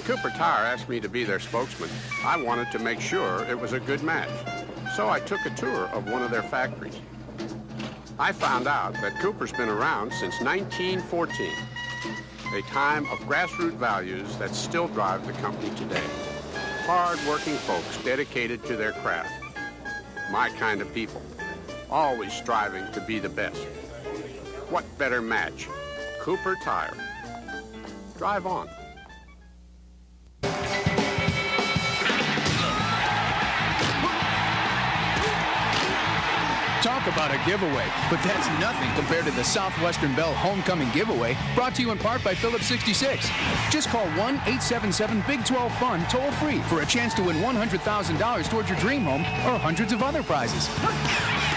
Cooper Tire asked me to be their spokesman, I wanted to make sure it was a good match. So I took a tour of one of their factories. I found out that Cooper's been around since 1914, a time of grassroots values that still drive the company today. Hard-working folks dedicated to their craft. My kind of people, always striving to be the best. What better match? Cooper Tire. Drive on. Talk about a giveaway, but that's nothing compared to the Southwestern Bell Homecoming Giveaway, brought to you in part by Phillips 66. Just call 1-877-BIG-12-FUN toll-free for a chance to win $100,000 towards your dream home or hundreds of other prizes.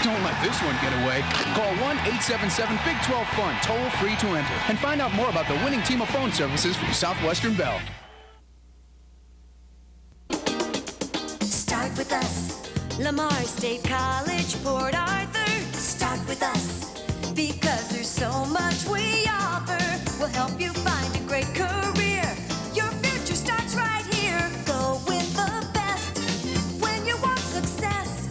Don't let this one get away. Call 1-877-BIG-12-FUN toll-free to enter and find out more about the winning team of phone services from Southwestern Bell. Start with us. Lamar State College, Port Arthur. Start with us, because there's so much we offer. We'll help you find a great career. Your future starts right here. Go with the best when you want success.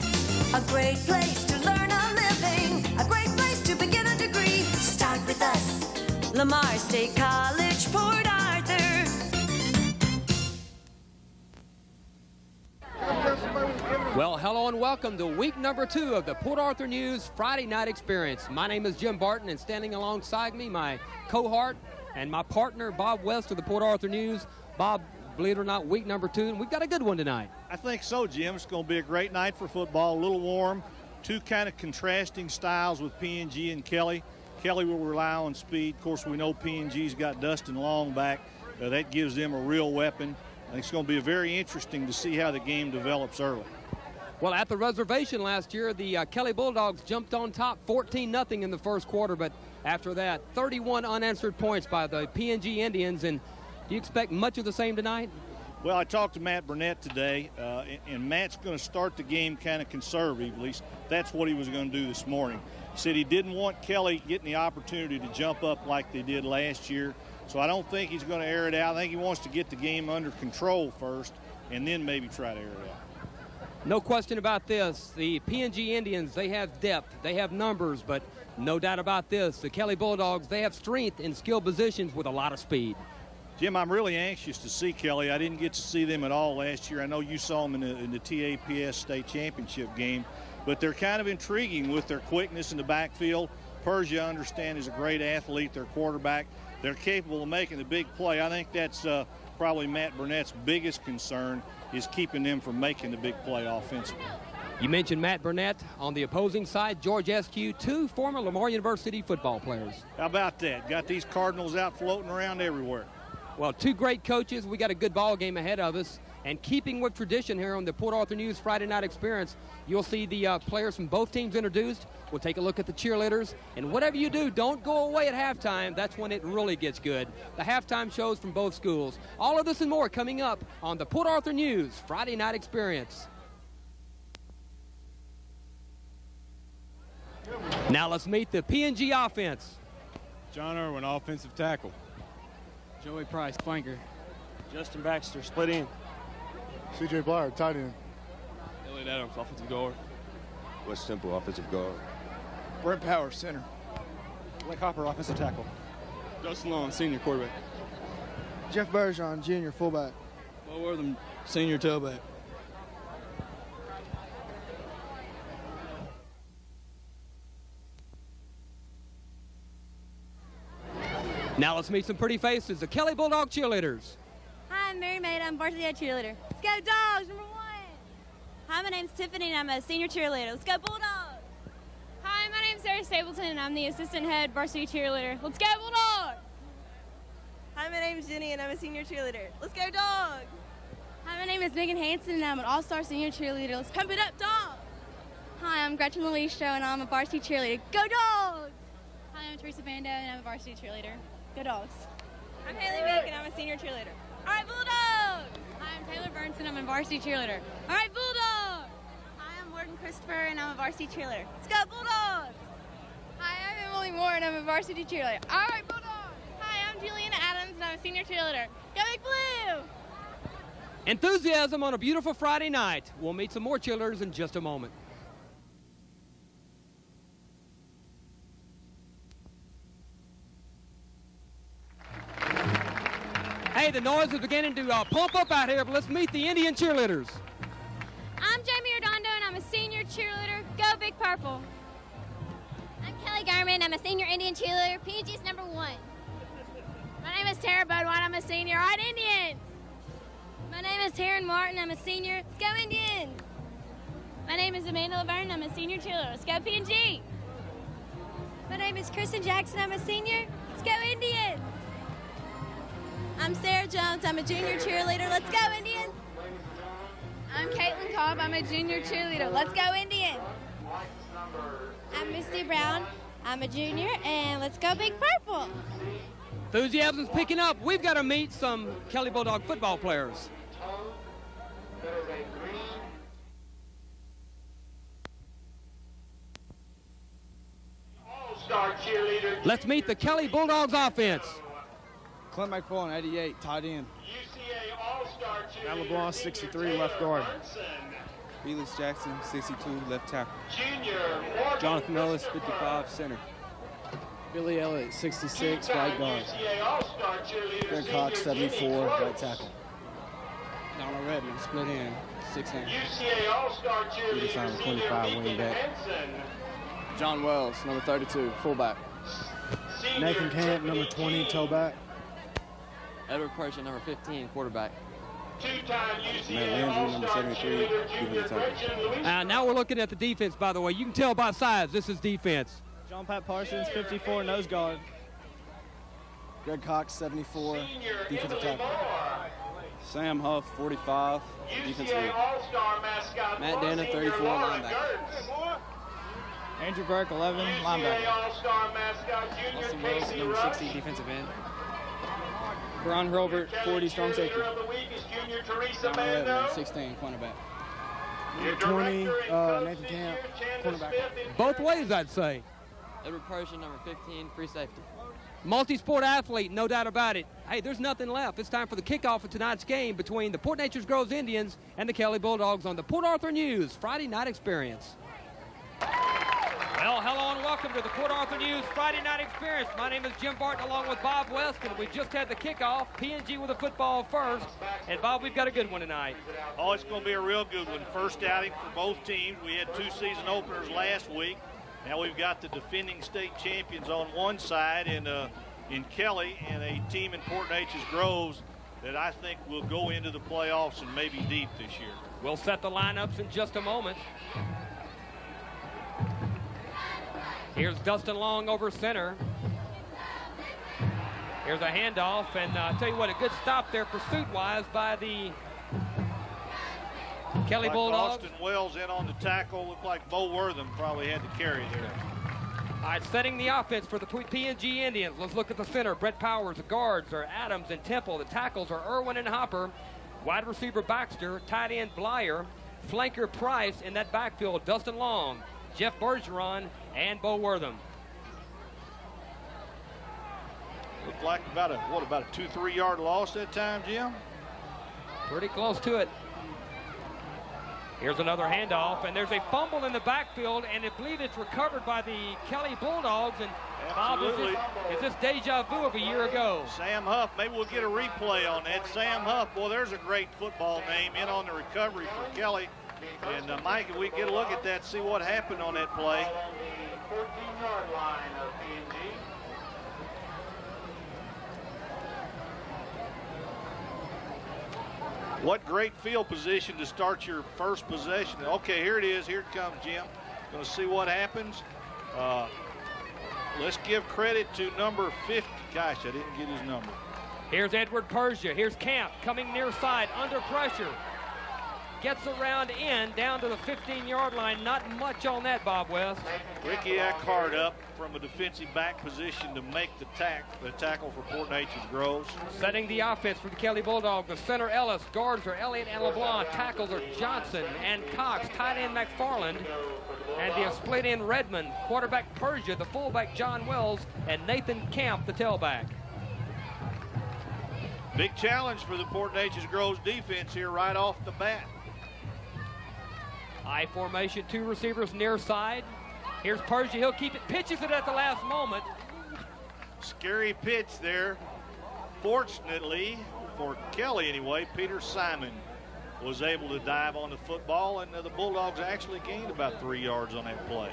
A great place to learn a living. A great place to begin a degree. Start with us. Lamar State College, Port Arthur. Well, hello and welcome to week number 2 of the Port Arthur News Friday Night Experience. My name is Jim Barton, and standing alongside me, my cohort and my partner, Bob West of the Port Arthur News. Bob, believe it or not, week number 2, and we've got a good one tonight. I think so, Jim. It's going to be a great night for football, a little warm. Two kind of contrasting styles with P&G and Kelly. Kelly will rely on speed. Of course, we know P&G's got Dustin Long back. That gives them a real weapon. I think it's going to be very interesting to see how the game develops early. Well, at the reservation last year, the Kelly Bulldogs jumped on top 14-0 in the first quarter, but after that, 31 unanswered points by the P&G Indians. And do you expect much of the same tonight? Well, I talked to Matt Burnett today, and Matt's going to start the game kind of conservative. At least that's what he was going to do this morning. He said he didn't want Kelly getting the opportunity to jump up like they did last year, so I don't think he's going to air it out. I think he wants to get the game under control first and then maybe try to air it out. No question about this. The P&G Indians, they have depth, they have numbers, but no doubt about this. The Kelly Bulldogs, they have strength in skill positions with a lot of speed. Jim, I'm really anxious to see Kelly. I didn't get to see them at all last year. I know you saw them in the TAPS state championship game, but they're kind of intriguing with their quickness in the backfield. Persia, I understand, is a great athlete, their quarterback. They're capable of making the big play. I think that's probably Matt Burnett's biggest concern, is keeping them from making the big play offensively. You mentioned Matt Burnett. On the opposing side, George Eskew, 2 former Lamar University football players. How about that? Got these Cardinals out floating around everywhere. Well, 2 great coaches. We got a good ball game ahead of us. And keeping with tradition here on the Port Arthur News Friday Night Experience, you'll see the players from both teams introduced. We'll take a look at the cheerleaders. And whatever you do, don't go away at halftime. That's when it really gets good. The halftime shows from both schools. All of this and more coming up on the Port Arthur News Friday Night Experience. Now let's meet the P&G offense. John Irwin, offensive tackle. Joey Price, flanker. Justin Baxter, split in. C.J. Blyer, tight end. Elliot Adams, offensive guard. Wes Temple, offensive guard. Brent Powers, center. Blake Hopper, offensive tackle. Justin Long, senior quarterback. Jeff Bergeron, junior fullback. Bo Wortham, senior tailback. Now let's meet some pretty faces, the Kelly Bulldog cheerleaders. Hi, I'm Mary Maid. I'm varsity cheerleader. Let's go Dogs, number 1. Hi, my name's Tiffany, and I'm a senior cheerleader. Let's go Bulldogs. Hi, my name's Sarah Stapleton, and I'm the assistant head varsity cheerleader. Let's go Bulldogs. Hi, my name's Jenny, and I'm a senior cheerleader. Let's go Dogs. Hi, my name is Megan Hansen, and I'm an all-star senior cheerleader. Let's pump it up, Dogs. Hi, I'm Gretchen Louise, and I'm a varsity cheerleader. Go Dogs. Hi, I'm Teresa Bando, and I'm a varsity cheerleader. Go Dogs. I'm Haley Meek, and I'm a senior cheerleader. All right, Bulldogs. Hi, I'm Taylor Burnson. I'm a varsity cheerleader. All right, Bulldogs. Hi, I'm Morgan Christopher, and I'm a varsity cheerleader. Let's go Bulldogs. Hi, I'm Emily Moore, and I'm a varsity cheerleader. All right, Bulldogs. Hi, I'm Juliana Adams, and I'm a senior cheerleader. Go Big Blue. Enthusiasm on a beautiful Friday night. We'll meet some more cheerleaders in just a moment. Hey, the noise is beginning to pump up out here, but let's meet the Indian cheerleaders. I'm Jamie Redondo, and I'm a senior cheerleader. Go Big Purple. I'm Kelly Garman. I'm a senior Indian cheerleader. PG's number 1. My name is Tara Bodwine. I'm a senior. All right, Indians. My name is Taryn Martin. I'm a senior. Let's go Indians. My name is Amanda Laverne. I'm a senior cheerleader. Let's go P&G. My name is Kristen Jackson. I'm a senior. Let's go Indians. I'm Sarah Jones. I'm a junior cheerleader. Let's go Indians. I'm Caitlin Cobb. I'm a junior cheerleader. Let's go Indians. I'm Misty Brown. I'm a junior, and let's go Big Purple. Enthusiasm's picking up. We've got to meet some Kelly Bulldog football players. Let's meet the Kelly Bulldogs offense. Clint McFarland, 88, tight end. Matt LeBlanc, 63, left guard. Felix Jackson, 62, left tackle. Jonathan Ellis, 55, center. Billy Elliott, 66, right guard. Greg Cox, 74, right tackle. Donald Redmond, split end, 6 end. Peter Simon, 25, wing back. John Wells, number 32, fullback. Nathan Camp, number 20, tailback. Edward Pershing, number 15, quarterback. Matt Landry, number 73, defensive tackle. Now we're looking at the defense, by the way. You can tell by size this is defense. John Pat Parsons, 54, nose guard. Greg Cox, 74, defensive tackle. Sam Huff, 45, defensive end. Matt Dana, 34, linebacker. Andrew Burke, 11, linebacker. Austin Wells, number 60, defensive end. Brian Hurlbert, 40, strong safety. John Redmond, 16, cornerback. Number 20, Nathan Camp, cornerback. Both ways, I'd say. Edward Pershing, number 15, free safety. Multi-sport athlete, no doubt about it. Hey, there's nothing left. It's time for the kickoff of tonight's game between the Port Neches Groves Indians and the Kelly Bulldogs on the Port Arthur News Friday Night Experience. Well, hello and welcome to the Port Arthur News Friday Night Experience. My name is Jim Barton along with Bob West, and we just had the kickoff. P&G with the football first. And, Bob, we've got a good one tonight. Oh, it's going to be a real good one. First outing for both teams. We had 2 season openers last week. Now we've got the defending state champions on one side in Kelly, and a team in Port Neches Groves that I think will go into the playoffs and maybe deep this year. We'll set the lineups in just a moment. Here's Dustin Long over center. Here's a handoff, and I'll tell you what, a good stop there pursuit-wise by the Kelly Bulldogs. Austin Wells in on the tackle. Looked like Bo Wortham probably had to carry there. All right, setting the offense for the P&G Indians. Let's look at the center. Brett Powers. The guards are Adams and Temple. The tackles are Irwin and Hopper. Wide receiver Baxter. Tight end Blyer. Flanker Price. In that backfield, Dustin Long, Jeff Bergeron, and Bo Wortham. Looked like about a 2-3 yard loss that time, Jim? Pretty close to it. Here's another handoff, and there's a fumble in the backfield, and I believe it's recovered by the Kelly Bulldogs. And Bob, is this deja vu of a year ago? Sam Huff, maybe we'll get a replay on that. Sam Huff, boy, there's a great football name in on the recovery for Kelly. And Mike, if we get a look at that, see what happened on that play. 14-yard line of P&G. What great field position to start your first possession. Okay, here it is. Here it comes, Jim. Going to see what happens. Let's give credit to number 50. Gosh, I didn't get his number. Here's Edward Persia. Here's Camp coming near side under pressure. Gets around in down to the 15-yard line. Not much on that, Bob West. Ricky Eckhart up from a defensive back position to make the tackle for Port Neches Groves. Setting the offense for the Kelly Bulldogs. The center Ellis. Guards are Elliott and LeBlanc. Tackles are Johnson and Cox. Tight end McFarland. And the split end Redmond. Quarterback Persia. The fullback John Wells. And Nathan Camp, the tailback. Big challenge for the Port Neches-Groves defense here right off the bat. I formation, 2 receivers near side. Here's Persia. He'll keep it. Pitches it at the last moment. Scary pitch there. Fortunately, for Kelly anyway, Peter Simon was able to dive on the football, and the Bulldogs actually gained about 3 yards on that play.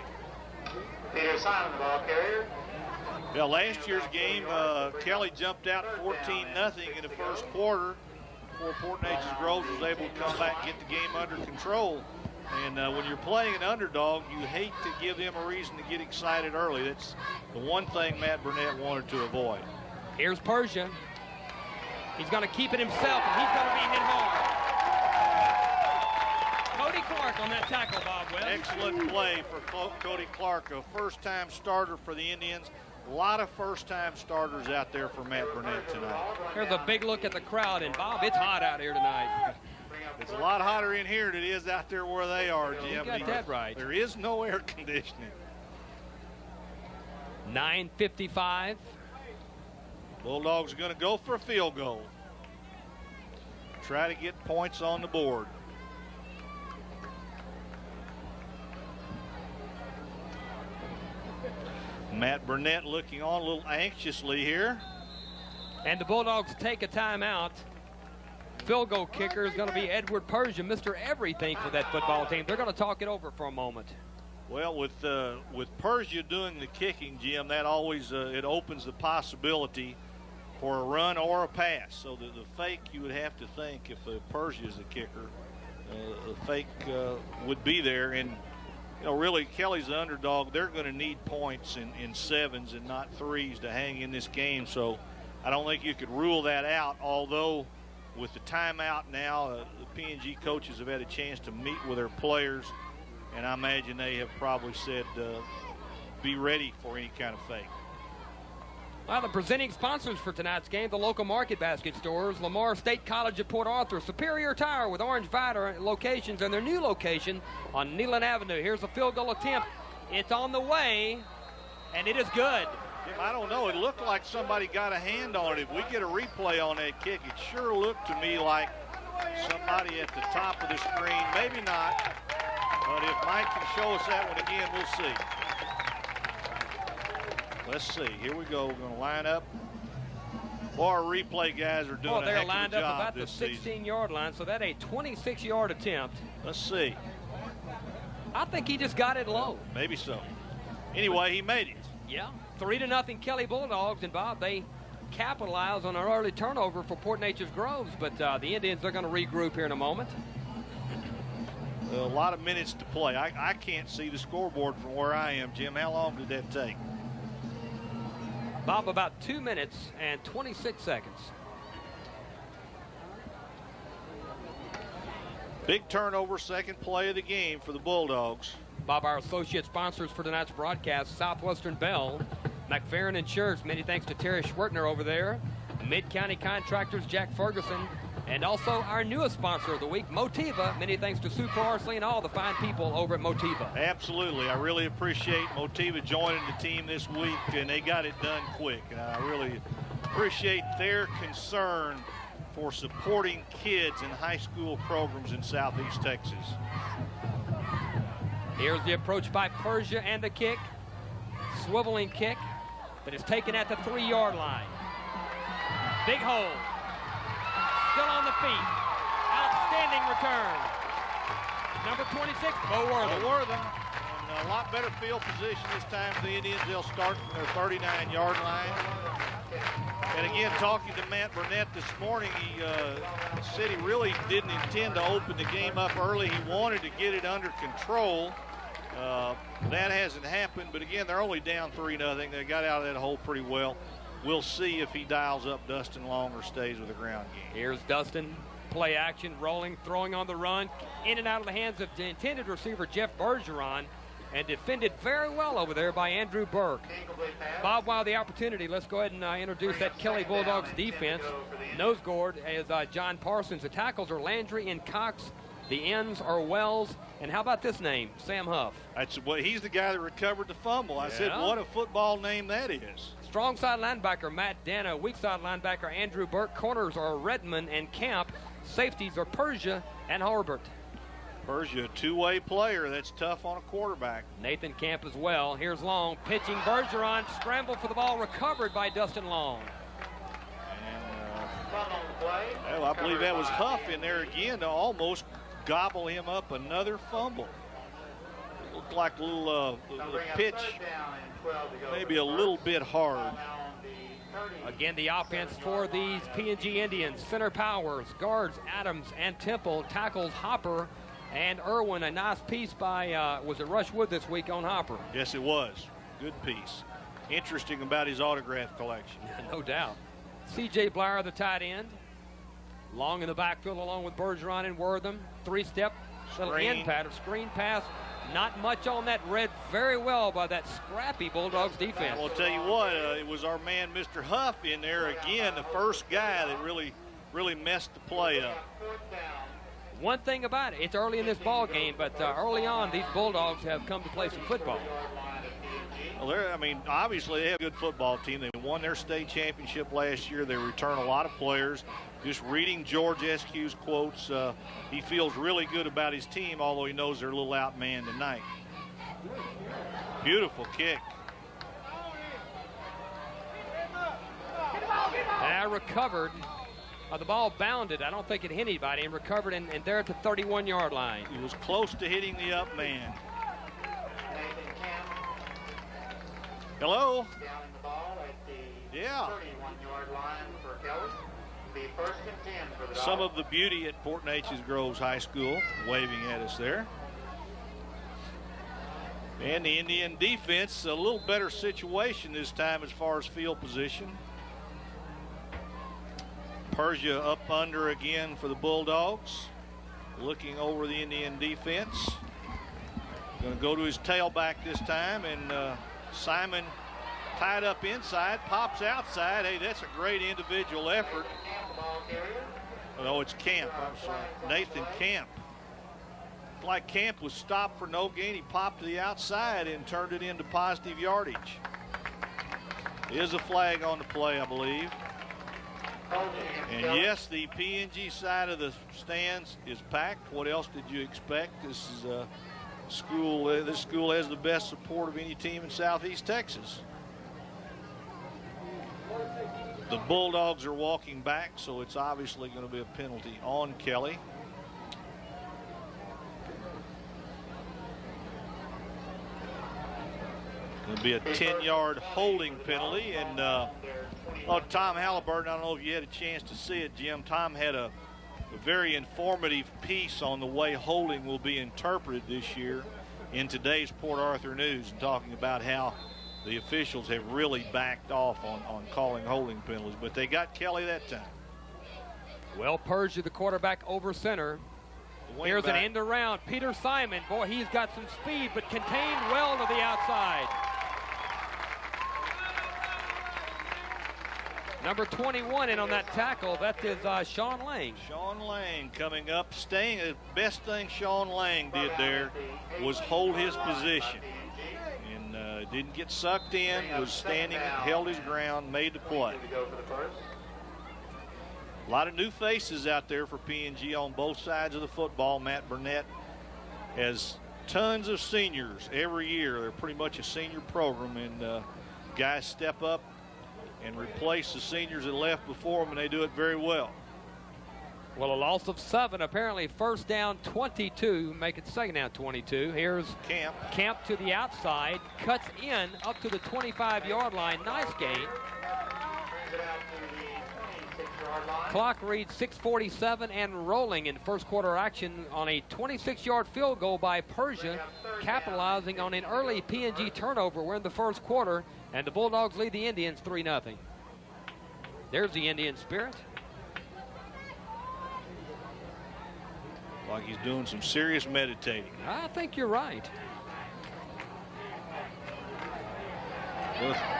Peter Simon, the ball carrier. Yeah, last year's game, Kelly jumped out 14-0 in the first quarter before Port Neches-Groves was able to come back and get the game under control. And when you're playing an underdog, you hate to give them a reason to get excited early. That's the one thing Matt Burnett wanted to avoid. Here's Persia. He's going to keep it himself, and he's going to be hit hard. Cody Clark on that tackle, Bob Webb. Excellent play for Cody Clark, a first-time starter for the Indians. A lot of first-time starters out there for Matt Burnett tonight. Here's a big look at the crowd, and Bob, it's hot out here tonight. It's a lot hotter in here than it is out there where they are, Jim. You got that right. There is no air conditioning. 9:55. Bulldogs are going to go for a field goal. Try to get points on the board. Matt Burnett looking on a little anxiously here. And the Bulldogs take a timeout. Field goal kicker is going to be Edward Persia, Mr. Everything for that football team. They're going to talk it over for a moment. Well, with Persia doing the kicking, Jim, that always it opens the possibility for a run or a pass. So the fake, you would have to think if Persia is the kicker, the fake would be there. And you know, really, Kelly's the underdog. They're going to need points in 7s and not 3s to hang in this game. So I don't think you could rule that out, although with the timeout now, the P&G coaches have had a chance to meet with their players, and I imagine they have probably said be ready for any kind of fake. Well, the presenting sponsors for tonight's game, the local market basket stores, Lamar State College of Port Arthur, Superior Tire with Orange Vider locations, and their new location on Neyland Avenue. Here's a field goal attempt. It's on the way, and it is good. I don't know. It looked like somebody got a hand on it. If we get a replay on that kick, it sure looked to me like somebody at the top of the screen. Maybe not. But if Mike can show us that one again, we'll see. Let's see. Here we go. We're going to line up. Boy, our replay guys are doing a heck of a job this season. They're lined up about the 16-yard line, so that's a 26-yard attempt. Let's see. I think he just got it low. Maybe so. Anyway, he made it. Yeah. 3-0 Kelly Bulldogs, and Bob, they capitalize on an early turnover for Port Neches-Groves, but the Indians are going to regroup here in a moment. A lot of minutes to play. I can't see the scoreboard from where I am, Jim. How long did that take? Bob, about 2 minutes and 26 seconds. Big turnover, second play of the game for the Bulldogs. Bob, our associate sponsors for tonight's broadcast, Southwestern Bell, McFerrin Insurance, many thanks to Terry Schwertner over there, Mid-County Contractors, Jack Ferguson, and also our newest sponsor of the week, Motiva. Many thanks to Sue Parsley and all the fine people over at Motiva. Absolutely. I really appreciate Motiva joining the team this week, and they got it done quick. And I really appreciate their concern for supporting kids in high school programs in Southeast Texas. Here's the approach by Persia and the kick. Swiveling kick that is taken at the 3-yard line. Big hole. Still on the feet. Outstanding return. Number 26, Bo Wortham. Bo Wortham. A lot better field position this time for the Indians. They'll start from their 39-yard line. And again, talking to Matt Burnett this morning, he said he really didn't intend to open the game up early. He wanted to get it under control. That hasn't happened, but again, they're only down 3-0. They got out of that hole pretty well. We'll see if he dials up Dustin Long or stays with the ground game. Here's Dustin, play action, rolling, throwing on the run, in and out of the hands of the intended receiver, Jeff Bergeron, and defended very well over there by Andrew Burke. Bob, while the opportunity, let's go ahead and introduce that Kelly Bulldogs defense. Nose guard is John Parsons. The tackles are Landry and Cox The ends are Wells, and how about this name, Sam Huff? He's the guy that recovered the fumble. I said, what a football name that is. Strong side linebacker Matt Dana, weak side linebacker Andrew Burke. Corners are Redmond and Camp. Safeties are Persia and Harbert. Persia, a two-way player. That's tough on a quarterback. Nathan Camp as well. Here's Long pitching. Bergeron scrambled for the ball, recovered by Dustin Long. And I believe that was Huff in there again to almost gobble him up another fumble. It looked like a little pitch, maybe a little bit hard. Again, the offense for these P&G Indians. Center Powers, guards Adams and Temple, tackles Hopper and Irwin. A nice piece by, was it Rushwood this week on Hopper? Yes, it was. Good piece. Interesting about his autograph collection. No doubt. C.J. Blyer, the tight end. Long in the backfield along with Bergeron and Wortham. Three-step little end pattern, screen pass. Not much on that, read very well by that scrappy Bulldogs defense. I'll tell you what, it was our man Mr. Huff in there again, the first guy that really messed the play up. One thing about it, it's early in this ball game, but early on, these Bulldogs have come to play some football. Well, obviously they have a good football team. They won their state championship last year. They return a lot of players. Just reading George Eskews quotes, he feels really good about his team, although he knows they're a little outmanned tonight. Beautiful kick. Now recovered. The ball bounded. I don't think it hit anybody, and recovered, and there at the 31-yard line. He was close to hitting the up man. Hello? Down in the ball at the 31-yard line for Kelly. Be first and 10 for the Some of the beauty at Port Neches-Groves High School waving at us there. And the Indian defense, a little better situation this time as far as field position. Persia up under again for the Bulldogs. Looking over the Indian defense. Going to go to his tailback this time, and Simon tied up inside, pops outside. Hey, that's a great individual effort. No, it's Camp. I'm sorry. Nathan Camp. Like Camp was stopped for no gain. He popped to the outside and turned it into positive yardage. Is a flag on the play, I believe. And yes, the P&G side of the stands is packed. What else did you expect? This is a school. This school has the best support of any team in Southeast Texas. The Bulldogs are walking back, so it's obviously going to be a penalty on Kelly. It'll be a 10-yard holding penalty, and Tom Halliburton, I don't know if you had a chance to see it, Jim. Tom had a very informative piece on the way holding will be interpreted this year in today's Port Arthur News, and talking about how the officials have really backed off on calling holding penalties, but they got Kelly that time. Well, Persia, the quarterback, over center. Here's an end around. Peter Simon, boy, he's got some speed, but contained well to the outside. Number 21 in on that tackle. That is Sean Lang. Sean Lang coming up, staying. The best thing Sean Lang did there was hold his position. And didn't get sucked in, was standing, held his ground, made the play. A lot of new faces out there for P&G on both sides of the football. Matt Burnett has tons of seniors every year. They're pretty much a senior program, and guys step up and replace the seniors that left before them, and they do it very well. Well, a loss of 7, apparently first down 22, make it second down 22. Here's Camp. Camp to the outside, cuts in up to the 25-yard line. Nice gain. Clock reads 6:47 and rolling in first quarter action on a 26-yard field goal by Persia, capitalizing on an early P&G turnover. We're in the first quarter, and the Bulldogs lead the Indians 3-0. There's the Indian spirit. Like he's doing some serious meditating. I think you're right.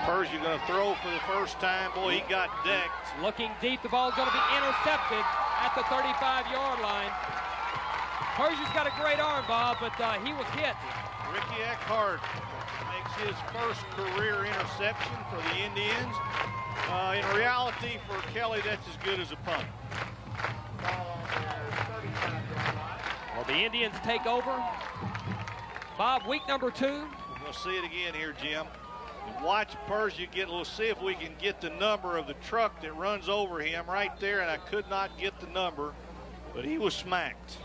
Persia going to throw for the first time. Boy, he got decked. Looking deep, the ball's going to be intercepted at the 35-yard line. Persia's got a great arm, Bob, but he was hit. Ricky Eckhart makes his first career interception for the Indians. In reality, for Kelly, that's as good as a punt. Well, the Indians take over. Bob, week number 2. We'll see it again here, Jim. Watch Persia we'll see if we can get the number of the truck that runs over him right there, and I could not get the number, but he was smacked.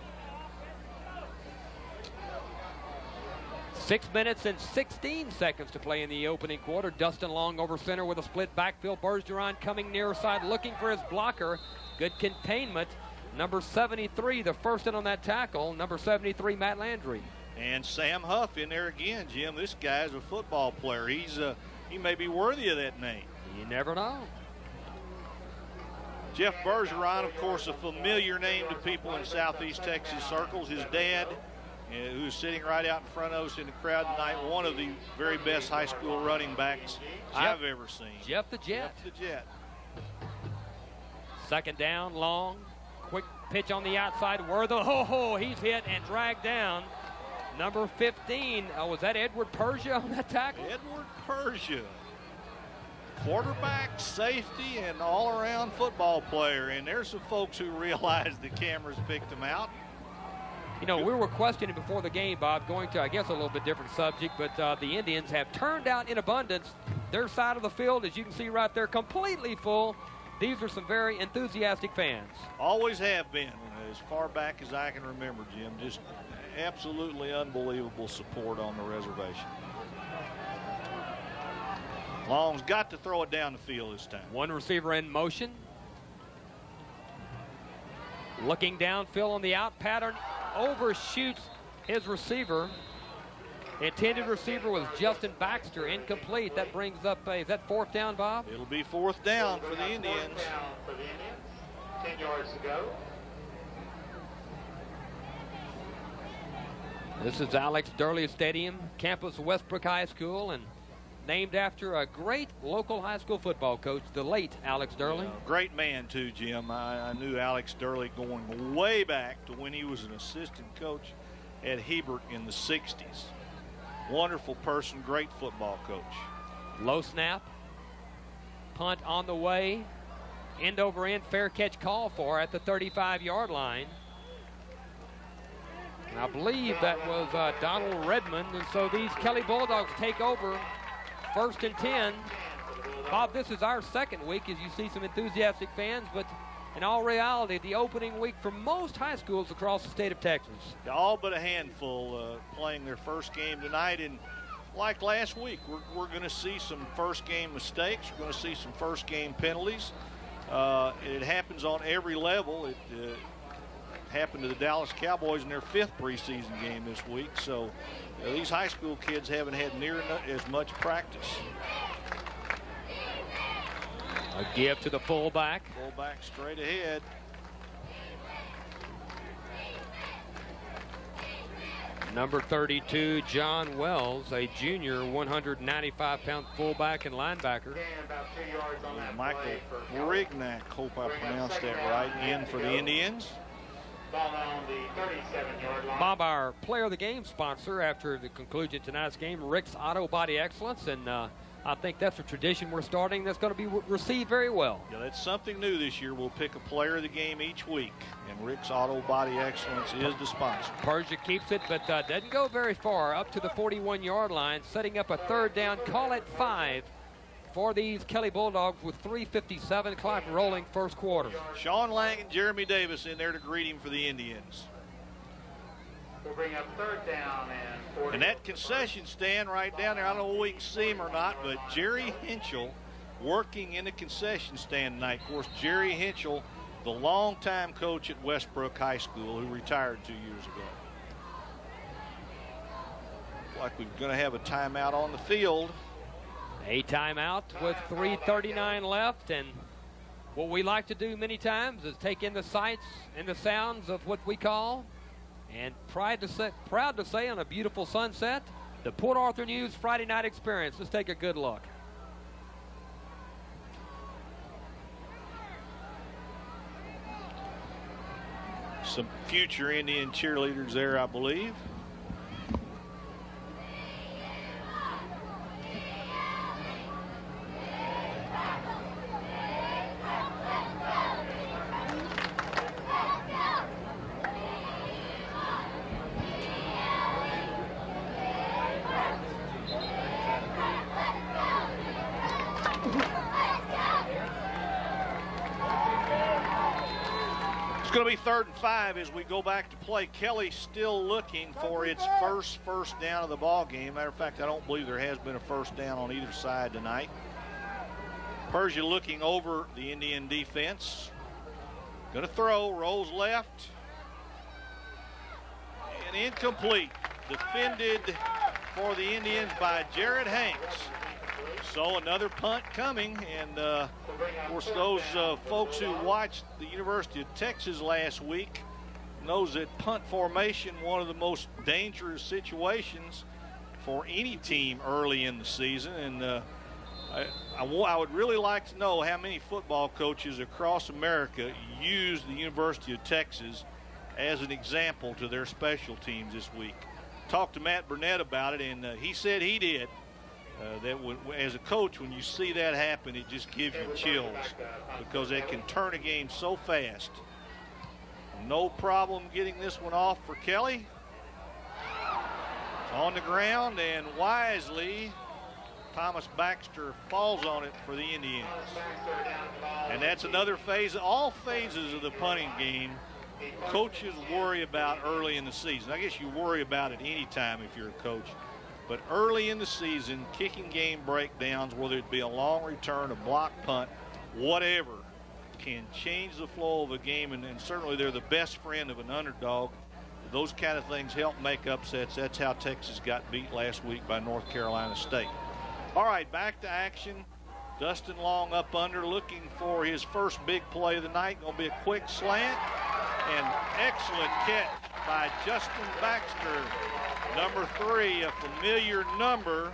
6 minutes and 16 seconds to play in the opening quarter. Dustin Long over center with a split backfield. Bergeron coming near side, looking for his blocker. Good containment. Number 73, the first in on that tackle. Number 73, Matt Landry. And Sam Huff in there again, Jim. This guy's a football player. He may be worthy of that name. You never know. Jeff Bergeron, of course, a familiar name to people in Southeast Texas circles. His dad, who's sitting right out in front of us in the crowd tonight, one of the very best high school running backs I've ever seen. Jeff the Jet. Jeff the Jet. Second down, Long. Quick pitch on the outside. He's hit and dragged down. Number 15, was that Edward Persia on that tackle? Edward Persia. Quarterback, safety, and all-around football player. And there's some folks who realize the cameras picked him out. You know, we were questioning before the game, Bob, going to, I guess, a little bit different subject, but the Indians have turned out in abundance. Their side of the field, as you can see right there, completely full. These are some very enthusiastic fans. Always have been, as far back as I can remember, Jim. Just absolutely unbelievable support on the reservation. Long's got to throw it down the field this time. One receiver in motion. Looking down, Phil on the out pattern, overshoots his receiver. Intended receiver was Justin Baxter, incomplete. That brings up, is that fourth down, Bob? It'll be fourth down for the Indians. 10 yards to go. This is Alex Durley Stadium, campus of Westbrook High School, and named after a great local high school football coach, the late Alex Durley. Yeah, great man, too, Jim. I knew Alex Durley going way back to when he was an assistant coach at Hebert in the 60s. Wonderful person, great football coach. Low snap. Punt on the way. End over end, fair catch call for at the 35-yard line. And I believe that was Donald Redmond, and so these Kelly Bulldogs take over. 1st and 10. Bob, this is our second week as you see some enthusiastic fans, but in all reality, the opening week for most high schools across the state of Texas. All but a handful playing their first game tonight, and like last week, we're going to see some first game mistakes. We're going to see some first game penalties. It happens on every level. It happened to the Dallas Cowboys in their 5th preseason game this week. So these high school kids haven't had near as much practice. A give to the fullback. Fullback straight ahead. Number 32, John Wells, a junior 195-pound fullback and linebacker. Michael Rignac, hope I pronounced that right, in for the Indians. Bob, our player of the game sponsor after the conclusion of tonight's game, Rick's Auto Body Excellence, and I think that's a tradition we're starting that's going to be received very well. Yeah, that's something new this year. We'll pick a player of the game each week, and Rick's Auto Body Excellence is the sponsor. Persia keeps it, but doesn't go very far, up to the 41-yard line, setting up a 3rd down, call it 5 for these Kelly Bulldogs with 3:57 clock rolling first quarter. Sean Lang and Jeremy Davis in there to greet him for the Indians. We'll bring up 3rd down and 40. And that concession stand right down there, I don't know if we can see him or not, but Jerry Henschel working in the concession stand tonight. Of course, Jerry Henschel, the longtime coach at Westbrook High School, who retired 2 years ago. Like we're going to have a timeout on the field. A timeout with 3:39 left, and what we like to do many times is take in the sights and the sounds of what we call, and proud to say on a beautiful sunset, the Port Arthur News Friday night experience. Let's take a good look. some future Indian cheerleaders there, I believe. It's going to be 3rd and 5 as we go back to play. Kelly still looking for its first down of the ball game. Matter of fact, I don't believe there has been a first down on either side tonight. Persia looking over the Indian defense. Going to throw, rolls left. And incomplete. Defended for the Indians by Jared Hanks. So another punt coming, and of course those folks who watched the University of Texas last week knows that punt formation, one of the most dangerous situations for any team early in the season. And I would really like to know how many football coaches across America use the University of Texas as an example to their special teams this week. Talked to Matt Burnett about it, and he said he did. As a coach, when you see that happen, it just gives you chills because they can turn a game so fast. No problem getting this one off for Kelly. It's on the ground, and wisely, Thomas Baxter falls on it for the Indians. And that's another phase. All phases of the punting game, coaches worry about early in the season. I guess you worry about it any time if you're a coach. But early in the season, kicking game breakdowns, whether it be a long return, a block punt, whatever, can change the flow of a game, and certainly they're the best friend of an underdog. Those kind of things help make upsets. That's how Texas got beat last week by North Carolina State. All right, back to action. Dustin Long up under, looking for his first big play of the night. Going to be a quick slant, and excellent catch by Justin Baxter. Number 3, a familiar number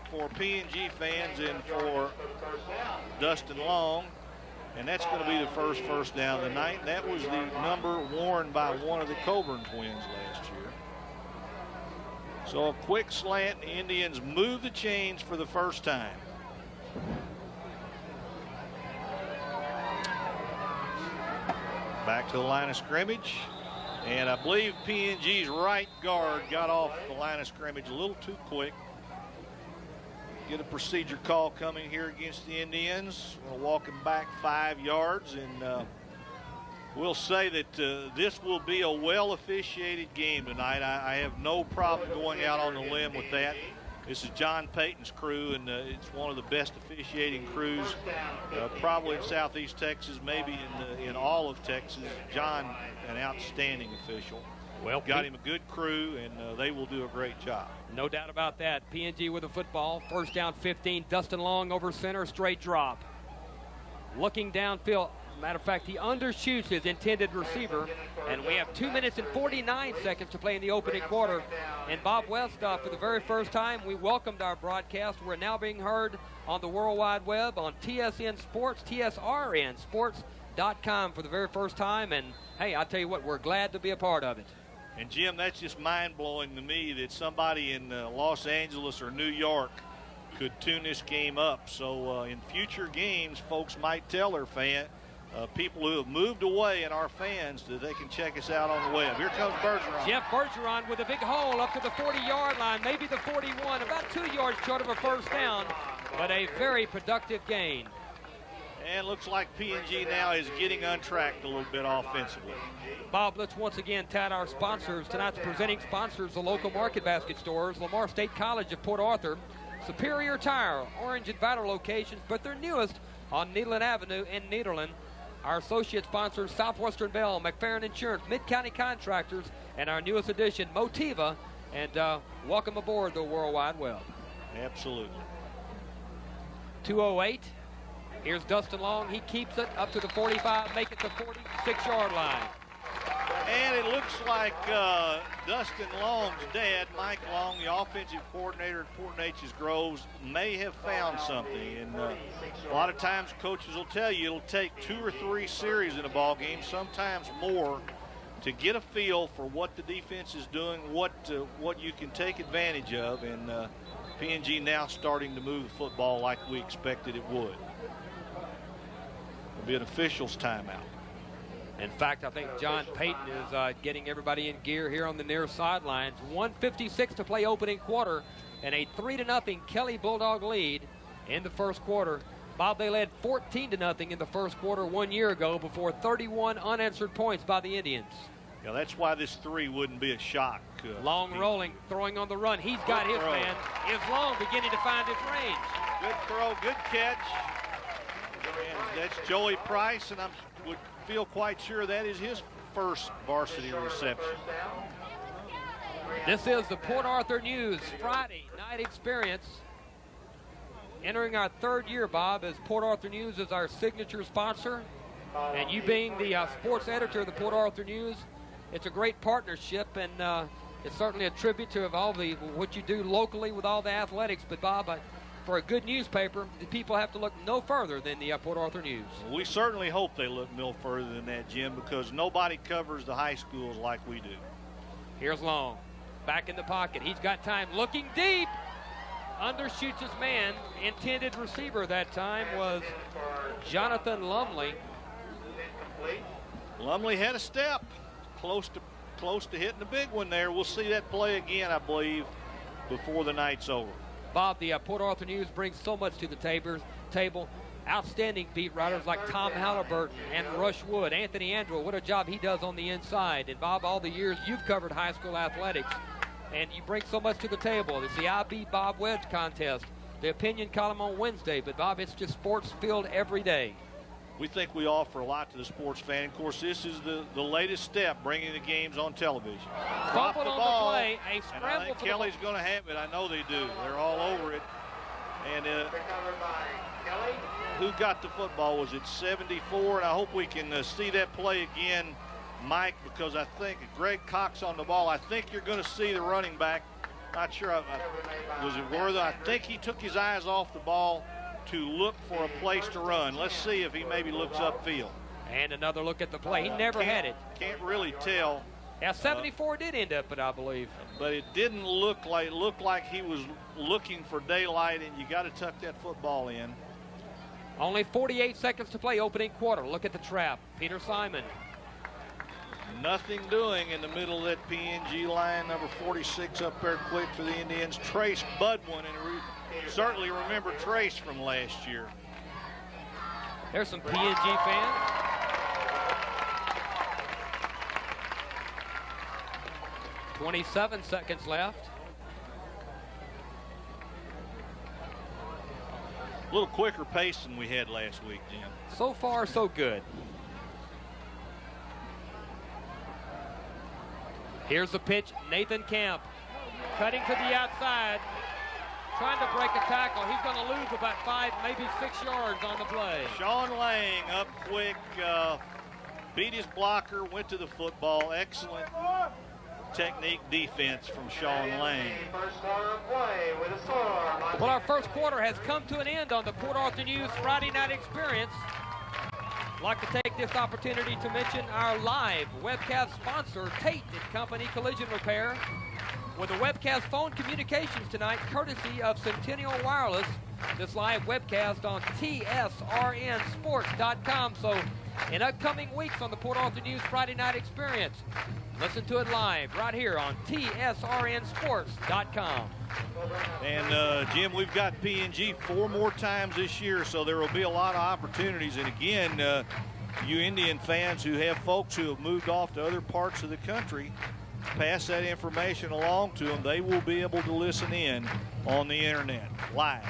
for P&G fans and for Dustin Long. And that's going to be the first down of the night. That was the number worn by one of the Coburn twins last year. So a quick slant. The Indians move the chains for the first time. Back to the line of scrimmage. And I believe P&G's right guard got off the line of scrimmage a little too quick. Get a procedure call coming here against the Indians. We'll walk him back 5 yards, and we'll say that this will be a well-officiated game tonight. I have no problem going out on the limb with that. This is John Payton's crew, and it's one of the best officiating crews probably in Southeast Texas, maybe in all of Texas. John, an outstanding official. Well, got him a good crew, and they will do a great job. No doubt about that. P&G with the football. First down 15. Dustin Long over center. Straight drop. Looking downfield. Matter of fact, he undershoots his intended receiver. And we have 2 minutes and 49 seconds to play in the opening quarter. And Bob West, for the very first time, we welcomed our broadcast. We're now being heard on the World Wide Web on TSN Sports, TSRN Sports.com for the very first time. And, hey, I tell you what, we're glad to be a part of it. And, Jim, that's just mind-blowing to me that somebody in Los Angeles or New York could tune this game up. So in future games, folks might tell their people who have moved away and our fans that they can check us out on the web. Here comes Bergeron. Jeff Bergeron with a big hole up to the 40-yard line, maybe the 41, about 2 yards short of a first down, but a very productive gain. And looks like P&G now is getting untracked a little bit offensively. Bob, let's once again tout our sponsors. Tonight's presenting sponsors, the local Market Basket stores, Lamar State College of Port Arthur, Superior Tire, Orange and Vital locations, but they're newest on Nederland Avenue in Nederland. Our associate sponsors, Southwestern Bell, McFerrin Insurance, Mid-County Contractors, and our newest addition, Motiva. And welcome aboard the World Wide Web. Absolutely. 2:08. Here's Dustin Long. He keeps it up to the 45, make it the 46-yard line. And it looks like Dustin Long's dad, Mike Long, the offensive coordinator at Fort Neches-Groves, may have found something. And a lot of times coaches will tell you it'll take 2 or 3 series in a ball game, sometimes more, to get a feel for what the defense is doing, what you can take advantage of, and PNG now starting to move the football like we expected it would. It'll be an official's timeout. In fact, I think John Payton is getting everybody in gear here on the near sidelines. 1:56 to play opening quarter, and a 3-0 Kelly Bulldog lead in the first quarter. Bob, they led 14-0 in the first quarter 1 year ago before 31 unanswered points by the Indians. Yeah, that's why this 3 wouldn't be a shock. Long rolling, throwing on the run. He's got his man. Is Long beginning to find his range. Good throw, good catch. And that's Joey Price, and I would feel quite sure that is his first varsity reception. This is the Port Arthur News Friday night experience. Entering our third year, Bob, as Port Arthur News is our signature sponsor. And you being the sports editor of the Port Arthur News, it's a great partnership, and it's certainly a tribute to all what you do locally with all the athletics. But, Bob, for a good newspaper, the people have to look no further than the Port Arthur News. We certainly hope they look no further than that, Jim, because nobody covers the high schools like we do. Here's Long. Back in the pocket. He's got time. Looking deep. Undershoots his man. Intended receiver that time was Jonathan Lumley. Lumley had a step. Close to hitting the big one there. We'll see that play again, I believe, before the night's over. Bob, the Port Arthur News brings so much to the table. Outstanding beat writers like Tom Halliburton and Rush Wood. Anthony Andrew, what a job he does on the inside. And, Bob, all the years you've covered high school athletics, and you bring so much to the table. It's the IB Bob Wedge contest, the opinion column on Wednesday. But, Bob, it's just sports filled every day. We think we offer a lot to the sports fan. Of course, this is the latest step, bringing the games on television. Drop the ball, the play, a scramble, and I think Kelly's going to have it. I know they do. They're all over it. And who got the football? Was it 74? And I hope we can see that play again, Mike, because I think Greg Cox on the ball. I think you're going to see the running back. Not sure. Was it Worthy? I think he took his eyes off the ball to look for a place to run. Let's see if he maybe looks upfield. And another look at the play. He never had it. Can't really tell. Yeah, 74 did end up, but I believe. But it didn't look like. It looked like he was looking for daylight, and you got to tuck that football in. Only 48 seconds to play opening quarter. Look at the trap. Peter Simon. Nothing doing in the middle of that PNG line. Number 46 up there quick for the Indians. Trace Budwin, and certainly remember Trace from last year. There's some PNG fans. .27 seconds left. A little quicker pace than we had last week, Jim. So far, so good. Here's the pitch. Nathan Camp cutting to the outside, trying to break a tackle. He's going to lose about 5, maybe 6 yards on the play. Sean Lang up quick, beat his blocker, went to the football. Excellent technique defense from Sean Lang. Well, our first quarter has come to an end on the Port Arthur News Friday night experience. I'd like to take this opportunity to mention our live webcast sponsor, Tate & Company Collision Repair, with the webcast phone communications tonight, courtesy of Centennial Wireless. This live webcast on tsrnsports.com. So in upcoming weeks on the Port Arthur News Friday night experience, listen to it live right here on tsrnsports.com. And Jim, we've got PNG 4 more times this year, so there will be a lot of opportunities. And again, you Indian fans who have folks who have moved off to other parts of the country, pass that information along to them. They will be able to listen in on the internet live.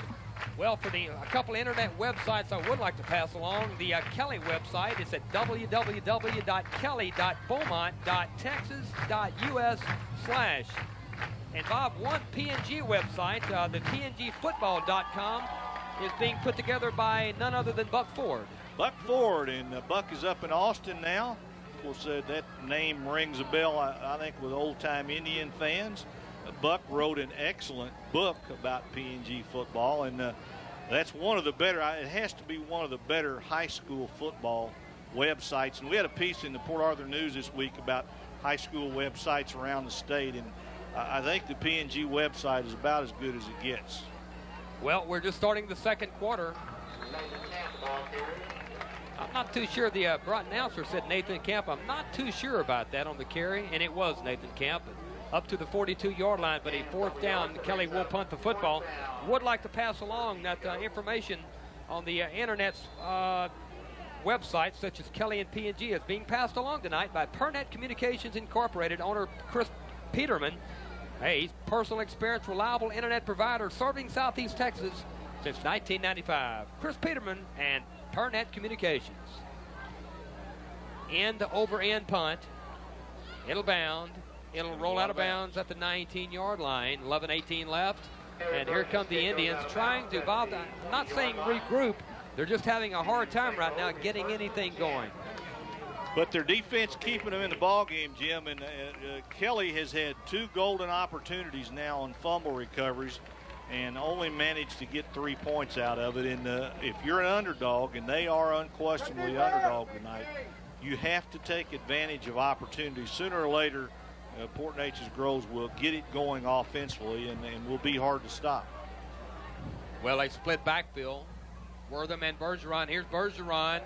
Well, for a couple of internet websites I would like to pass along, the Kelly website is at www.kelly.beaumont.texas.us/. And Bob, one PNG website, the PNGfootball.com, is being put together by none other than Buck Ford. Buck Ford, and Buck is up in Austin now. Of course, that name rings a bell, I think, with old-time Indian fans. Buck wrote an excellent book about PNG football, and that's one of the better, it has to be one of the better high school football websites. And we had a piece in the Port Arthur News this week about high school websites around the state, and I think the P&G website is about as good as it gets. Well, we're just starting the second quarter. I'm not too sure. The broad announcer said Nathan Camp. I'm not too sure about that on the carry, and it was Nathan Camp up to the 42-yard line, but a fourth down. Kelly will punt the football. Would like to pass along that information on the internet's websites, such as Kelly and P&G, is being passed along tonight by Pernet Communications Incorporated owner Chris Peterman. Hey, he's personal experience, reliable internet provider serving Southeast Texas since 1995. Chris Peterman and Pernet Communications. End-over-end punt. It'll bound. It'll roll out of bounds at the 19-yard line. 11:18 left. And here come the Indians trying to, Bob, I'm not saying regroup. They're just having a hard time right now getting anything going. But their defense keeping them in the ball game, Jim. And Kelly has had 2 golden opportunities now on fumble recoveries and only managed to get 3 points out of it. And if you're an underdog, and they are unquestionably underdog tonight, you have to take advantage of opportunities. Sooner or later, Port Neches-Groves will get it going offensively and will be hard to stop. Well, they split backfield. Wortham and Bergeron. Here's Bergeron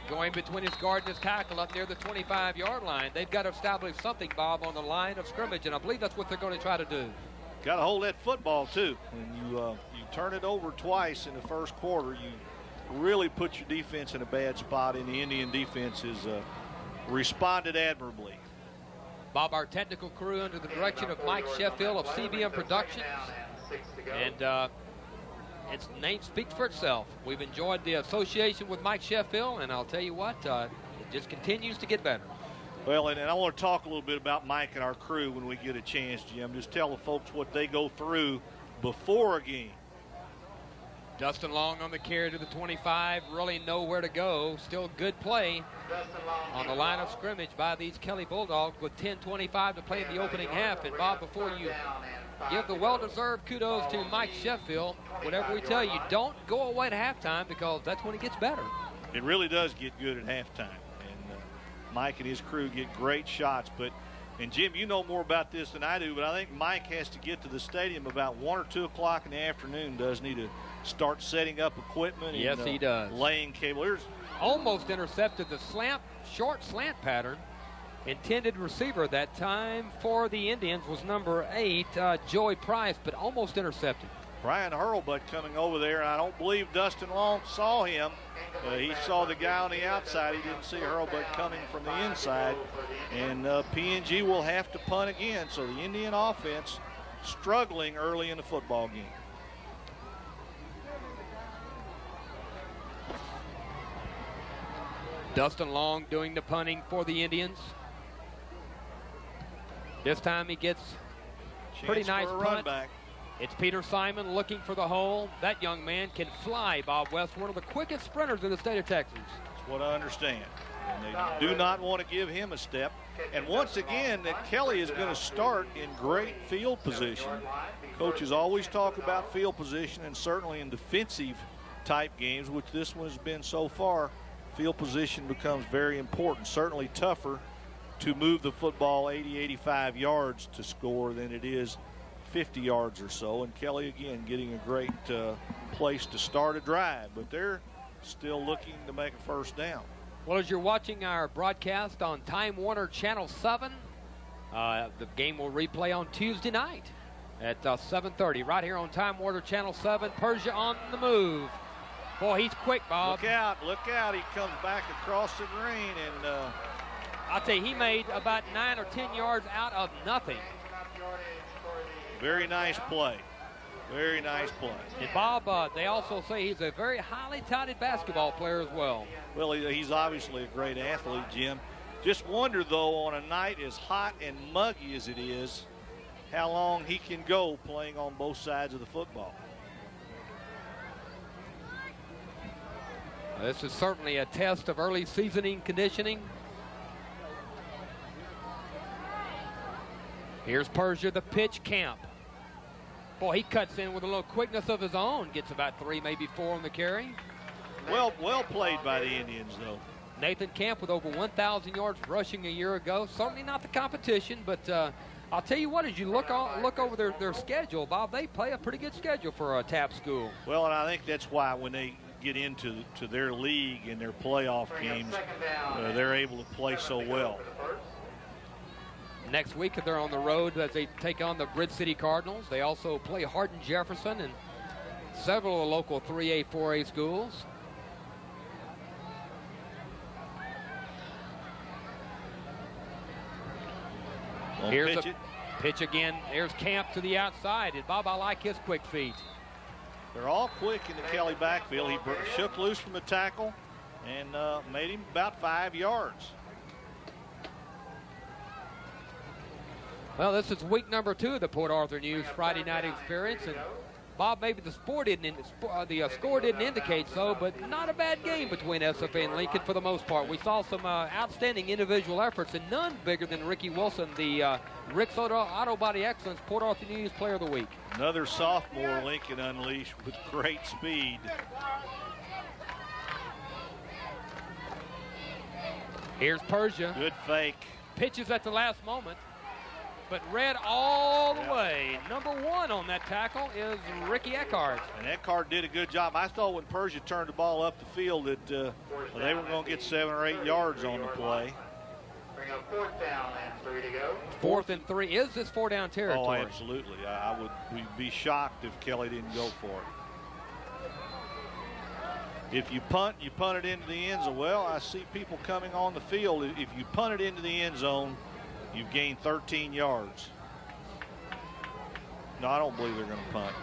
going between his guard and his tackle up near the 25-yard line. They've got to establish something, Bob, on the line of scrimmage, and I believe that's what they're going to try to do. Got to hold that football, too. When you turn it over twice in the first quarter, you really put your defense in a bad spot, and the Indian defense has responded admirably. Bob, our technical crew under the direction of Mike Sheffield of CBM Productions. And its name speaks for itself. We've enjoyed the association with Mike Sheffield, and I'll tell you what, it just continues to get better. Well, and I want to talk a little bit about Mike and our crew when we get a chance, Jim. Just tell the folks what they go through before a game. Dustin Long on the carry to the 25, really nowhere to go. Still good play on the line of scrimmage by these Kelly Bulldogs with 10:25 to play in the opening half. And Bob, before you give the well-deserved kudos to Mike Sheffield, whatever we tell you, don't go away at halftime because that's when it gets better. It really does get good at halftime. And Mike and his crew get great shots. And Jim, you know more about this than I do, but I think Mike has to get to the stadium about 1 or 2 o'clock in the afternoon, doesn't he, to start setting up equipment? Yes, and, he does. Laying cable. Almost intercepted the short slant pattern. Intended receiver that time for the Indians was number 8, Joey Price, but almost intercepted. Brian Hurlbut coming over there, and I don't believe Dustin Long saw him. He saw the guy on the outside. He didn't see Hurlbut coming from the inside. And P&G will have to punt again. So the Indian offense struggling early in the football game. Dustin Long doing the punting for the Indians. This time he gets pretty nice punt. It's Peter Simon looking for the hole. That young man can fly, Bob West, one of the quickest sprinters in the state of Texas. That's what I understand. And they do not want to give him a step. And once again, that Kelly is going to start in great field position. Coaches always talk about field position, and certainly in defensive type games, which this one has been so far, field position becomes very important. Certainly tougher to move the football 80, 85 yards to score than it is 50 yards or so. And Kelly, again, getting a great place to start a drive, but they're still looking to make a first down. Well, as you're watching our broadcast on Time Warner Channel 7, the game will replay on Tuesday night at 7:30 right here on Time Warner Channel 7. Persia on the move. Boy, he's quick, Bob. Look out. He comes back across the green, and I'll tell you, he made about 9 or 10 yards out of nothing. Very nice play. Very nice play. And Bob, they also say he's a very highly touted basketball player as well. Well, he's obviously a great athlete, Jim. Just wonder, though, on a night as hot and muggy as it is, how long he can go playing on both sides of the football. This is certainly a test of early seasoning conditioning. Here's Persia, the pitch, Camp. Boy, he cuts in with a little quickness of his own. Gets about 3, maybe 4 on the carry. Well played by the Indians, though. Nathan Camp with over 1,000 yards rushing a year ago. Certainly not the competition, but I'll tell you what, as you look over their schedule, Bob, they play a pretty good schedule for a TAP school. Well, and I think that's why when they get into their league and their playoff games, they're able to play so well. Next week, they're on the road as they take on the Bridge City Cardinals. They also play Hardin Jefferson and several of the local 3A, 4A schools. Here's a pitch again. There's Camp to the outside. And Bob, I like his quick feet. They're all quick in the Kelly backfield. He shook loose from the tackle and made him about 5 yards. Well, this is week number 2 of the Port Arthur News Friday night experience. And Bob, maybe the score didn't indicate so, but not a bad game between SFA and Lincoln for the most part. We saw some outstanding individual efforts, and none bigger than Ricky Wilson, the Rick's Auto Body Excellence Port Arthur News Player of the Week. Another sophomore Lincoln unleashed with great speed. Here's Persia. Good fake. Pitches at the last moment, but read all the way. Number 1 on that tackle is Ricky Eckhart. And Eckhart did a good job. I thought when Persia turned the ball up the field that they were going to get 7 or 8 yards on the play. Bring up 4th down and 3 to go. 4th and 3. Is this 4-down territory? Oh, absolutely. I would be shocked if Kelly didn't go for it. If you punt it into the end zone. Well, I see people coming on the field. If you punt it into the end zone, you've gained 13 yards. No, I don't believe they're going to punt.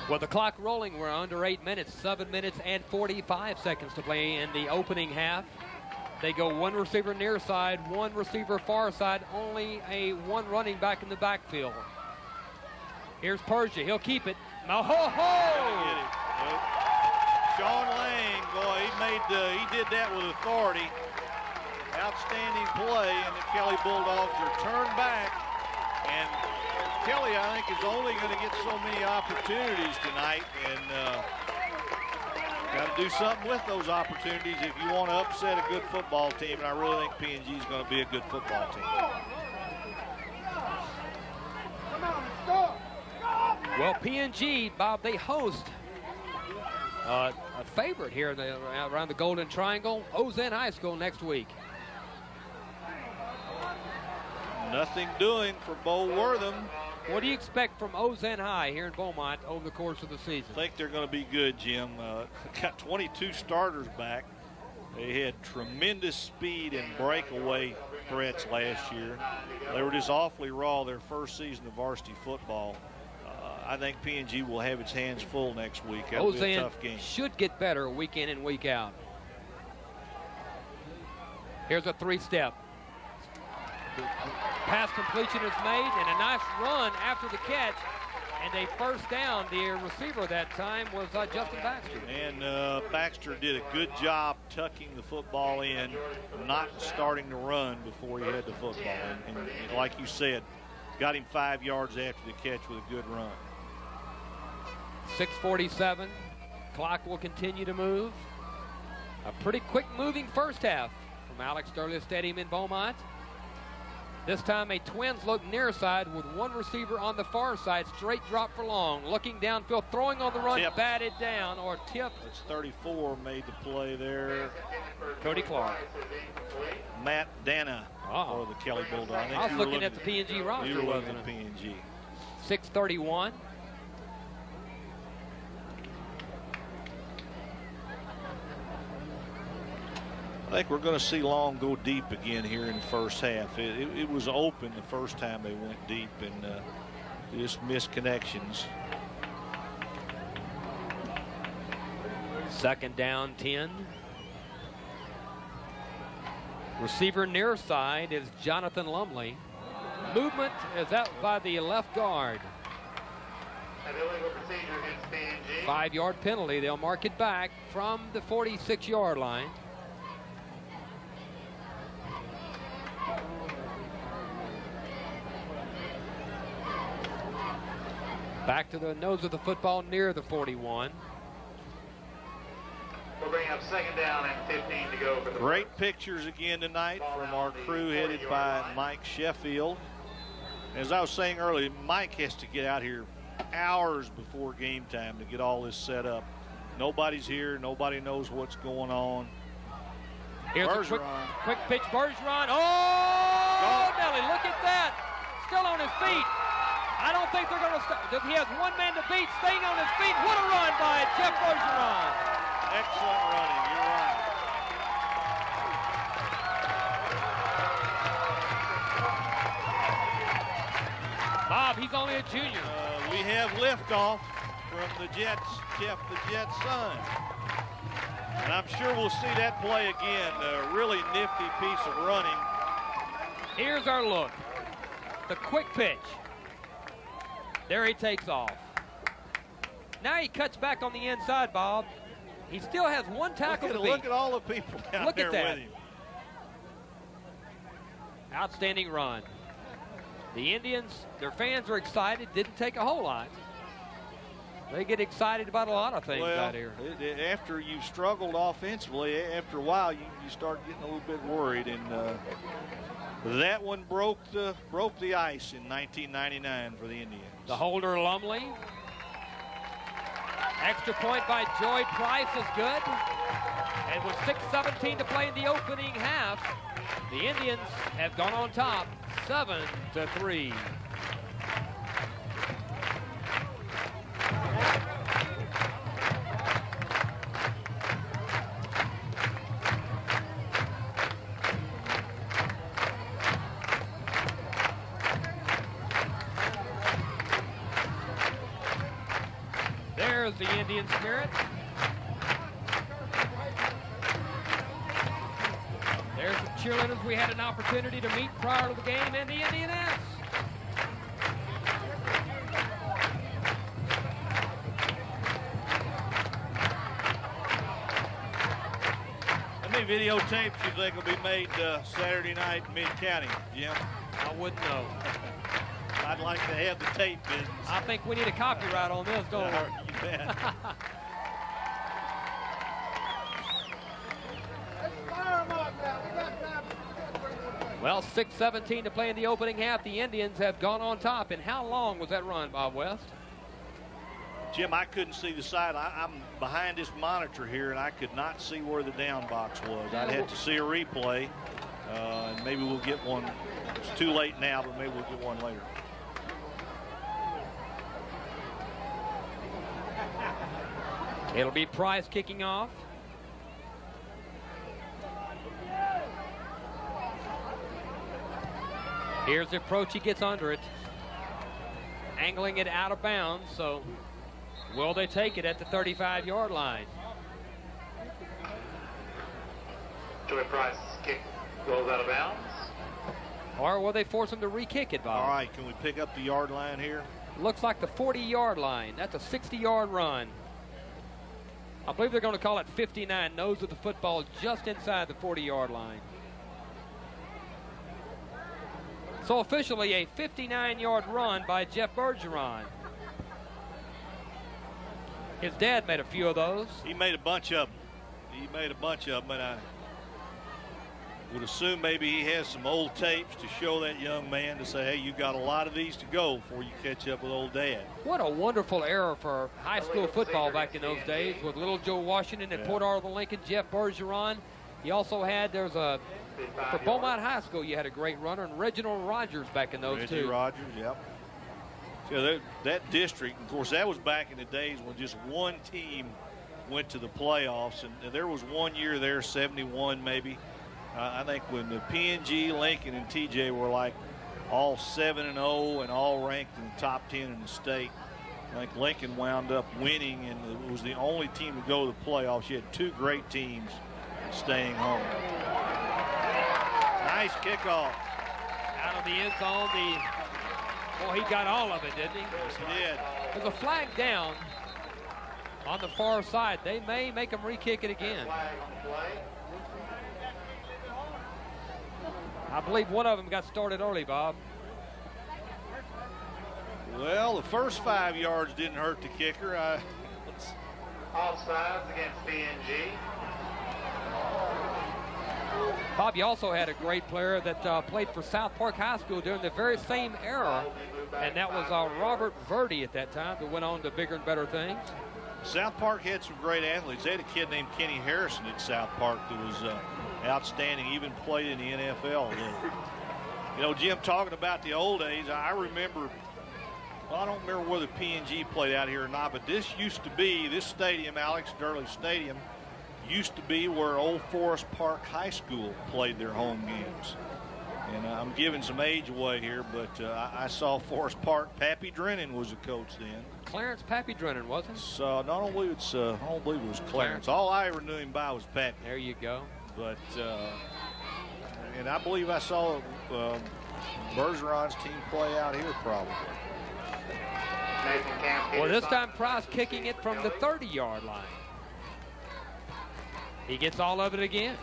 Well, the clock rolling. We're under 8 minutes, 7 minutes and 45 seconds to play in the opening half. They go 1 receiver near side, 1 receiver far side, only a 1 running back in the backfield. Here's Persia. He'll keep it. Ho-ho! Sean Lang, boy, he did that with authority. Outstanding play, and the Kelly Bulldogs are turned back. And Kelly, I think, is only going to get so many opportunities tonight, and got to do something with those opportunities if you want to upset a good football team. And I really think P&G is going to be a good football team. Well, P&G, Bob, they host a favorite here around the Golden Triangle, Ozen High School next week. Nothing doing for Bo Wortham. What do you expect from Ozen High here in Beaumont over the course of the season? I think they're going to be good, Jim. Got 22 starters back. They had tremendous speed and breakaway threats last year. They were just awfully raw their first season of varsity football. I think P&G will have its hands full next week. That'll be a tough game. Should get better week in and week out. Here's a 3-step. Pass completion is made, and a nice run after the catch, and a first down. The receiver that time was Justin Baxter. And Baxter did a good job tucking the football in, not starting to run before he had the football. And like you said, got him 5 yards after the catch with a good run. 6:47. Clock will continue to move. A pretty quick moving first half from Alex Sturley Stadium in Beaumont. This time a Twins look near side with 1 receiver on the far side. Straight drop for long. Looking downfield, throwing on the run, Tipped. batted down or tipped. It's 34 made the play there. Cody Clark. Matt Dana for the Kelly Bulldogs. I was looking at the P&G roster. You were looking at P&G. 6:31. I think we're going to see Long go deep again here in the first half. It was open the first time they went deep, and just missed connections. 2nd down, 10. Receiver near side is Jonathan Lumley. Movement is out by the left guard. 5-yard penalty. They'll mark it back from the 46-yard line. Back to the nose of the football near the 41. We'll bring up second down and 15 to go for the Great pictures again tonight from our crew headed by Mike Sheffield. As I was saying earlier, Mike has to get out here hours before game time to get all this set up. Nobody's here. Nobody knows what's going on. Here's a quick pitch, Bergeron. Oh, Nelly, look at that. Still on his feet. I don't think they're going to stop. He has one man to beat, staying on his feet. What a run by Jeff Bergeron. Excellent running. You're right. Bob, he's only a junior. We have liftoff from the Jets, Jeff the Jets' son. And I'm sure we'll see that play again. A really nifty piece of running. Here's our look. The quick pitch. There he takes off. Now he cuts back on the inside, Bob. He still has one tackle to beat. Look at all the people down there with him. Outstanding run. The Indians, their fans are excited. Didn't take a whole lot. They get excited about a lot of things out here. After you've struggled offensively, after a while, you start getting a little bit worried. And that one broke the ice in 1999 for the Indians. The holder, Lumley. Extra point by Joy Price is good. And with 6:17 to play in the opening half, the Indians have gone on top 7-3. There's the Indian spirit. There's the cheerleaders we had an opportunity to meet prior to the game, and the Indianettes. How many videotapes you think will be made Saturday night in Mid-County, Jim? I wouldn't know. I'd like to have the tape business. I think we need a copyright on this, don't we? You bet. Well, 6:17 to play in the opening half. The Indians have gone on top. And how long was that run, Bob West? Jim, I couldn't see the side. I'm behind this monitor here, and I could not see where the down box was. I'd have to see a replay, and maybe we'll get one. It's too late now, but maybe we'll get one later. It'll be Price kicking off. Here's the approach. He gets under it. Angling it out of bounds. So will they take it at the 35-yard line? Joey Price kick goes out of bounds. Or will they force him to re-kick it, Bob? All right, can we pick up the yard line here? Looks like the 40-yard line. That's a 60-yard run. I believe they're going to call it 59. Nose of the football just inside the 40-yard line. So officially a 59-yard run by Jeff Bergeron. His dad made a few of those. He made a bunch of them. And I would assume maybe he has some old tapes to show that young man to say, hey, you got a lot of these to go before you catch up with old dad. What a wonderful era for high school football back in those days with little Joe Washington at Port Arthur Lincoln, Jeff Bergeron. He also had, for Beaumont High School, you had a great runner, and Reginald Rogers back in those Reggie two. Rogers, yep. So that district, of course, that was back in the days when just one team went to the playoffs, and there was one year there, 71 maybe. I think when the PNG, Lincoln, and TJ were like all 7-0 and all ranked in the top 10 in the state. I think Lincoln wound up winning, and it was the only team to go to the playoffs. You had two great teams staying home. Nice kickoff. Out of the end zone, he got all of it, didn't he? Yes, he did. There's a flag down on the far side. They may make him re-kick it again. I believe one of them got started early, Bob. Well, the first 5 yards didn't hurt the kicker. Offsides against PNG. Bob, you also had a great player that played for South Park High School during the very same era, and that was Robert Verdi at that time, that went on to bigger and better things. South Park had some great athletes. They had a kid named Kenny Harrison at South Park that was outstanding, even played in the NFL. You know, Jim, talking about the old days, I remember, well, I don't remember whether P&G played out here or not, but this used to be, this stadium, Alex Durley Stadium, used to be where Old Forest Park High School played their home games. And I'm giving some age away here, but I saw Forest Park. Pappy Drennan was the coach then. Clarence Pappy Drennan, wasn't it? So I don't believe it was Clarence. All I ever knew him by was Pappy. There you go. But and I believe I saw Bergeron's team play out here probably. Well, this time Price kicking it from the 30-yard line. He gets all of it again.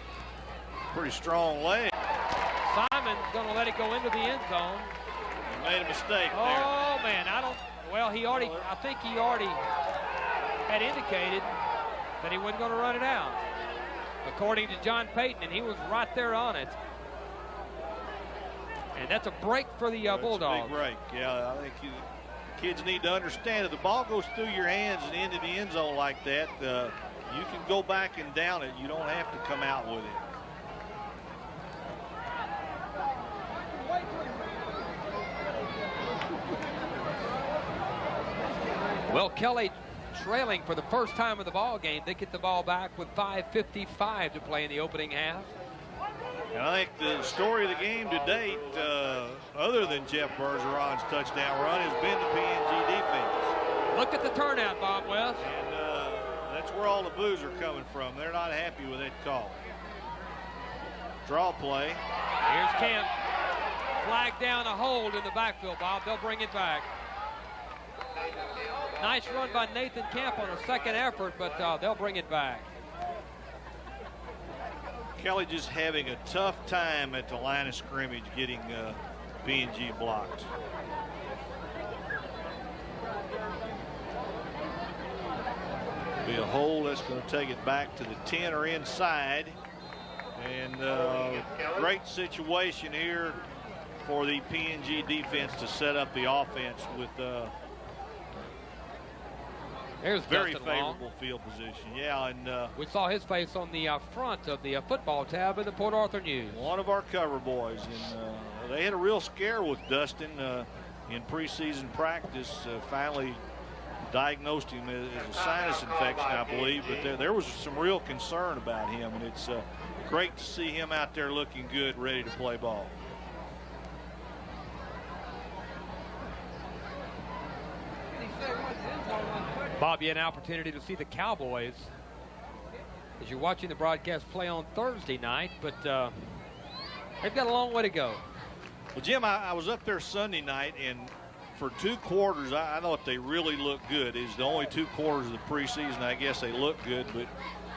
Pretty strong leg. Simon's going to let it go into the end zone. He made a mistake there. Oh, man, well, I think he already had indicated that he wasn't going to run it out, according to John Payton, and he was right there on it. And that's a break for the Bulldogs. A big break, yeah. I think kids need to understand if the ball goes through your hands and into the end zone like that, you can go back and down it. You don't have to come out with it. Well, Kelly trailing for the first time of the ball game. They get the ball back with 5:55 to play in the opening half. And I think the story of the game to date, other than Jeff Bergeron's touchdown run, has been the P&G defense. Look at the turnout, Bob West. And that's where all the boos are coming from. They're not happy with that call. Draw play. Here's Kemp. Flag down, a hold in the backfield, Bob. They'll bring it back. Nice run by Nathan Kemp on a second effort, but they'll bring it back. Kelly just having a tough time at the line of scrimmage getting P&G blocked. Be a hold that's going to take it back to the 10 or inside. And great situation here for the P&G defense to set up the offense with there's very Dustin favorable Long. field position. Yeah, and we saw his face on the front of the football tab in the Port Arthur News. One of our cover boys, and they had a real scare with Dustin in preseason practice. Finally diagnosed him as a sinus infection, I believe, but there was some real concern about him, and it's great to see him out there looking good, ready to play ball. Bob, you had an opportunity to see the Cowboys as you're watching the broadcast play on Thursday night, but they've got a long way to go. Well, Jim, I was up there Sunday night, and for 2 quarters, I thought they really looked good. It's the only 2 quarters of the preseason, I guess they looked good, but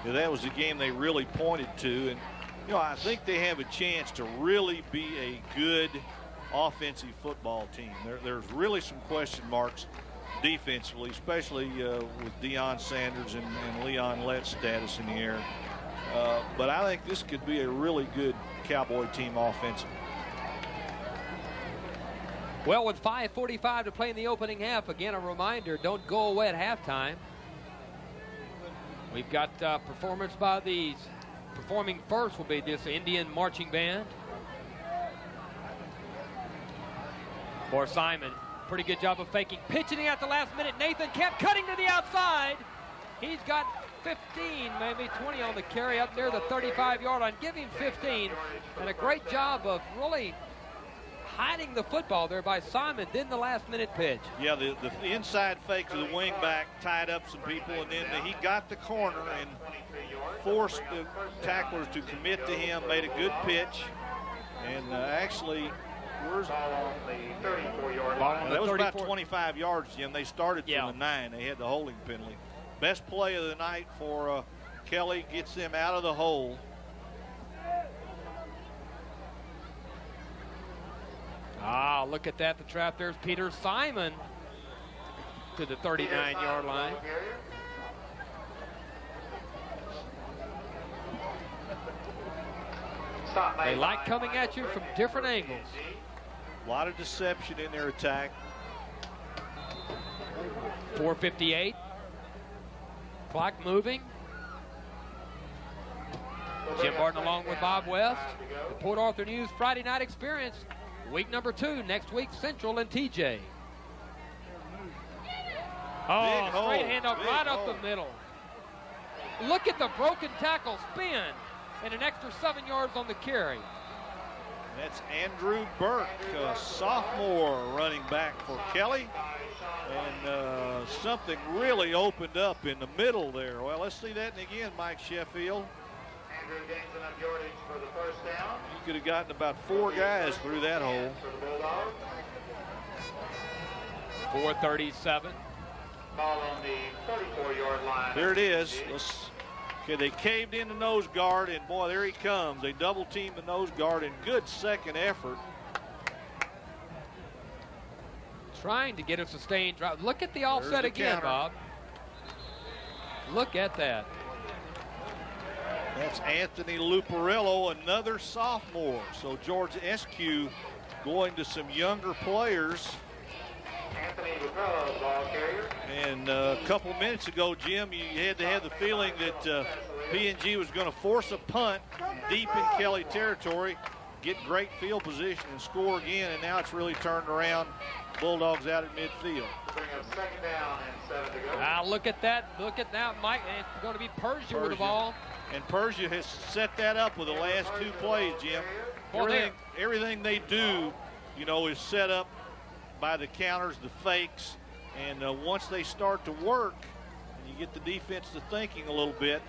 that was the game they really pointed to. And, you know, I think they have a chance to really be a good offensive football team. There's really some question marks defensively, especially with Deion Sanders and Leon Lett's status in the air. But I think this could be a really good Cowboy team offensively. Well, with 5:45 to play in the opening half, again, a reminder, don't go away at halftime. We've got performance by these. Performing first will be this Indian marching band. For Simon. Pretty good job of faking. Pitching it at the last minute. Nathan Kemp cutting to the outside. He's got 15, maybe 20 on the carry up there, the 35-yard line. Give him 15. And a great job of really hiding the football there by Simon. Then the last-minute pitch. Yeah, the inside fake to the wing back tied up some people, and then he got the corner and forced the tacklers to commit to him, made a good pitch, and actually, where's that was about 25 yards, Jim. They started from the 9. They had the holding penalty. Best play of the night for Kelly, gets them out of the hole. Ah, look at that, the trap. There's Peter Simon to the 39-yard line. They like coming at you from different angles. A lot of deception in their attack. 4:58. Clock moving. Jim Barton along with Bob West. The Port Arthur News Friday Night Experience. Week number 2, next week, Central and TJ. Oh, straight handoff right up the middle. Look at the broken tackle spin and an extra 7 yards on the carry. That's Andrew Burke, a sophomore running back for Kelly. And something really opened up in the middle there. Well, let's see that again, Mike Sheffield. Andrew gains enough yardage for the first down. He could have gotten about 4 guys through that hole. For the Bulldogs. 4:37. Ball on the 34-yard line. There it is. Okay, they caved in the nose guard, and boy, there he comes. They double teamed the nose guard, and good second effort. Trying to get a sustained drive. Look at the offset again, counter. Bob. Look at that. That's Anthony Luparillo, another sophomore. So George Eskew going to some younger players. Anthony Luparillo, ball carrier. And a couple minutes ago, Jim, you had to have the feeling that P&G was going to force a punt deep in Kelly territory, get great field position, and score again. And now it's really turned around. Bulldogs out at midfield. Bring up second down and 7 to go. Now look at that. Look at that, Mike. And it's going to be Persia with the ball. And Persia has set that up with the last 2 plays, Jim. Everything they do, you know, is set up by the counters, the fakes. And once they start to work, and you get the defense to thinking a little bit,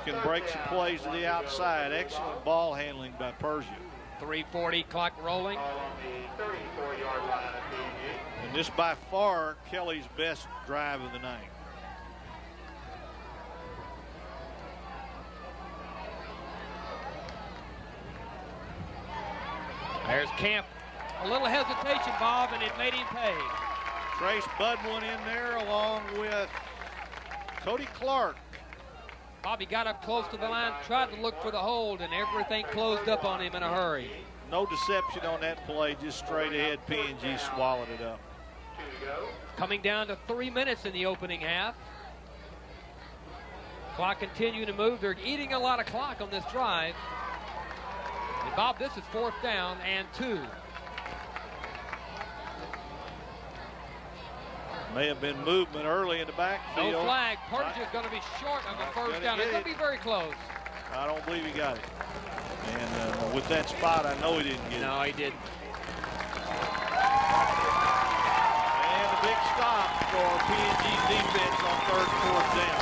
you can break some plays to the outside. Excellent ball handling by Persia. 3:40 clock rolling. Ball on the 34-yard line at P&G. And this by far Kelly's best drive of the night. There's Camp. A little hesitation, Bob, and it made him pay. Trace Budwin in there along with Cody Clark. Bobby got up close to the line, tried to look for the hold, and everything closed up on him in a hurry. No deception on that play, just straight ahead. P&G swallowed it up. 2 to go. Coming down to 3 minutes in the opening half. Clock continuing to move. They're eating a lot of clock on this drive. And Bob, this is 4th down and 2. May have been movement early in the backfield. No flag. Persia is going to be short of a first down. It's going to be very close. I don't believe he got it. And with that spot, I know he didn't get it. No, he didn't. And a big stop for P&G defense on 3rd and 4th down.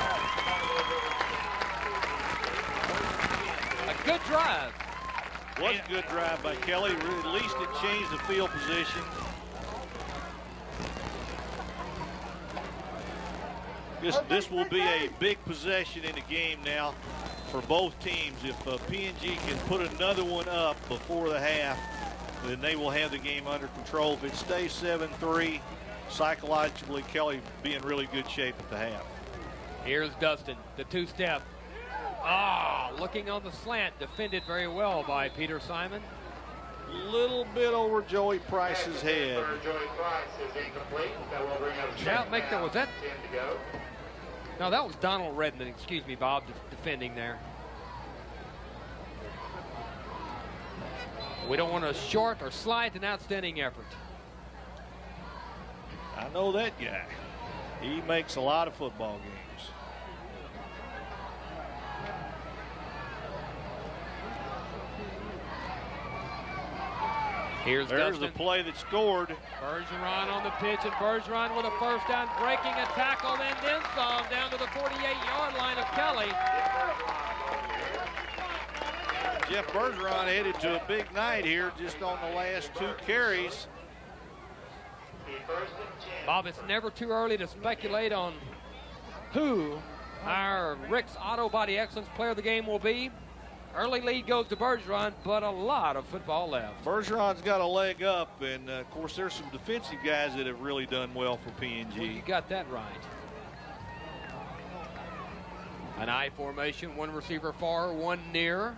A good drive. Was a good drive by Kelly. At least it changed the field position. This will be a big possession in the game now for both teams. If P&G can put another one up before the half, then they will have the game under control. If it stays 7-3, psychologically, Kelly be in really good shape at the half. Here's Dustin, the 2-step. Looking on the slant, defended very well by Peter Simon. Little bit over Joey Price's head. Joey Price is incomplete. That will bring up Now, make that, was that? 10 to go. No, that was Donald Redmond, excuse me, Bob, defending there. We don't want to short or slide an outstanding effort. I know that guy. He makes a lot of football games. There's the play that scored. Bergeron on the pitch, and Bergeron with a first down, breaking a tackle, and then some down to the 48-yard line of Kelly. Jeff Bergeron headed to a big night here just on the last 2 carries. Bob, it's never too early to speculate on who our Rick's Auto Body Excellence player of the game will be. Early lead goes to Bergeron, but a lot of football left. Bergeron's got a leg up, and of course there's some defensive guys that have really done well for P&G. Well, you got that right. An I formation, 1 receiver far, 1 near.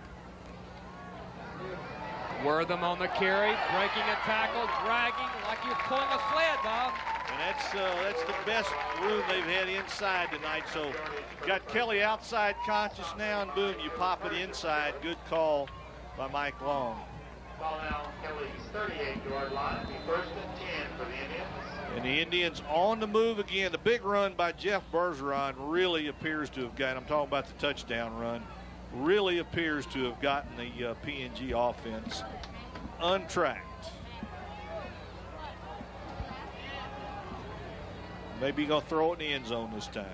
Wortham on the carry, breaking a tackle, dragging like you're pulling a sled, Bob. And that's the best room they've had inside tonight. So got Kelly outside conscious now, and boom, you pop it inside. Good call by Mike Long. Ball now on Kelly's 38-yard line. Be first and 10 for the Indians. And the Indians on the move again. The big run by Jeff Bergeron really appears to have gotten, I'm talking about the touchdown run, really appears to have gotten the P&G offense untracked. Maybe going to throw it in the end zone this time.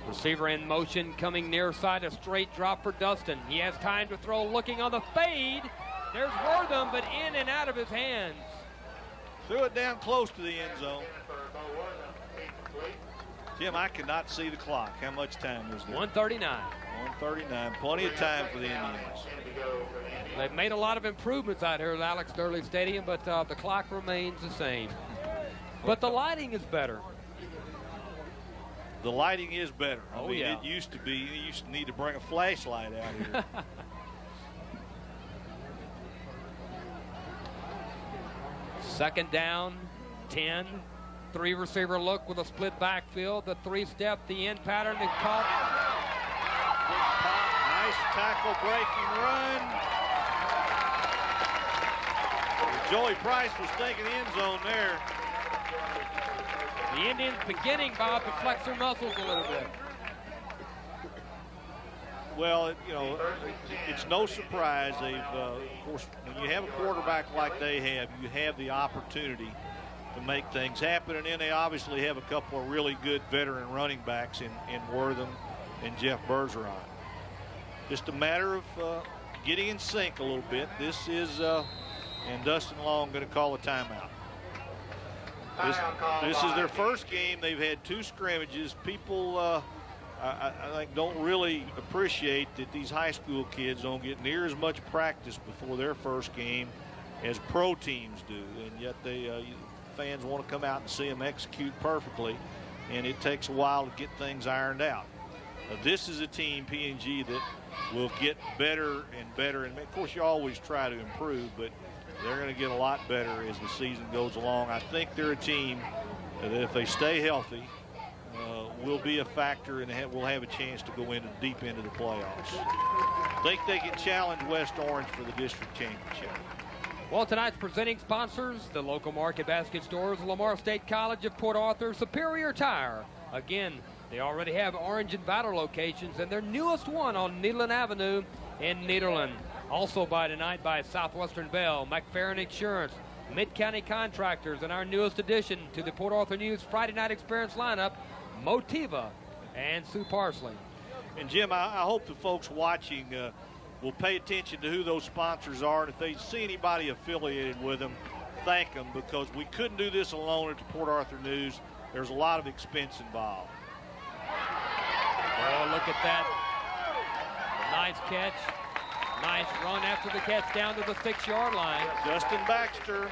Receiver in motion, coming near side, a straight drop for Dustin. He has time to throw, looking on the fade. There's Wortham, but in and out of his hands. Threw it down close to the end zone. Jim, I cannot see the clock. How much time is there? 1:39. 1:39. Plenty of time for the Indians. They've made a lot of improvements out here at Alex Durley Stadium, but the clock remains the same. But the lighting is better. The lighting is better. I mean, yeah. It used to be, you used to need to bring a flashlight out here. Second down, 10. Three receiver look with a split backfield. The three-step, the end pattern is caught. Nice tackle breaking run. Joey Price was thinking end zone there. The Indians beginning, Bob, to flex their muscles a little bit. Well, you know, it's no surprise they've, of course, when you have a quarterback like they have, you have the opportunity to make things happen. And then they obviously have a couple of really good veteran running backs in Wortham and Jeff Bergeron. Just a matter of getting in sync a little bit. This is, and Dustin Long going to call a timeout. This is their first game. They've had two scrimmages. People, I think, don't really appreciate that these high school kids don't get near as much practice before their first game as pro teams do. And yet fans want to come out and see them execute perfectly, and it takes a while to get things ironed out. This is a team, P&G, that will get better and better. And, of course, you always try to improve, but they're going to get a lot better as the season goes along. I think they're a team that if they stay healthy, will be a factor and will have a chance to go deep into the playoffs. I think they can challenge West Orange for the district championship. Well, tonight's presenting sponsors, the local market basket stores, Lamar State College of Port Arthur, Superior Tire. Again, they already have Orange and Vital locations, and their newest one on Nederland Avenue in Nederland. Also by tonight by Southwestern Bell, McFerrin Insurance, Mid-County Contractors, and our newest addition to the Port Arthur News Friday Night Experience lineup, Motiva and Sue Parsley. And Jim, I hope the folks watching will pay attention to who those sponsors are, and if they see anybody affiliated with them, thank them, because we couldn't do this alone at the Port Arthur News. There's a lot of expense involved. Oh, look at that. Nice catch. Nice run after the catch down to the 6-yard line. Justin Baxter.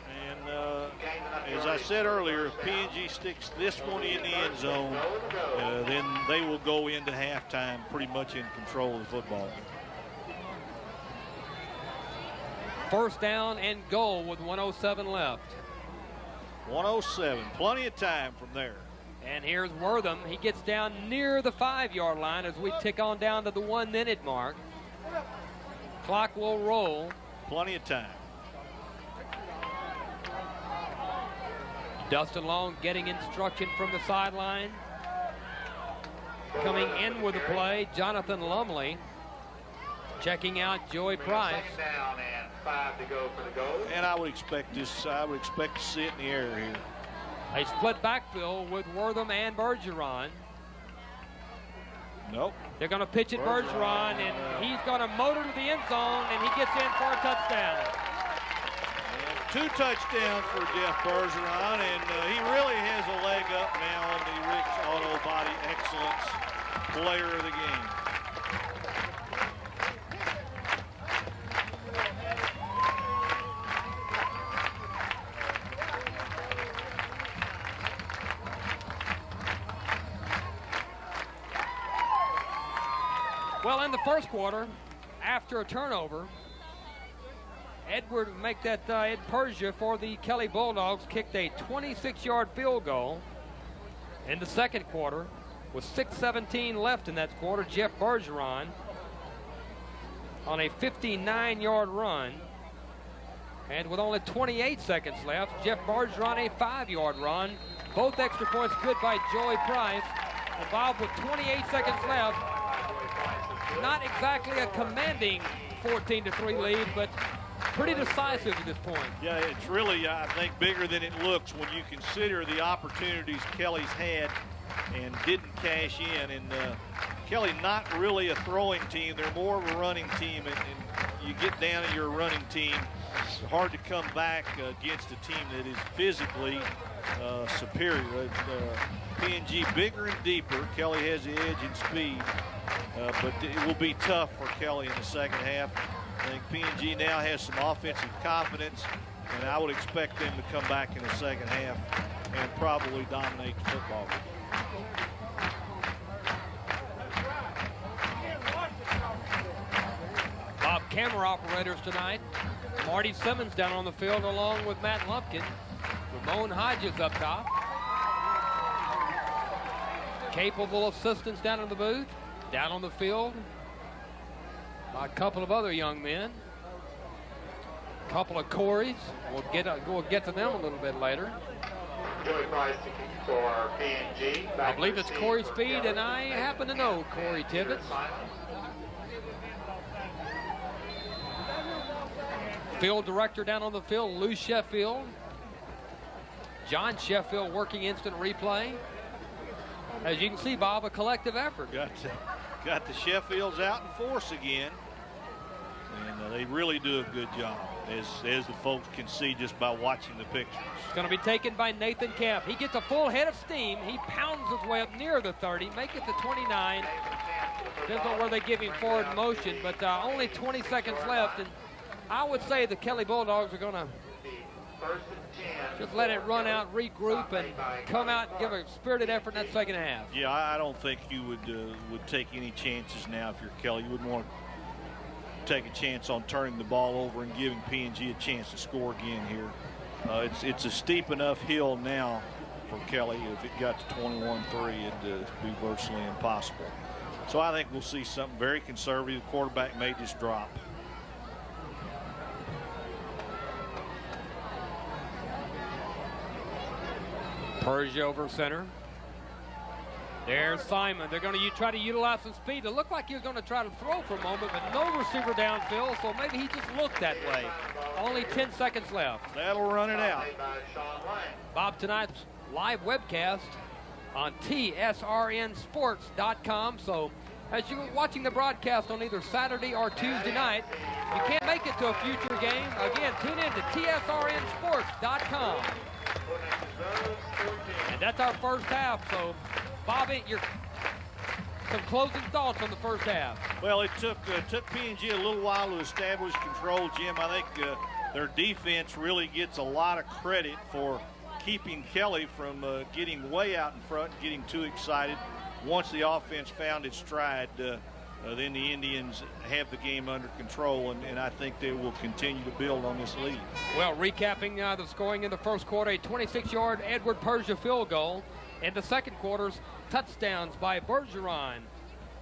And as I said earlier, if P&G sticks this one in the end zone, then they will go into halftime pretty much in control of the football game. First down and goal with 1:07 left. 1:07, plenty of time from there. And here's Wortham. He gets down near the 5-yard line as we tick on down to the 1-minute mark. Clock will roll. Plenty of time. Dustin Long getting instruction from the sideline. Coming in with the play, Jonathan Lumley. Checking out Joey Price. Down and 5 to go for the goal. And I would expect this. I would expect to see it in the air here. A split backfield with Wortham and Bergeron. Nope. They're going to pitch it Bergeron, and he's going to motor to the end zone, and he gets in for a touchdown. And 2 touchdowns for Jeff Bergeron, and he really has a leg up now on the Rick's Auto Body Excellence Player of the Game. Well, in the first quarter, after a turnover, Edward make that Ed Persia for the Kelly Bulldogs kicked a 26-yard field goal. In the second quarter, with 6:17 left in that quarter, Jeff Bergeron on a 59-yard run. And with only 28 seconds left, Jeff Bergeron a 5-yard run. Both extra points good by Joey Price. And Bob, with 28 seconds left, not exactly a commanding 14-3 lead, but pretty decisive at this point. Yeah, it's really, I think, bigger than it looks when you consider the opportunities Kelly's had and didn't cash in. And Kelly not really a throwing team. They're more of a running team. And you get down to your running team, it's hard to come back against a team that is physically superior. P&G bigger and deeper. Kelly has the edge in speed, but it will be tough for Kelly in the second half. I think P&G now has some offensive confidence, and I would expect them to come back in the second half and probably dominate the football game. Bob, camera operators tonight. Marty Simmons down on the field along with Matt Lumpkin. Ramon Hodges up top. Capable assistants down in the booth. Down on the field, a couple of other young men. A couple of Corys. We'll get to them a little bit later. Joey Price to kick for P&G. I believe it's Corey Speed, and I happen to know Corey Tibbetts. Field director down on the field, Lou Sheffield. John Sheffield working instant replay. As you can see, Bob, a collective effort. Got the Sheffields out in force again. And they really do a good job, as the folks can see just by watching the pictures. It's going to be taken by Nathan Camp. He gets a full head of steam. He pounds his way up near the 30, make it to 29. Depends on where they give him forward motion, but only 20 seconds left. And I would say the Kelly Bulldogs are going to just let it run out, regroup, and come out and give a spirited effort in that second half. Yeah, I don't think you would take any chances now if you're Kelly. You wouldn't want to take a chance on turning the ball over and giving P&G a chance to score again here. It's a steep enough hill now for Kelly. If it got to 21-3, it'd be virtually impossible. So I think we'll see something very conservative. The quarterback may just drop. Persia over center. There's Simon. They're going to try to utilize some speed. It looked like he was going to try to throw for a moment, but no receiver downfield, so maybe he just looked that way. Only 10 seconds left. That'll run it out. Bob, tonight's live webcast on tsrnsports.com. So as you're watching the broadcast on either Saturday or Tuesday night, you can't make it to a future game. Again, tune in to tsrnsports.com. And that's our first half. So, Bobby, some closing thoughts on the first half. Well, it took P&G a little while to establish control, Jim. I think their defense really gets a lot of credit for keeping Kelly from getting way out in front, getting too excited. Once the offense found its stride, then the Indians have the game under control, and I think they will continue to build on this lead. Well, recapping the scoring in the first quarter, a 26-yard Edward Persia field goal. In the second quarter's touchdowns by Bergeron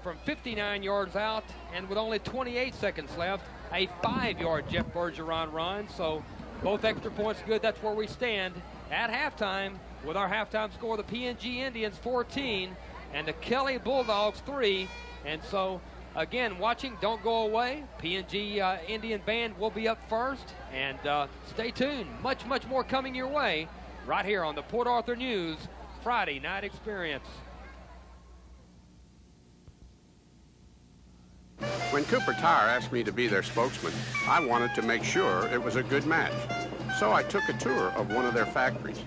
from 59 yards out, and with only 28 seconds left, a 5-yard Jeff Bergeron run. So both extra points good. That's where we stand at halftime with our halftime score, the P&G Indians 14 and the Kelly Bulldogs 3. And so, again, watching, don't go away. P&G Indian Band will be up first. And stay tuned. Much, much more coming your way right here on the Port Arthur News Friday Night Experience. When Cooper Tire asked me to be their spokesman, I wanted to make sure it was a good match. So I took a tour of one of their factories.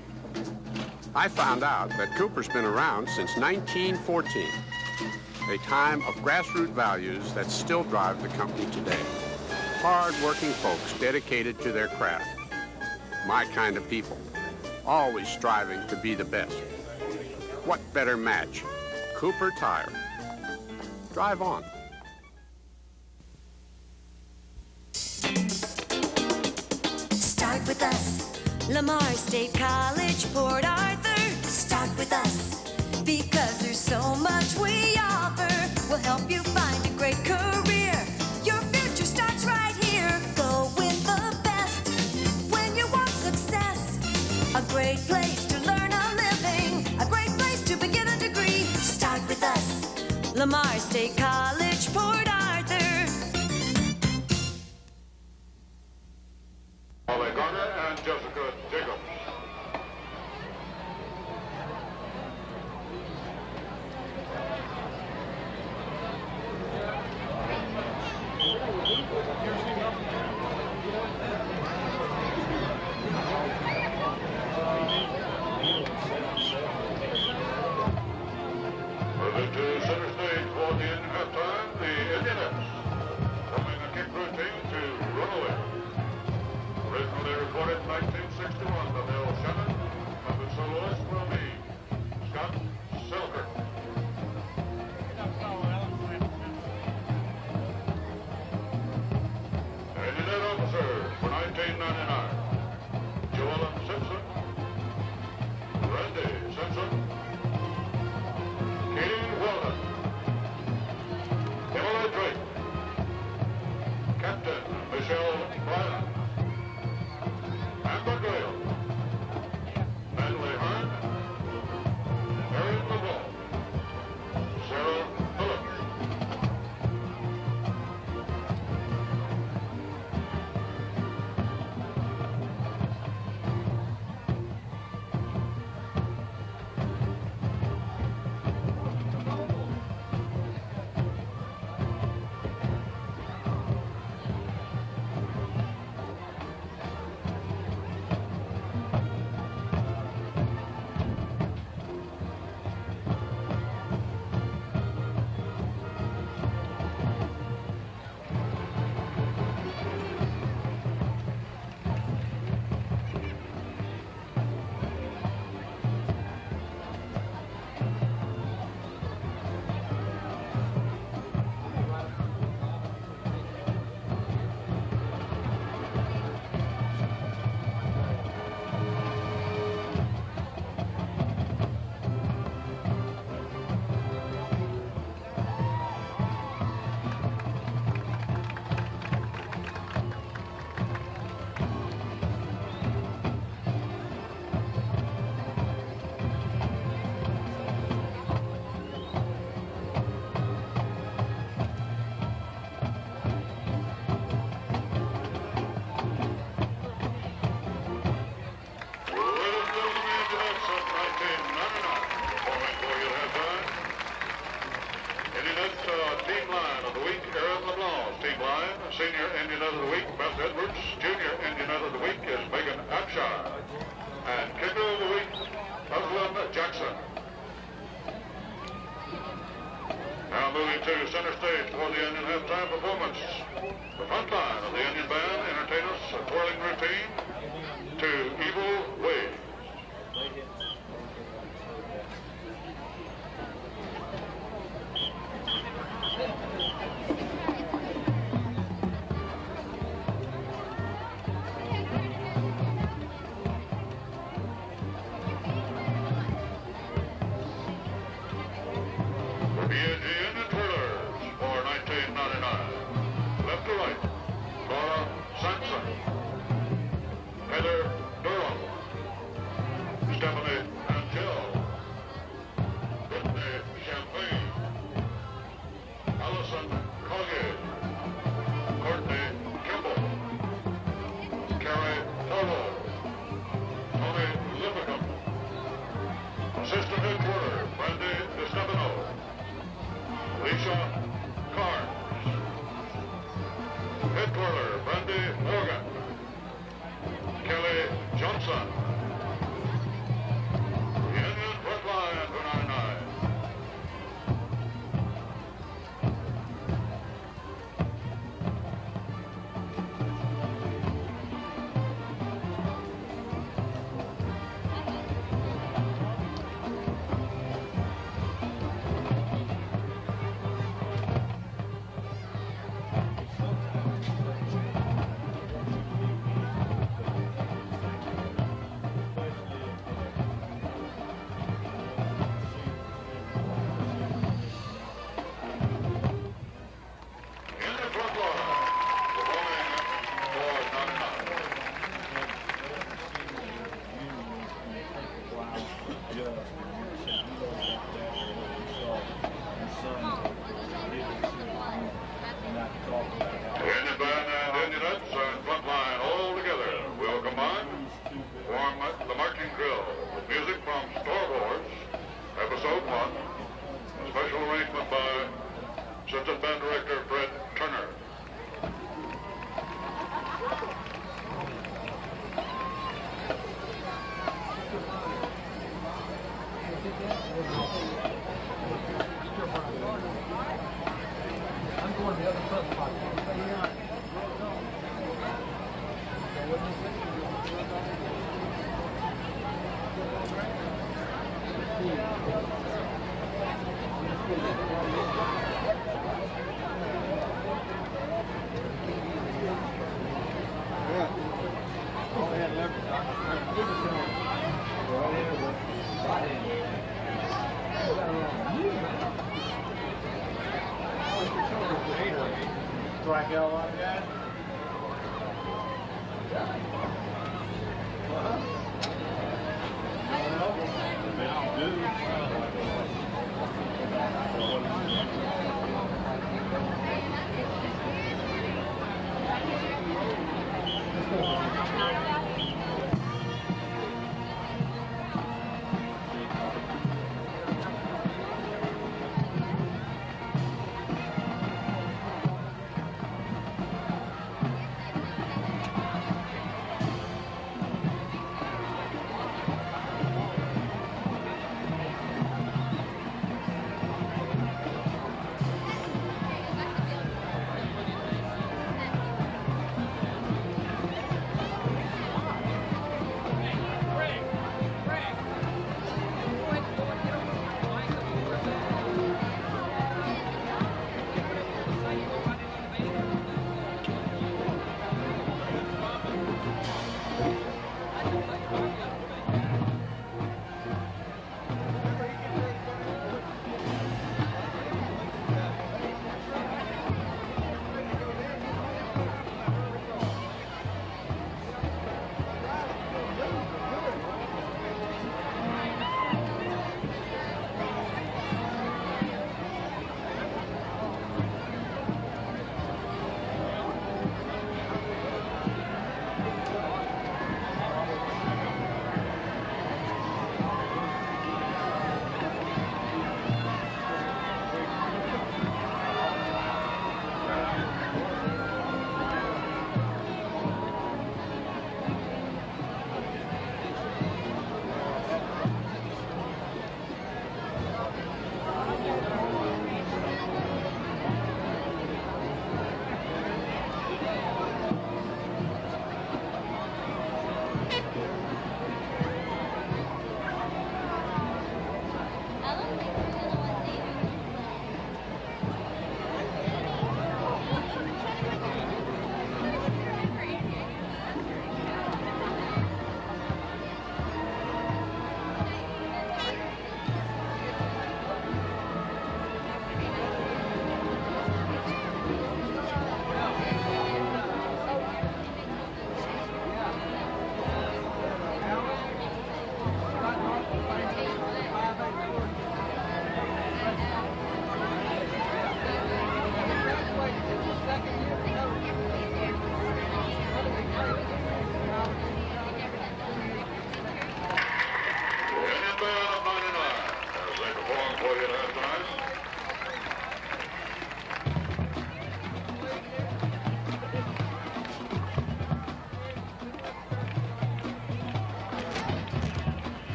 I found out that Cooper's been around since 1914. A time of grassroots values that still drive the company today. Hard-working folks dedicated to their craft. My kind of people, always striving to be the best. What better match? Cooper Tire. Drive on. Start with us. Lamar State College, Port Arthur. Start with us. Because there's so much we offer. We'll help you find a great career. Your future starts right here. Go with the best when you want success. A great place to learn a living. A great place to begin a degree. Start with us. Lamar State College, Port Arthur. Ollie Garner and Jessica Jacobs. Moving to center stage for the end halftime, the Indianapolis. Forming a kick routine to run away. Originally recorded in 1961 by Bill Shannon, and the soloist will be Scott Selkirk. Indianapolis officers for 1999. Joellen Simpson, Randy Simpson, Katie Weldon, Emily Drake, Captain Michelle Bryan, Amber Gale, Natalie Hearn, Marion LeBlanc, Sarah Phillips. Senior Indian of the Week, Beth Edwards. Junior Indian of the Week is Megan Abshire. And Kicker of the Week, Evelyn Jackson. Now moving to center stage for the Indian halftime performance. The front line of the Indian band entertain us a twirling routine to Evil Ways. Assistant head twirler, Brandy DeStefano. Alicia Carnes. Head twirler, Brandy Morgan. Kelly Johnson. The Indian front line for 99.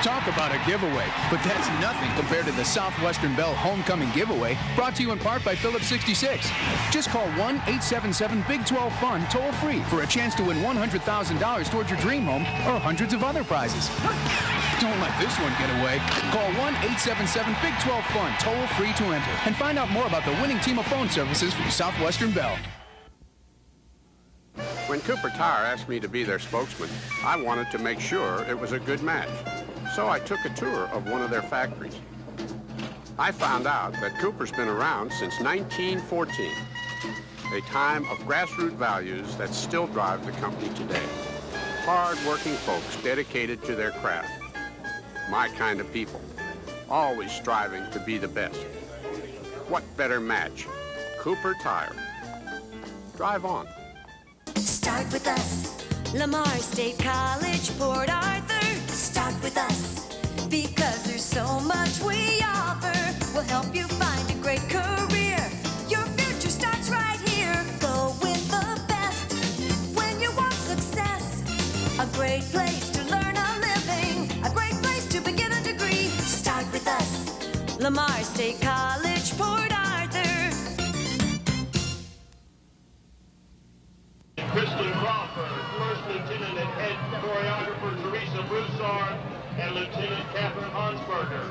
Talk about a giveaway, but that's nothing compared to the Southwestern Bell Homecoming Giveaway, brought to you in part by Phillips 66. Just call 1-877-BIG-12-FUN toll-free for a chance to win $100,000 towards your dream home or hundreds of other prizes. Don't let this one get away. Call 1-877-BIG-12-FUN toll-free to enter and find out more about the winning team of phone services from Southwestern Bell. When Cooper Tire asked me to be their spokesman, I wanted to make sure it was a good match. So I took a tour of one of their factories. I found out that Cooper's been around since 1914, a time of grassroots values that still drive the company today. Hard-working folks dedicated to their craft. My kind of people, always striving to be the best. What better match? Cooper Tire. Drive on. Start with us, Lamar State College, Port Arthur. Start with us, because there's so much we offer. We'll help you find a great career. Your future starts right here. Go with the best when you want success. A great place to learn a living, a great place to begin a degree. Start with us, Lamar State College, Port Arthur. Kristen Crawford, First Lieutenant and Head Choreographer Teresa Broussard, and Lieutenant Catherine Hansberger.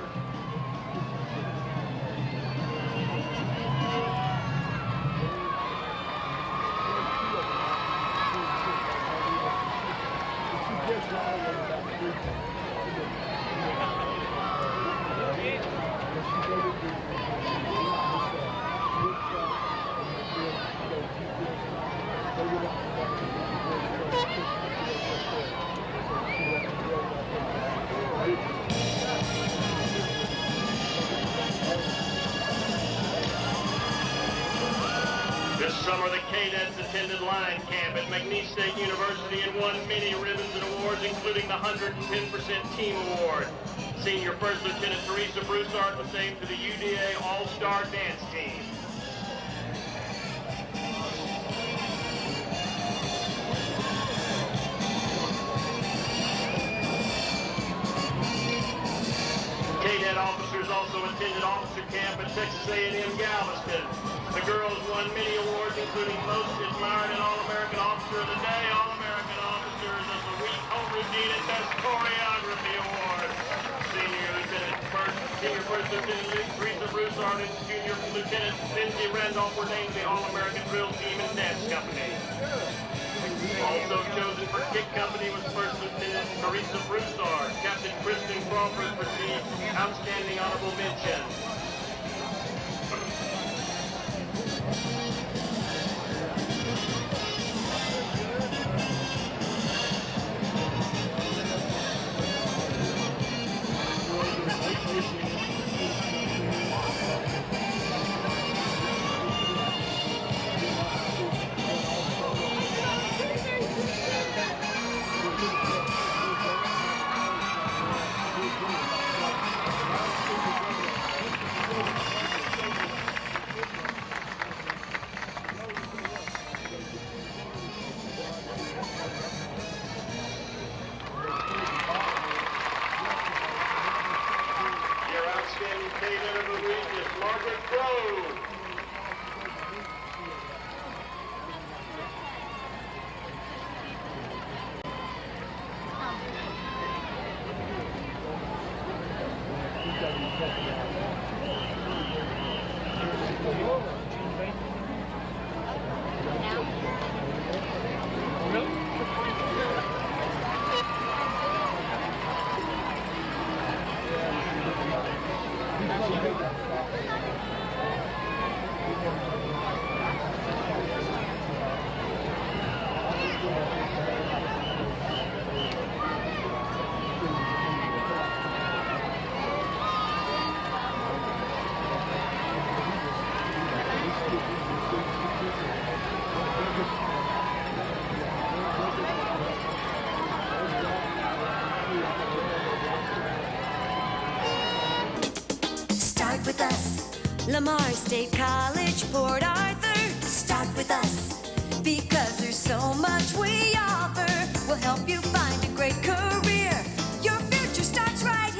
This summer, the cadets attended line camp at McNeese State University and won many ribbons and awards, including the 110% team award. Senior First Lieutenant Teresa Broussard was named to the UDA All-Star Dance Team. Cadet officers also attended officer camp at Texas A&M Galveston. The girls won many awards, including Most Admired and All-American Officer of the Day, All-American Officers of the Week, Home Routine, and Best Choreography Award. Senior First Lieutenant Teresa Broussard and Junior Lieutenant Lindsay Randolph were named the All-American Drill Team and Dance Company. Also chosen for Kick Company was First Lieutenant Teresa Broussard. Captain Kristen Crawford received Outstanding Honorable Mention. With us, Lamar State College, Port Arthur. Start with us, because there's so much we offer. We'll help you find a great career. Your future starts right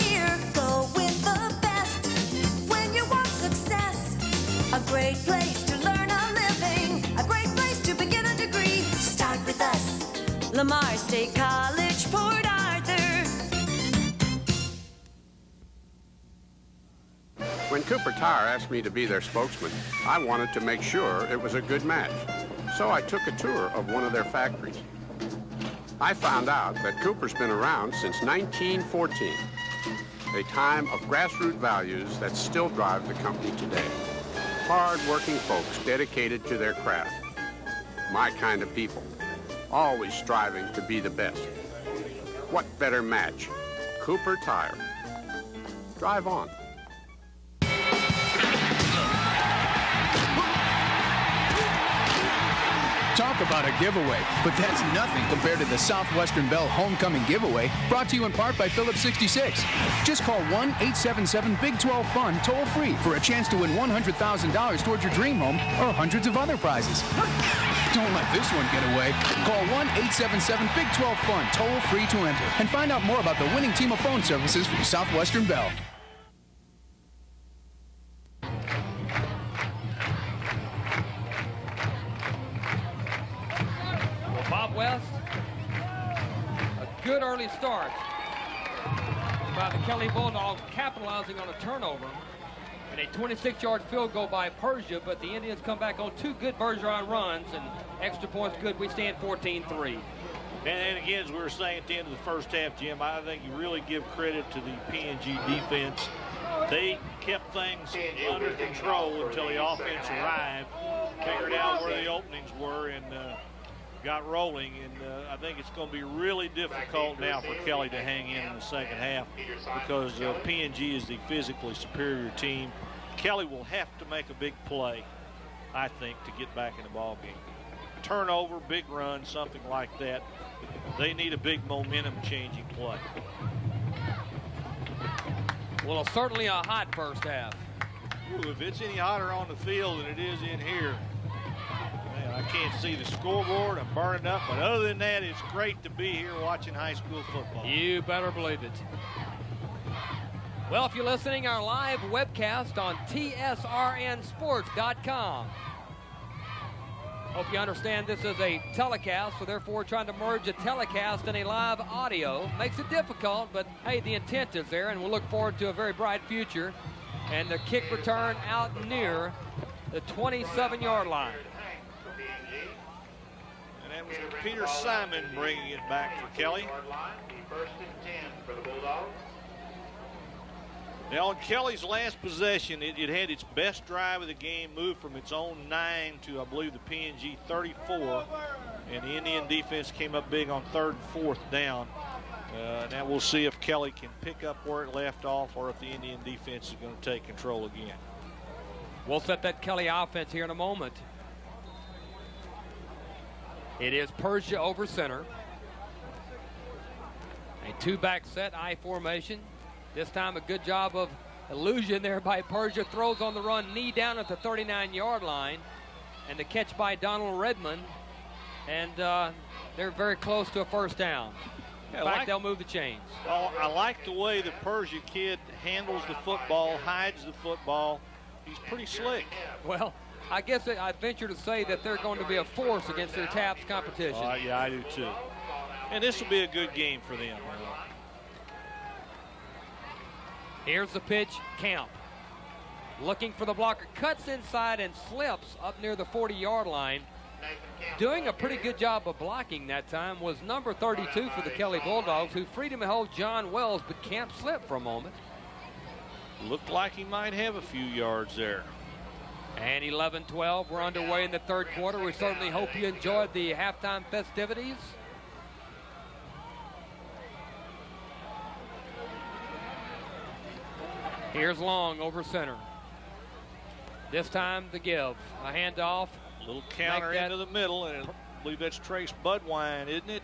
State College, Port Arthur. When Cooper Tire asked me to be their spokesman, I wanted to make sure it was a good match. So I took a tour of one of their factories. I found out that Cooper's been around since 1914, a time of grassroots values that still drive the company today. Hard-working folks dedicated to their craft. My kind of people, always striving to be the best. What better match? Cooper Tire. Drive on. Talk about a giveaway, but that's nothing compared to the Southwestern Bell Homecoming Giveaway, brought to you in part by Phillips 66. Just call 1-877-BIG-12-FUN toll-free for a chance to win $100,000 towards your dream home or hundreds of other prizes. Don't let this one get away. Call 1-877-BIG-12-FUN toll-free to enter and find out more about the winning team of phone services from Southwestern Bell. Bob West, a good early start by the Kelly Bulldogs, capitalizing on a turnover and a 26-yard field goal by Persia, but the Indians come back on two good Bergeron runs and extra points good. We stand 14-3. And again, as we were saying at the end of the first half, Jim, I think you really give credit to the P&G defense. They kept things under control until the offense arrived, figured out where the openings were, and got rolling, and I think it's going to be really difficult now for Kelly to hang in the second half because P&G is the physically superior team. Kelly will have to make a big play, I think, to get back in the ball game. Turnover, big run, something like that. They need a big momentum-changing play. Well, certainly a hot first half. Ooh, if it's any hotter on the field than it is in here, man, I can't see the scoreboard. I'm burning up. But other than that, it's great to be here watching high school football. You better believe it. Well, if you're listening, our live webcast on tsrnsports.com. Hope you understand this is a telecast, so therefore trying to merge a telecast and a live audio makes it difficult, but hey, the intent is there, and we'll look forward to a very bright future. And the kick return out near the 27-yard line. And that was Peter Simon bringing it back for Kelly. First and 10 for the Bulldogs. Now, on Kelly's last possession, it had its best drive of the game, moved from its own 9 to, I believe, the P&G 34. And the Indian defense came up big on 3rd and 4th down. Now we'll see if Kelly can pick up where it left off or if the Indian defense is going to take control again. We'll set that Kelly offense here in a moment. It is Persia over center. A two-back set, I formation. This time a good job of illusion there by Persia. Throws on the run, knee down at the 39-yard line. And the catch by Donald Redmond. And they're very close to a first down. In fact, they'll move the chains. Oh, I like the way the Persia kid handles the football, hides the football. He's pretty slick. Well, I guess I venture to say that they're going to be a force against their TAPS competition. Yeah, I do too. And this will be a good game for them. Here's the pitch, Camp. Looking for the blocker, cuts inside and slips up near the 40-yard line. Doing a pretty good job of blocking that time was number 32 for the Kelly Bulldogs, who freed him to hold John Wells, but Camp slipped for a moment. Looked like he might have a few yards there. And 11-12, we're underway in the third quarter. We certainly hope you enjoyed the halftime festivities. Here's Long over center. This time the give. A handoff. A little counter into the middle, and I believe that's Trace Budwine, isn't it?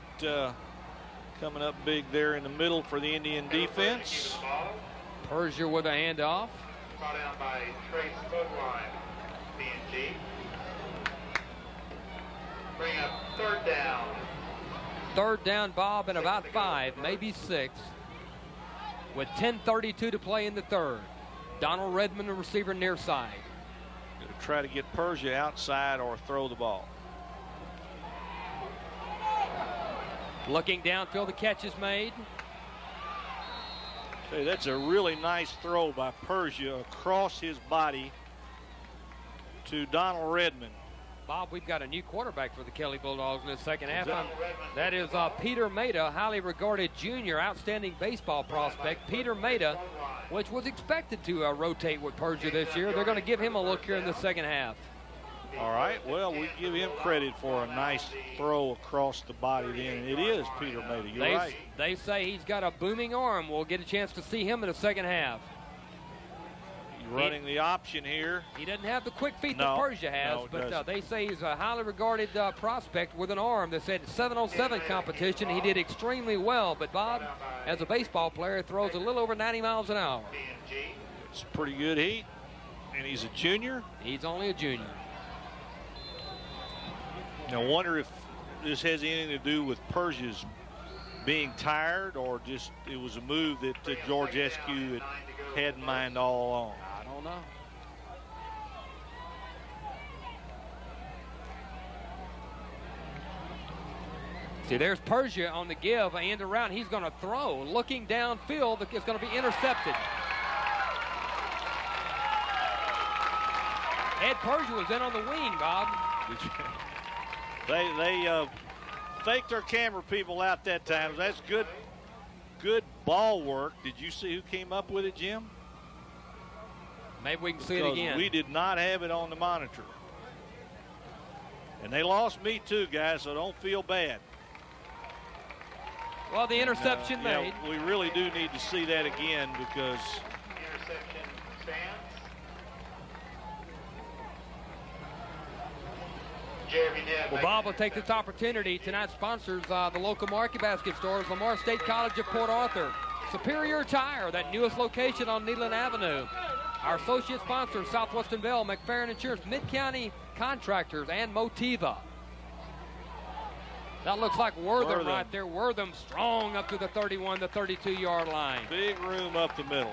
Coming up big there in the middle for the Indian defense. Persia with a handoff. Brought down by Trace Budwine, P&G. Bring up 3rd down. 3rd down, Bob, and about 5, maybe 6. With 10:32 to play in the third. Donald Redmond, the receiver, near side. Going to try to get Persia outside or throw the ball. Looking downfield, the catch is made. Hey, that's a really nice throw by Persia across his body to Donald Redmond. Bob, we've got a new quarterback for the Kelly Bulldogs in the second half. That is Peter Maida, highly regarded junior, outstanding baseball prospect. Peter Maida, which was expected to rotate with Persia this year. They're going to give him a look here in the second half. All right, well, we give him credit for a nice throw across the body then. It is Peter Maida, you're right. They say he's got a booming arm. We'll get a chance to see him in the second half. Running the option here. He doesn't have the quick feet that Persia has, but they say he's a highly regarded prospect with an arm. They said 707 competition. He did extremely well, but Bob, as a baseball player, throws a little over 90 miles an hour. It's pretty good heat, and he's a junior. He's only a junior. Now, I wonder if this has anything to do with Persia's being tired, or just it was a move that George Eskew had in mind all along. I don't know. See, there's Persia on the give, end around. He's going to throw. Looking downfield, it's going to be intercepted. Ed Persia was in on the wing, Bob. They faked their camera people out that time. That's good ball work. Did you see who came up with it, Jim? Maybe we can see it again. We did not have it on the monitor. And they lost me too, guys, so don't feel bad. Well, the interception made. Yeah, we really do need to see that again because Interception stands. Well, Bob will take this opportunity. Tonight's sponsors, the local market basket stores, Lamar State College of Port Arthur, Superior Tire, that newest location on Neyland Avenue. Our associate sponsors, Southwestern Bell, McFerrin Insurance, Mid-County Contractors, and Motiva. That looks like Wortham right there. Wortham strong up to the 31, the 32-yard line. Big room up the middle.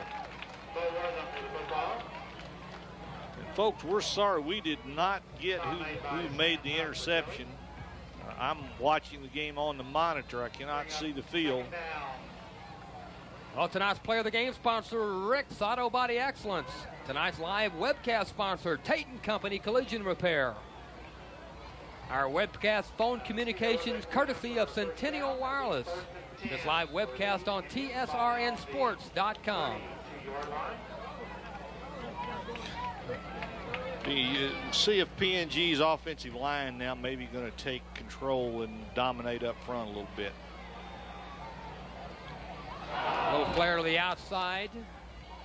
And folks, we're sorry we did not get who made the interception. I'm watching the game on the monitor. I cannot see the field. Well, tonight's player of the game sponsor, Rick's Auto Body Excellence. Tonight's live webcast sponsor, Tate & Company Collision Repair. Our webcast phone communications courtesy of Centennial Wireless. This live webcast on tsrnsports.com. You see if PNG's offensive line now maybe going to take control and dominate up front a little bit. Little flare to the outside.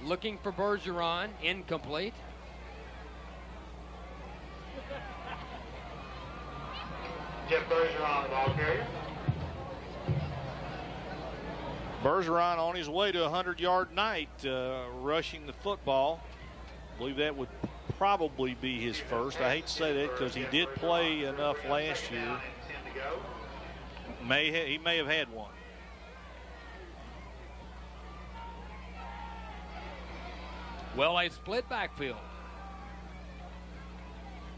Looking for Bergeron. Incomplete. Jeff Bergeron, the ball carrier. Bergeron on his way to a 100-yard night, rushing the football. I believe that would probably be his first. I hate to say that because he did play enough last year. He may have had one. Well, a split backfield.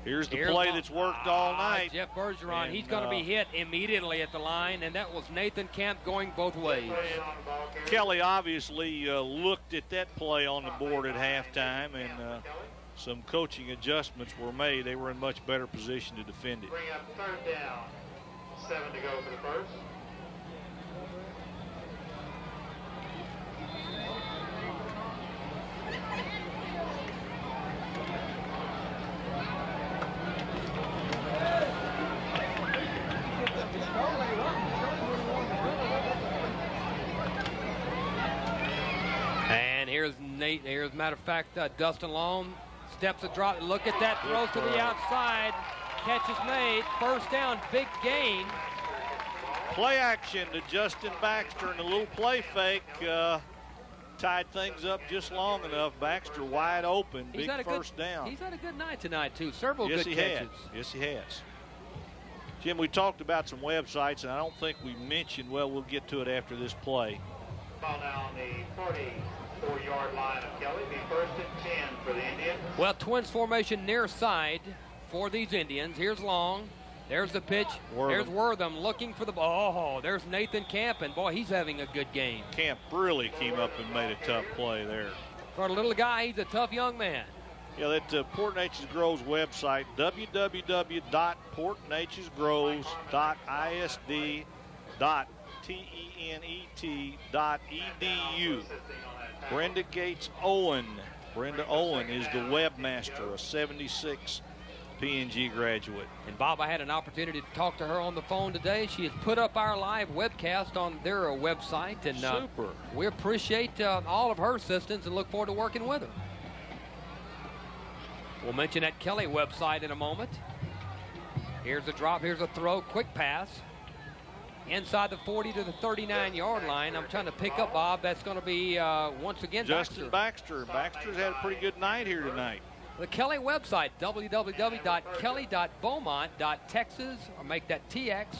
Here's the play that's worked all night. Jeff Bergeron, he's going to be hit immediately at the line, and that was Nathan Camp going both ways. Kelly obviously looked at that play on the board at halftime, and some coaching adjustments were made. They were in much better position to defend it. Bring up third down. 7 to go for the first. And here's Nate. Here's, as a matter of fact, Dustin Long steps a drop. Look at that, throws to the outside. Catch is made. First down, big gain. Play action to Justin Baxter, and a little play fake tied things up just long enough. Baxter wide open, big first down. He's had a good night tonight, too. Several good catches. Yes, he has. Jim, we talked about some websites, and I don't think we mentioned, well, we'll get to it after this play. Ball now on the 44-yard line of Kelly. Be first and 10 for the Indians. Well, twins formation near side for these Indians. Here's Long. There's the pitch. There's Wortham looking for the ball. Oh, there's Nathan Camp, and boy, he's having a good game. Camp really came up and made a tough play there. For a little guy, he's a tough young man. Yeah, that Port Neches Groves website, www.portnechesgroves.isd.tenet.edu. Brenda Gates Owen. Brenda Owen is the webmaster, a 76 P&G graduate. And Bob, I had an opportunity to talk to her on the phone today. She has put up our live webcast on their website, and super. We appreciate all of her assistance and look forward to working with her. We'll mention that Kelly website in a moment. Here's a drop, here's a throw, quick pass. Inside the 40 to the 39-yard line. I'm trying to pick up, Bob. That's going to be, once again, Justin Baxter. Baxter's had a pretty good night here tonight. The Kelly website, www.kelly.beaumont.texas, or make that tx.us/.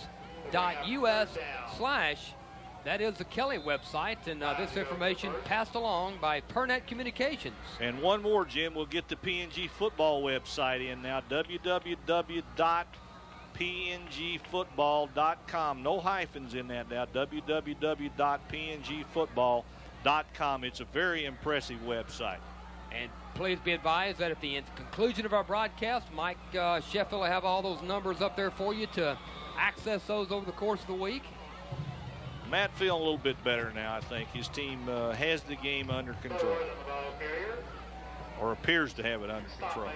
That is the Kelly website, and this information passed along by Pernet Communications. And one more, Jim. We'll get the P&G football website in now, www.pngfootball.com. No hyphens in that now, www.pngfootball.com. It's a very impressive website. And please be advised that at the conclusion of our broadcast, Mike Sheffield will have all those numbers up there for you to access those over the course of the week. Matt feeling a little bit better now, I think. His team has the game under control, or appears to have it under control.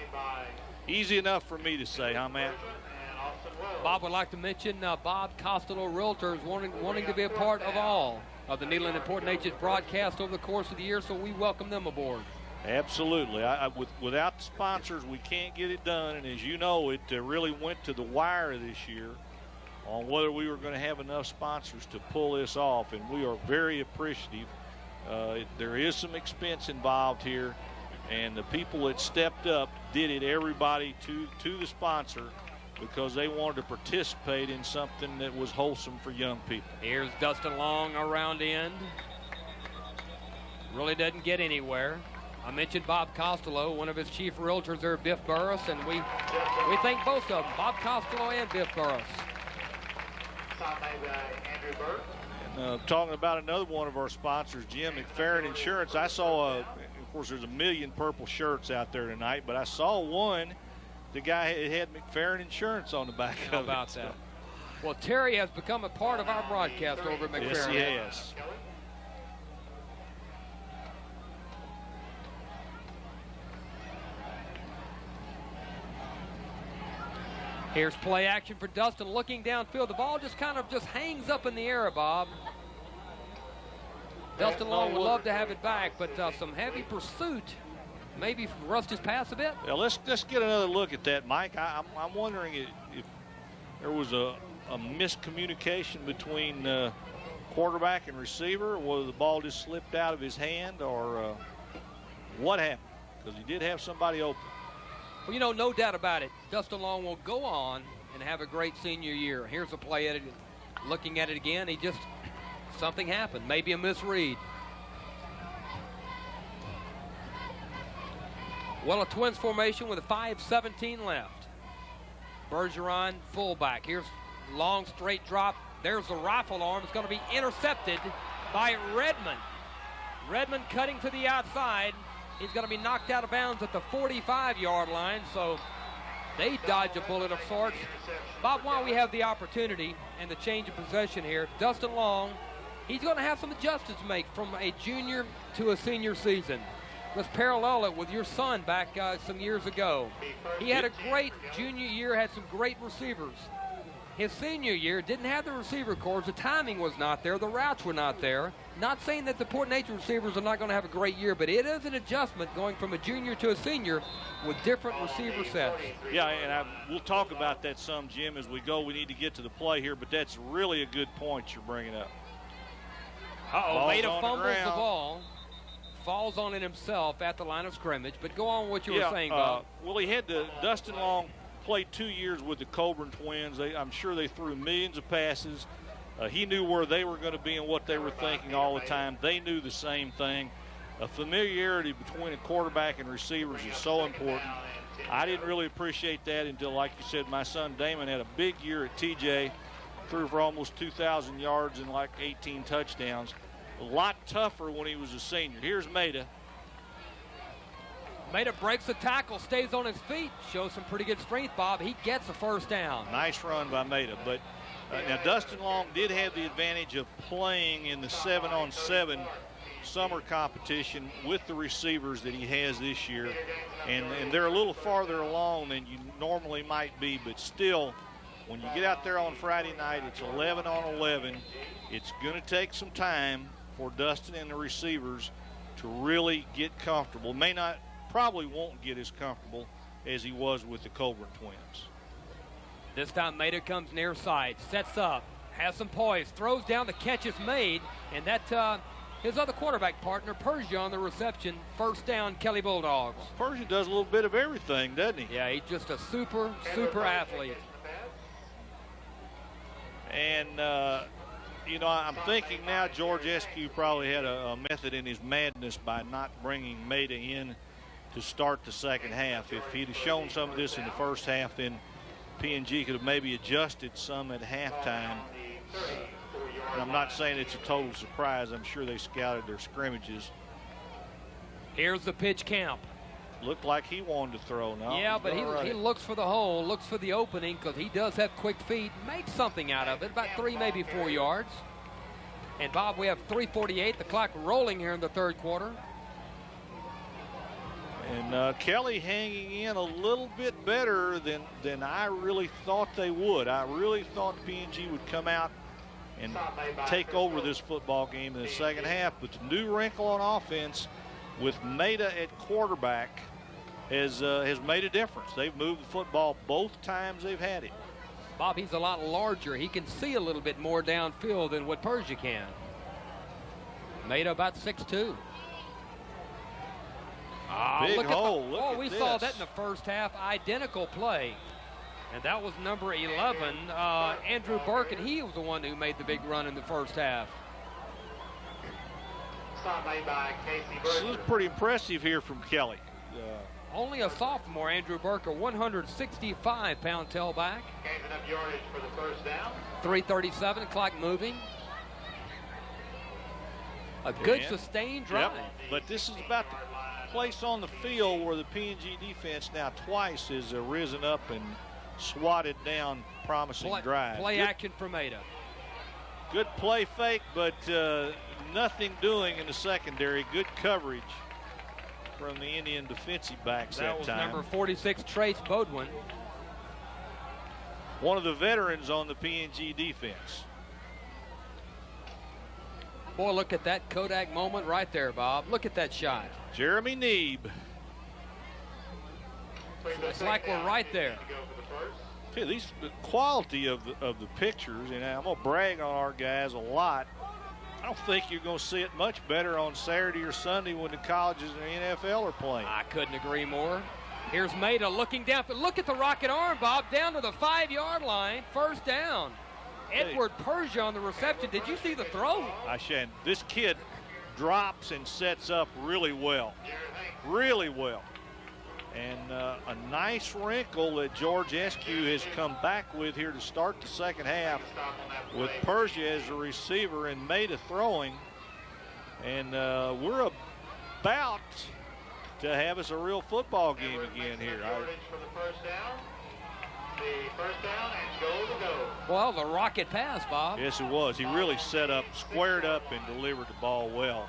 Easy enough for me to say, huh, Matt? Bob would like to mention Bob Costello Realtors wanting to be a part of all of the Nederland and Port Neches broadcast over the course of the year, so we welcome them aboard. Absolutely. Without the sponsors, we can't get it done, and as you know, it really went to the wire this year on whether we were going to have enough sponsors to pull this off, and we are very appreciative. There is some expense involved here, and the people that stepped up did it, everybody to the sponsor, because they wanted to participate in something that was wholesome for young people. Here's Dustin Long around end. Really doesn't get anywhere. I mentioned Bob Costello, one of his chief realtors there, Biff Burris, and we thank both of them, Bob Costello and Biff Burris. And talking about another one of our sponsors, Jim, McFerrin Insurance. I saw, of course, there's a million purple shirts out there tonight, but I saw one. The guy had McFerrin Insurance on the back How of it. about that? Well, Terry has become a part of our broadcast over at McFerrin. Yes, he has. Here's play action for Dustin looking downfield. The ball just hangs up in the air, Bob. Dustin Long would love to have it back, but some heavy pursuit maybe rust his pass a bit. Yeah, let's get another look at that, Mike. I'm wondering if there was a miscommunication between quarterback and receiver, or whether the ball just slipped out of his hand, or what happened, because he did have somebody open. Well, you know, no doubt about it, Dustin Long will go on and have a great senior year. Here's a play at it, looking at it again. Something happened, maybe a misread. Well, a Twins formation with a 5:17 left. Bergeron, fullback. Here's long straight drop. There's the rifle arm. It's going to be intercepted by Redmond. Redmond cutting to the outside. He's going to be knocked out of bounds at the 45-yard line, so they dodge a bullet of sorts. Bob, while we have the opportunity and the change of possession here, Dustin Long, he's going to have some adjustments to make from a junior to a senior season. Let's parallel it with your son back some years ago. He had a great junior year, had some great receivers. His senior year didn't have the receiver corps. The timing was not there. The routes were not there. Not saying that the Port Neches receivers are not going to have a great year, but it is an adjustment going from a junior to a senior with different receiver sets. Yeah, and we'll talk about that some, Jim, as we go. We need to get to the play here, but that's really a good point you're bringing up. Maida fumbles the ball. Falls on it himself at the line of scrimmage. But go on what you were saying, Bob. Well, he had Dustin Long played 2 years with the Coburn Twins. I'm sure they threw millions of passes. He knew where they were going to be and what they were thinking all the time. They knew the same thing. A familiarity between a quarterback and receivers is so important. I didn't really appreciate that until, like you said, my son Damon had a big year at TJ, threw for almost 2,000 yards and like 18 touchdowns. A lot tougher when he was a senior. Here's Maida. Maida breaks the tackle, stays on his feet, shows some pretty good strength, Bob. He gets a first down. Nice run by Maida. But now Dustin Long did have the advantage of playing in the 7-on-7 summer competition with the receivers that he has this year. And they're a little farther along than you normally might be, but still, when you get out there on Friday night, it's 11-on-11. It's going to take some time for Dustin and the receivers to really get comfortable. Probably won't get as comfortable as he was with the Coburn twins. This time Maida comes near side, sets up, has some poise, throws down, the catch is made, and that his other quarterback partner, Persia, on the reception. First down, Kelly Bulldogs. Persia does a little bit of everything, doesn't he? Yeah, he's just a super athlete. And, you know, I'm thinking now George Eskew probably had a method in his madness by not bringing Maida in to start the second half. If he'd have shown some of this in the first half, then P&G could have maybe adjusted some at halftime. And I'm not saying it's a total surprise. I'm sure they scouted their scrimmages. Here's the pitch count. Looked like he wanted to throw now. Yeah, but he looks for the hole, looks for the opening, because he does have quick feet. Makes something out of it, about 3, maybe 4 yards. And, Bob, we have 3:48, the clock rolling here in the third quarter. And Kelly hanging in a little bit better than I really thought they would. I really thought P&G would come out and take over this football game in the second half. But the new wrinkle on offense with Maida at quarterback has made a difference. They've moved the football both times they've had it. Bob, he's a lot larger. He can see a little bit more downfield than what Persia can. Maida about 6'2". Big hole. We saw that in the first half. Identical play. And that was number 11, Andrew Burke, and he was the one who made the big run in the first half. This is pretty impressive here from Kelly. Only a sophomore, Andrew Burke, a 165-pound tailback. 3:37, clock moving. A good sustained drive. Yep. But this is about the place on the field where the P&G defense now twice has risen up and swatted down promising drive. Play action for Maida. Good play fake, but nothing doing in the secondary. Good coverage from the Indian defensive backs that was time. Number 46, Trace Bodwin. One of the veterans on the P&G defense. Boy, look at that Kodak moment right there, Bob. Look at that shot. Jeremy Neeb. It's like we're right there. Okay, the quality of the pictures, and I'm going to brag on our guys a lot. I don't think you're going to see it much better on Saturday or Sunday when the colleges and the NFL are playing. I couldn't agree more. Here's Maida looking down. But look at the rocket arm, Bob, down to the 5-yard line. First down. Edward Persia on the reception. Did you see the throw? I shan't. This kid drops and sets up really well. Really well. And a nice wrinkle that George Eskew has come back with here to start the second half with Persia as a receiver and Maida throwing. And we're about to have us a real football game again here. Well, the rocket pass, Bob. Yes, it was. He really set up, squared up, and delivered the ball well.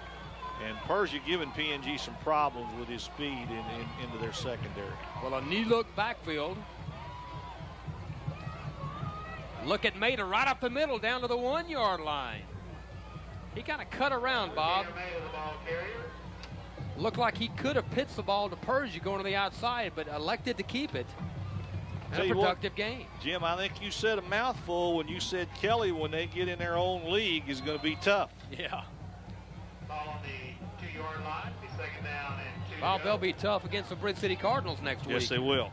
And Persia giving P&G some problems with his speed into their secondary. Well, a knee look backfield. Look at Maida right up the middle down to the 1-yard line. He kind of cut around, Bob. Looked like he could have pitched the ball to Persia going to the outside, but elected to keep it. A productive game. Jim, I think you said a mouthful when you said Kelly, when they get in their own league, is going to be tough. Yeah. Ball on the 2-yard line, be second down and 2. Well, they'll be tough against the Bridge City Cardinals next week. Yes, they will.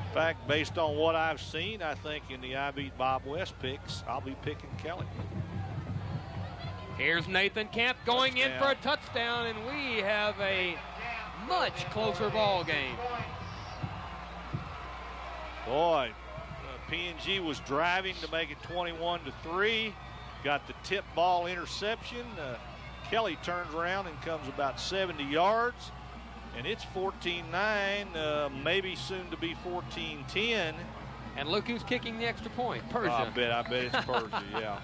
In fact, based on what I've seen, I think in the I Beat Bob West picks, I'll be picking Kelly. Here's Nathan Camp going in for a touchdown, and we have a much closer ball game. Boy, P&G was driving to make it 21-3. Got the tip ball interception. Kelly turns around and comes about 70 yards. And it's 14-9, maybe soon to be 14-10. And look who's kicking the extra point, Persia. I bet it's Persia, yeah.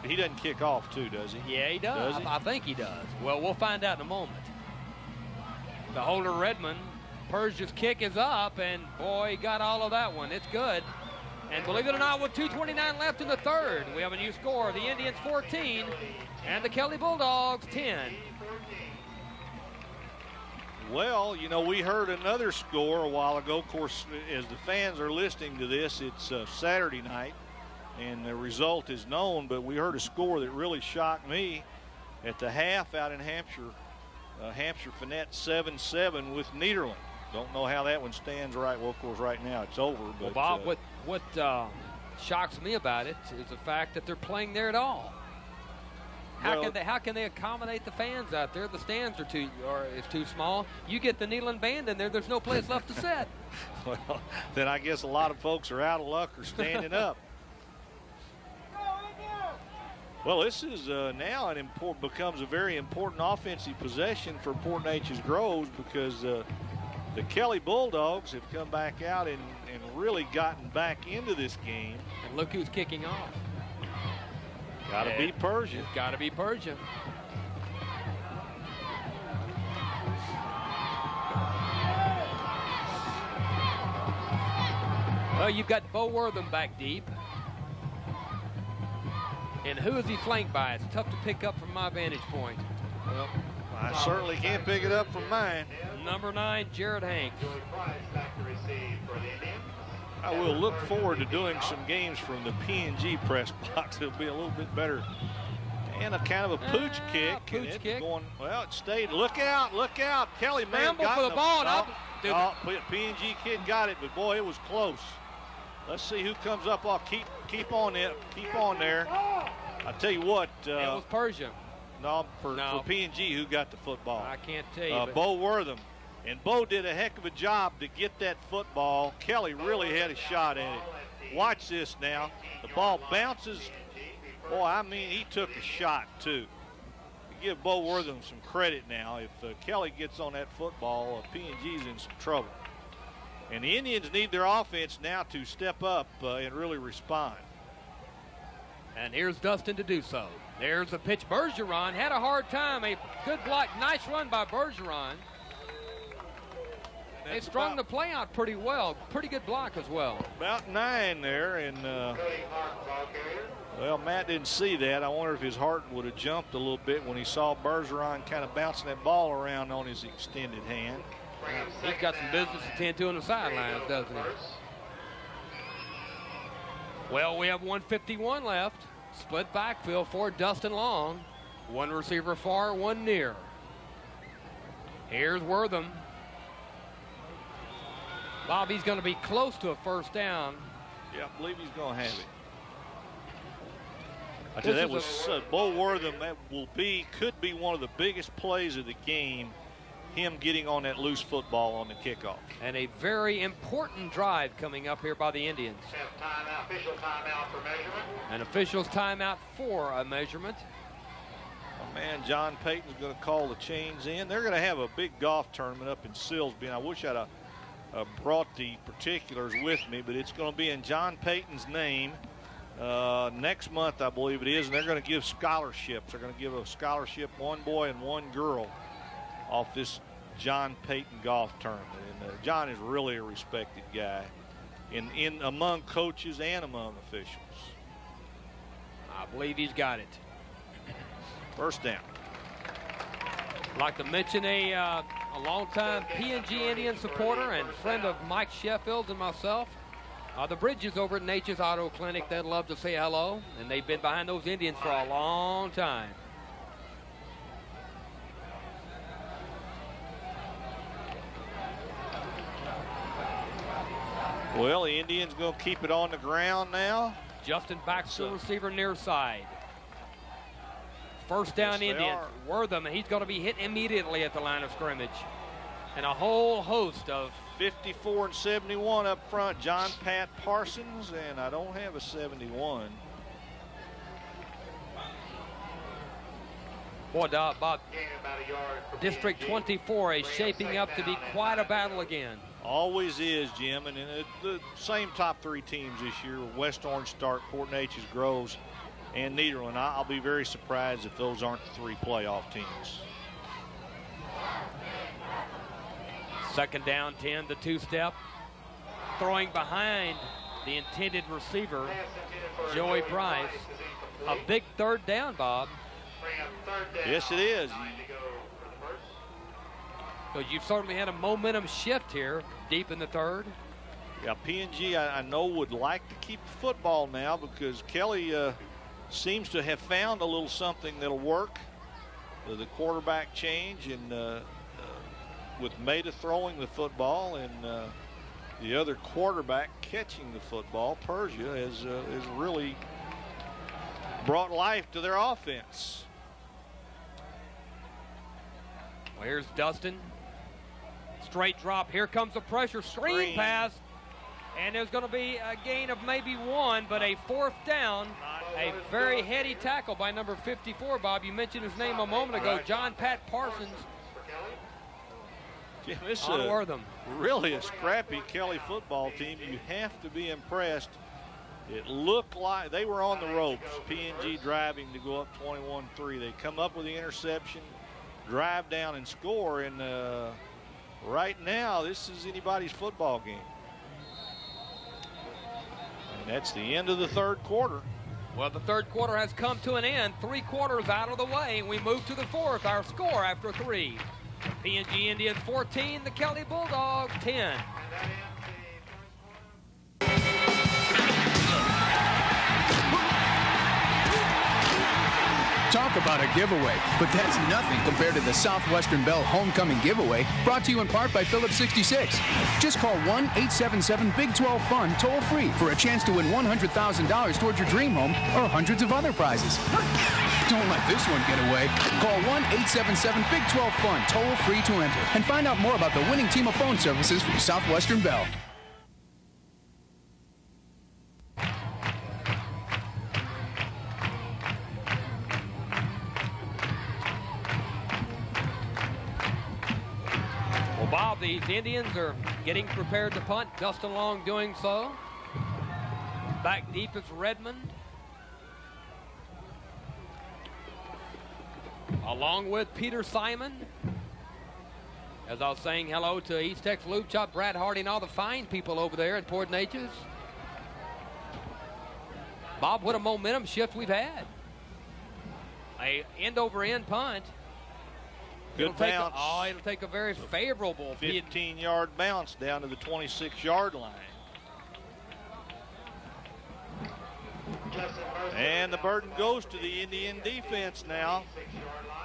He doesn't kick off too, does he? Yeah, he does. Does he? I think he does. Well, we'll find out in a moment. The holder Redmond, Persia's kick is up, and boy, he got all of that one. It's good. And believe it or not, with 2:29 left in the third, we have a new score. The Indians 14 and the Kelly Bulldogs 10. Well, you know, we heard another score a while ago. Of course, as the fans are listening to this, it's Saturday night, and the result is known, but we heard a score that really shocked me at the half out in Hampshire. Hampshire Finette 7-7 with Nederland. Don't know how that one stands right. Well, of course, right now it's over. But, well, Bob, what shocks me about it is the fact that they're playing there at all. How can they accommodate the fans out there? The stands are too small. You get the Nederland band in there, there's no place left to sit. Well, then I guess a lot of folks are out of luck or standing up. Well, this is now becomes a very important offensive possession for Port Neches-Groves because the Kelly Bulldogs have come back out and really gotten back into this game. And look who's kicking off. Got to be Persia. Got to be Persia. Well, you've got Bo Wortham back deep. And who is he flanked by? It's tough to pick up from my vantage point. Well, I certainly can't pick it up from mine. Number 9, Jared Hanks. I will look forward to doing some games from the P&G press box. It'll be a little bit better. And a kind of a pooch kick. Pooch kick. Well, it stayed. Look out, look out. Kelly may have gotten for the ball. P&G kid got it, but boy, it was close. Let's see who comes up. I'll keep on it. Keep on there. I tell you what. It was Persia. No, for P&G, who got the football? I can't tell you. Bo Wortham. And Bo did a heck of a job to get that football. Kelly really had a shot at it. Watch this now. The ball bounces. Boy, I mean, he took a shot, too. Give Bo Wortham some credit now. If Kelly gets on that football, P&G's in some trouble. And the Indians need their offense now to step up and really respond. And here's Dustin to do so. There's a pitch. Bergeron had a hard time. A good block. Nice run by Bergeron. They strung the play out pretty well. Pretty good block as well. About 9 there. And, well, Matt didn't see that. I wonder if his heart would have jumped a little bit when he saw Bergeron kind of bouncing that ball around on his extended hand. He's got some business to tend to on the sidelines, doesn't he? Well, we have 1:51 left. Split backfield for Dustin Long. One receiver far, one near. Here's Wortham. Bobby's going to be close to a first down. Yeah, I believe he's going to have it. I tell you, that was Bo Wortham. That could be one of the biggest plays of the game. Him getting on that loose football on the kickoff. And a very important drive coming up here by the Indians. Official timeout for measurement. An official's timeout for a measurement. My man John Payton's going to call the chains in. They're going to have a big golf tournament up in Silsbee, and I wish I'd brought the particulars with me, but it's going to be in John Payton's name next month, I believe it is, and they're going to give scholarships. They're going to give a scholarship, one boy and one girl, off this John Payton golf tournament. And John is really a respected guy in among coaches and among officials. I believe he's got it. First down. I'd like to mention a longtime P&G Indian supporter and friend of Mike Sheffield's and myself. The Bridges over at Nature's Auto Clinic, they'd love to say hello, and they've been behind those Indians for a long time. Well, the Indians going to keep it on the ground now. Justin backs to the receiver near side. First down, Indians. Wortham, and he's going to be hit immediately at the line of scrimmage. and a whole host of 54 and 71 up front. John Pat Parsons, and I don't have a 71. Boy, Bob, District 24 is shaping up to be quite a battle again. Always is, Jim, and the same top three teams this year: West Orange, Stark, Port Neches, Groves, and Nederland. I'll be very surprised if those aren't the three playoff teams. Second down, 10, the two-step. Throwing behind the intended receiver, Joey Price. A big third down, Bob. Yes, it is. So you've certainly had a momentum shift here deep in the third. Yeah, P&G, I know, would like to keep the football now because Kelly seems to have found a little something that'll work. The quarterback change, and with Maida throwing the football and the other quarterback catching the football, Persia has really brought life to their offense. Well, here's Dustin. Straight drop. Here comes the pressure. Screen pass. And there's going to be a gain of maybe one, but a fourth down. A very heady tackle by number 54, Bob. You mentioned his name a moment ago, John Pat Parsons. Jim, this is really a scrappy Kelly football team. You have to be impressed. It looked like they were on the ropes. P&G driving to go up 21-3. They come up with the interception, drive down and score, and right now this is anybody's football game. And that's the end of the third quarter. Well, the third quarter has come to an end. 3 quarters out of the way, and we move to the fourth. Our score after 3. P&G Indians 14, the Kelly Bulldogs 10. Talk about a giveaway, but that's nothing compared to the Southwestern Bell Homecoming Giveaway, brought to you in part by Phillips 66. Just call 1-877-BIG-12-FUN toll-free for a chance to win $100,000 towards your dream home or hundreds of other prizes. Don't let this one get away. Call 1-877-BIG-12-FUN toll-free to enter and find out more about the winning team of phone services from Southwestern Bell. Bob, these Indians are getting prepared to punt. Dustin Long doing so. Back deep is Redmond. Along with Peter Simon. As I was saying hello to East Texas Loop Chop, Brad Hardy, and all the fine people over there at Port Neches. Bob, what a momentum shift we've had. A end-over-end punt. Good bounce. It'll take a very favorable 15-yard bounce down to the 26-yard line. And the burden goes to the Indian defense now.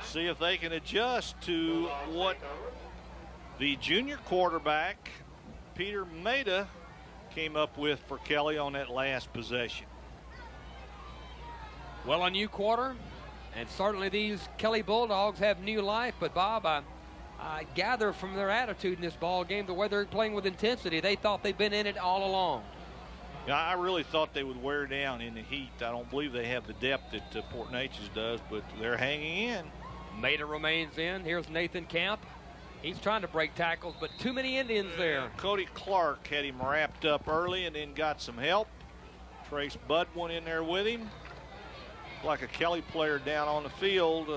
See if they can adjust to what the junior quarterback, Peter Maida, came up with for Kelly on that last possession. Well, a new quarter. And certainly these Kelly Bulldogs have new life, but Bob, I gather from their attitude in this ball game, the way they're playing with intensity, they thought they'd been in it all along. Yeah, I really thought they would wear down in the heat. I don't believe they have the depth that Port Neches does, but they're hanging in. Maida remains in. Here's Nathan Camp. He's trying to break tackles, but too many Indians there. Cody Clark had him wrapped up early and then got some help. Trace Budd went in there with him. Like a Kelly player down on the field,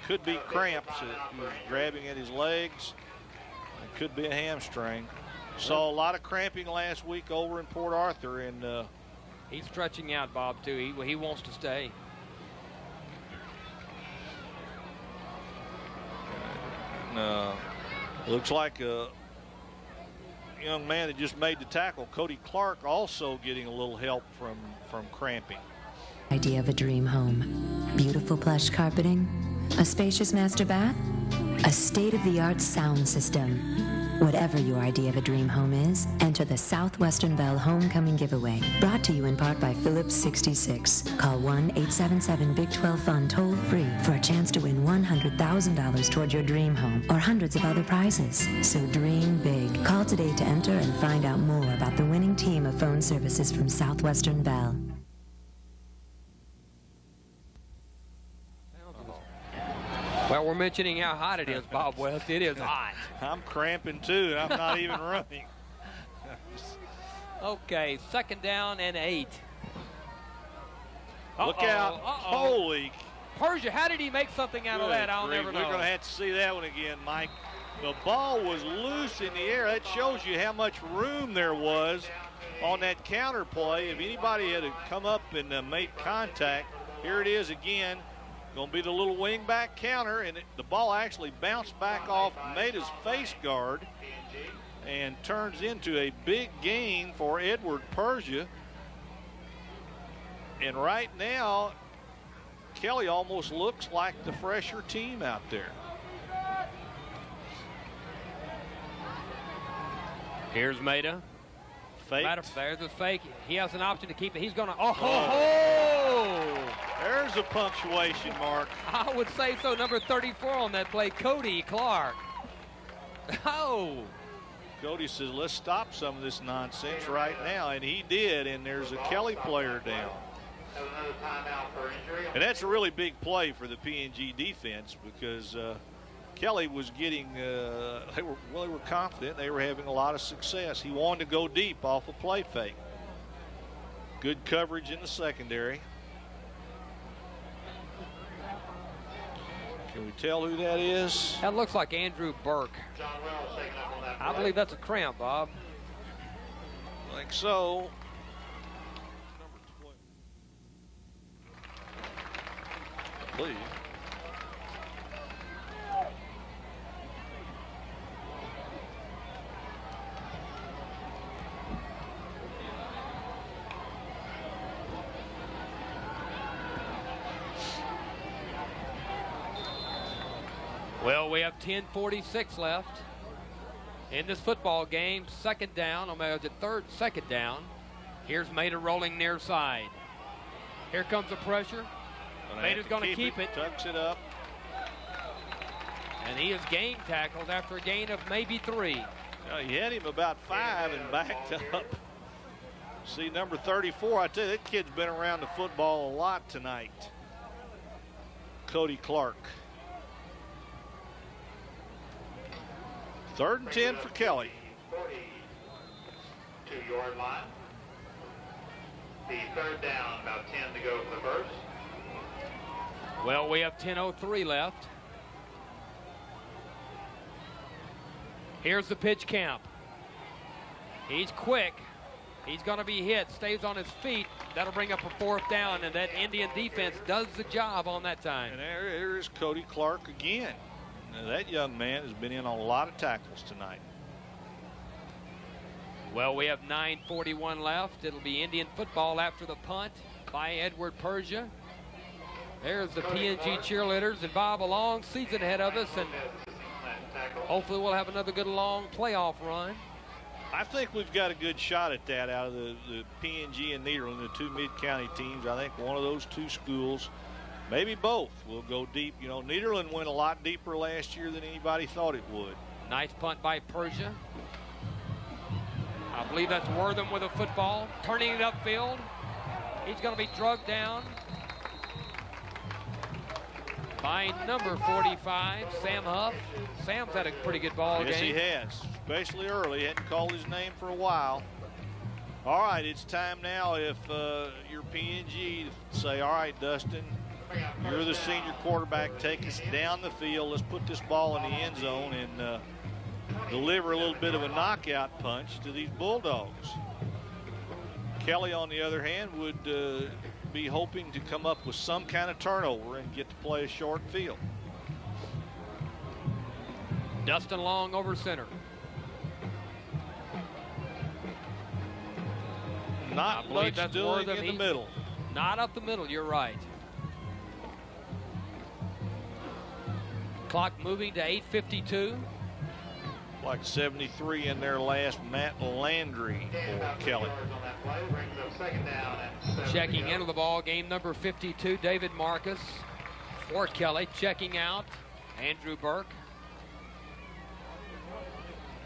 could be cramps. He was grabbing at his legs. It could be a hamstring. Saw a lot of cramping last week over in Port Arthur, and he's stretching out, Bob, too. He wants to stay. Looks like a young man that just made the tackle, Cody Clark, also getting a little help from cramping. Idea of a dream home. Beautiful plush carpeting, a spacious master bath, a state-of-the-art sound system. Whatever your idea of a dream home is, enter the Southwestern Bell Homecoming Giveaway, brought to you in part by Phillips 66. Call 1-877-BIG-12-FUN toll-free for a chance to win $100,000 toward your dream home or hundreds of other prizes. So dream big. Call today to enter and find out more about the winning team of phone services from Southwestern Bell. Well, we're mentioning how hot it is, Bob West. It is hot. I'm cramping too, and I'm not even running. Okay, 2nd down and 8. Look out. Holy. Persia, how did he make something out of that? I'll never know. We're going to have to see that one again, Mike. The ball was loose in the air. That shows you how much room there was on that counter play. If anybody had come up and made contact, here it is again. Going to be the little wing back counter, and the ball actually bounced back off Maida's face guard and turns into a big gain for Edward Persia. And right now, Kelly almost looks like the fresher team out there. Here's Maida. Faked. There's the fake. He has an option to keep it. He's going to. There's a punctuation mark. I would say so. Number 34 on that play, Cody Clark. Cody says, let's stop some of this nonsense right now. And he did. And there's a Kelly player down. And that's a really big play for the PNG defense because Kelly was getting, they were confident. They were having a lot of success. He wanted to go deep off a play fake. Good coverage in the secondary. Can we tell who that is? That looks like Andrew Burke. I believe that's a cramp, Bob. I think so. Please. Well, we have 10:46 left in this football game. 2nd down. Second down. Here's Maida rolling near side. Here comes the pressure. Maida's going to keep it. Tucks it up. And he is game tackled after a gain of maybe 3. He had him about 5 and backed up. See, number 34, I tell you, that kid's been around the football a lot tonight. Cody Clark. 3rd and 10 for Kelly. 42-yard line. The 3rd down, about 10 to go for the first. Well, we have 10:03 left. Here's the pitch count. He's quick. He's going to be hit. Stays on his feet. That'll bring up a 4th down, and that Indian defense does the job on that time. And there is Cody Clark again. Now, that young man has been in on a lot of tackles tonight. Well, we have 9:41 left. It'll be Indian football after the punt by Edward Persia. There's the PNG cheerleaders, and Bob, a long season ahead of us, and hopefully we'll have another good long playoff run. I think we've got a good shot at that out of the PNG and Nederland, the 2 mid-county teams. I think one of those 2 schools, maybe both, will go deep. You know, Nederland went a lot deeper last year than anybody thought it would. Nice punt by Persia. I believe that's Wortham with a football, turning it upfield. He's going to be drugged down by number 45, Sam Huff. Sam's had a pretty good ball game. Yes, he has, especially early. Hadn't called his name for a while. All right, it's time now if you're PNG to say, all right, Dustin, you're the senior quarterback. Take us down the field. Let's put this ball in the end zone and deliver a little bit of a knockout punch to these Bulldogs. Kelly, on the other hand, would be hoping to come up with some kind of turnover and get to play a short field. Dustin Long over center. Not much doing in the middle. Not up the middle, you're right. Clock moving to 8:52. Like 73 in their last, Matt Landry for Kelly. Checking into the ball game, number 52, David Marcus for Kelly. Checking out, Andrew Burke.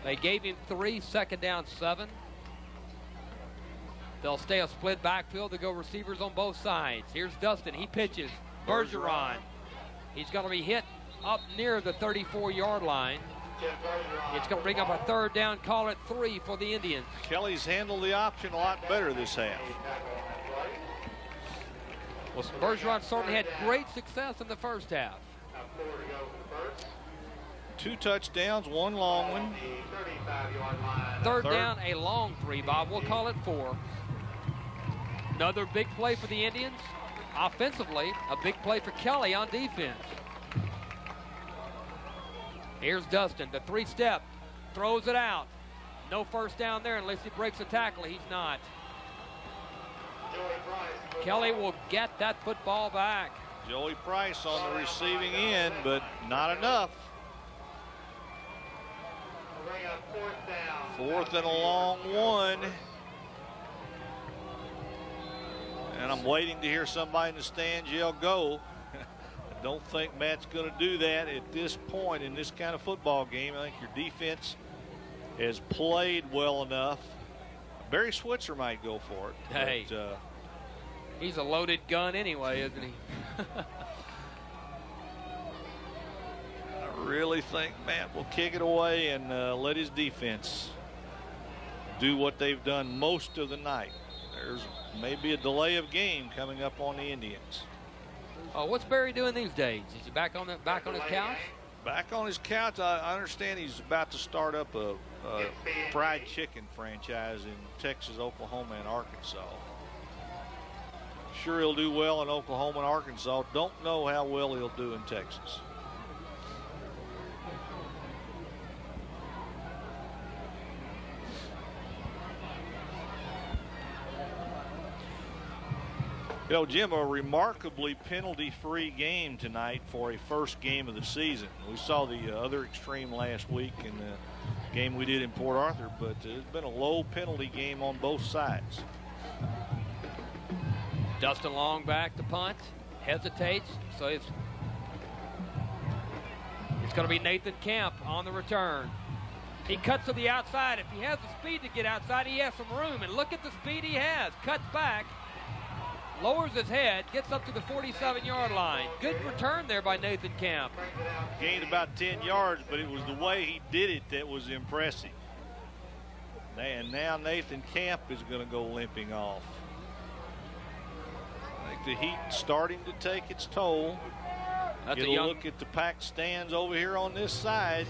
They gave him 3, second down 7. They'll stay a split backfield to go receivers on both sides. Here's Dustin, he pitches. Bergeron, he's going to be hit up near the 34-yard line. It's going to bring up a third down, call it 3 for the Indians. Kelly's handled the option a lot better this half. Well, Bergeron certainly had great success in the first half. 2 touchdowns, 1 long one. Third down, a long 3, Bob. We'll call it 4. Another big play for the Indians. Offensively, a big play for Kelly on defense. Here's Dustin, the 3-step, throws it out. No first down there unless he breaks a tackle. He's not. Kelly will get that football back. Joey Price on the receiving end, but not enough. 4th and a long 1. And I'm waiting to hear somebody in the stands yell, go. I don't think Matt's going to do that at this point in this kind of football game. I think your defense has played well enough. Barry Switzer might go for it. Hey, but, he's a loaded gun anyway, isn't he? I really think Matt will kick it away and let his defense do what they've done most of the night. There's maybe a delay of game coming up on the Indians. Oh, what's Barry doing these days? Is he back on his couch? Back on his couch. I understand he's about to start up a fried chicken franchise in Texas, Oklahoma, and Arkansas. Sure, he'll do well in Oklahoma and Arkansas. Don't know how well he'll do in Texas. You know, Jim, a remarkably penalty-free game tonight for a first game of the season. We saw the other extreme last week in the game we did in Port Arthur, but it's been a low penalty game on both sides. Dustin Long back to punt, hesitates, so it's going to be Nathan Camp on the return. He cuts to the outside. If he has the speed to get outside, he has some room, and look at the speed he has. Cuts back, lowers his head, gets up to the 47-yard line. Good return there by Nathan Camp. Gained about 10 yards, but it was the way he did it that was impressive. And now Nathan Camp is going to go limping off. I think the heat starting to take its toll. Get a look at the packed stands over here on this side.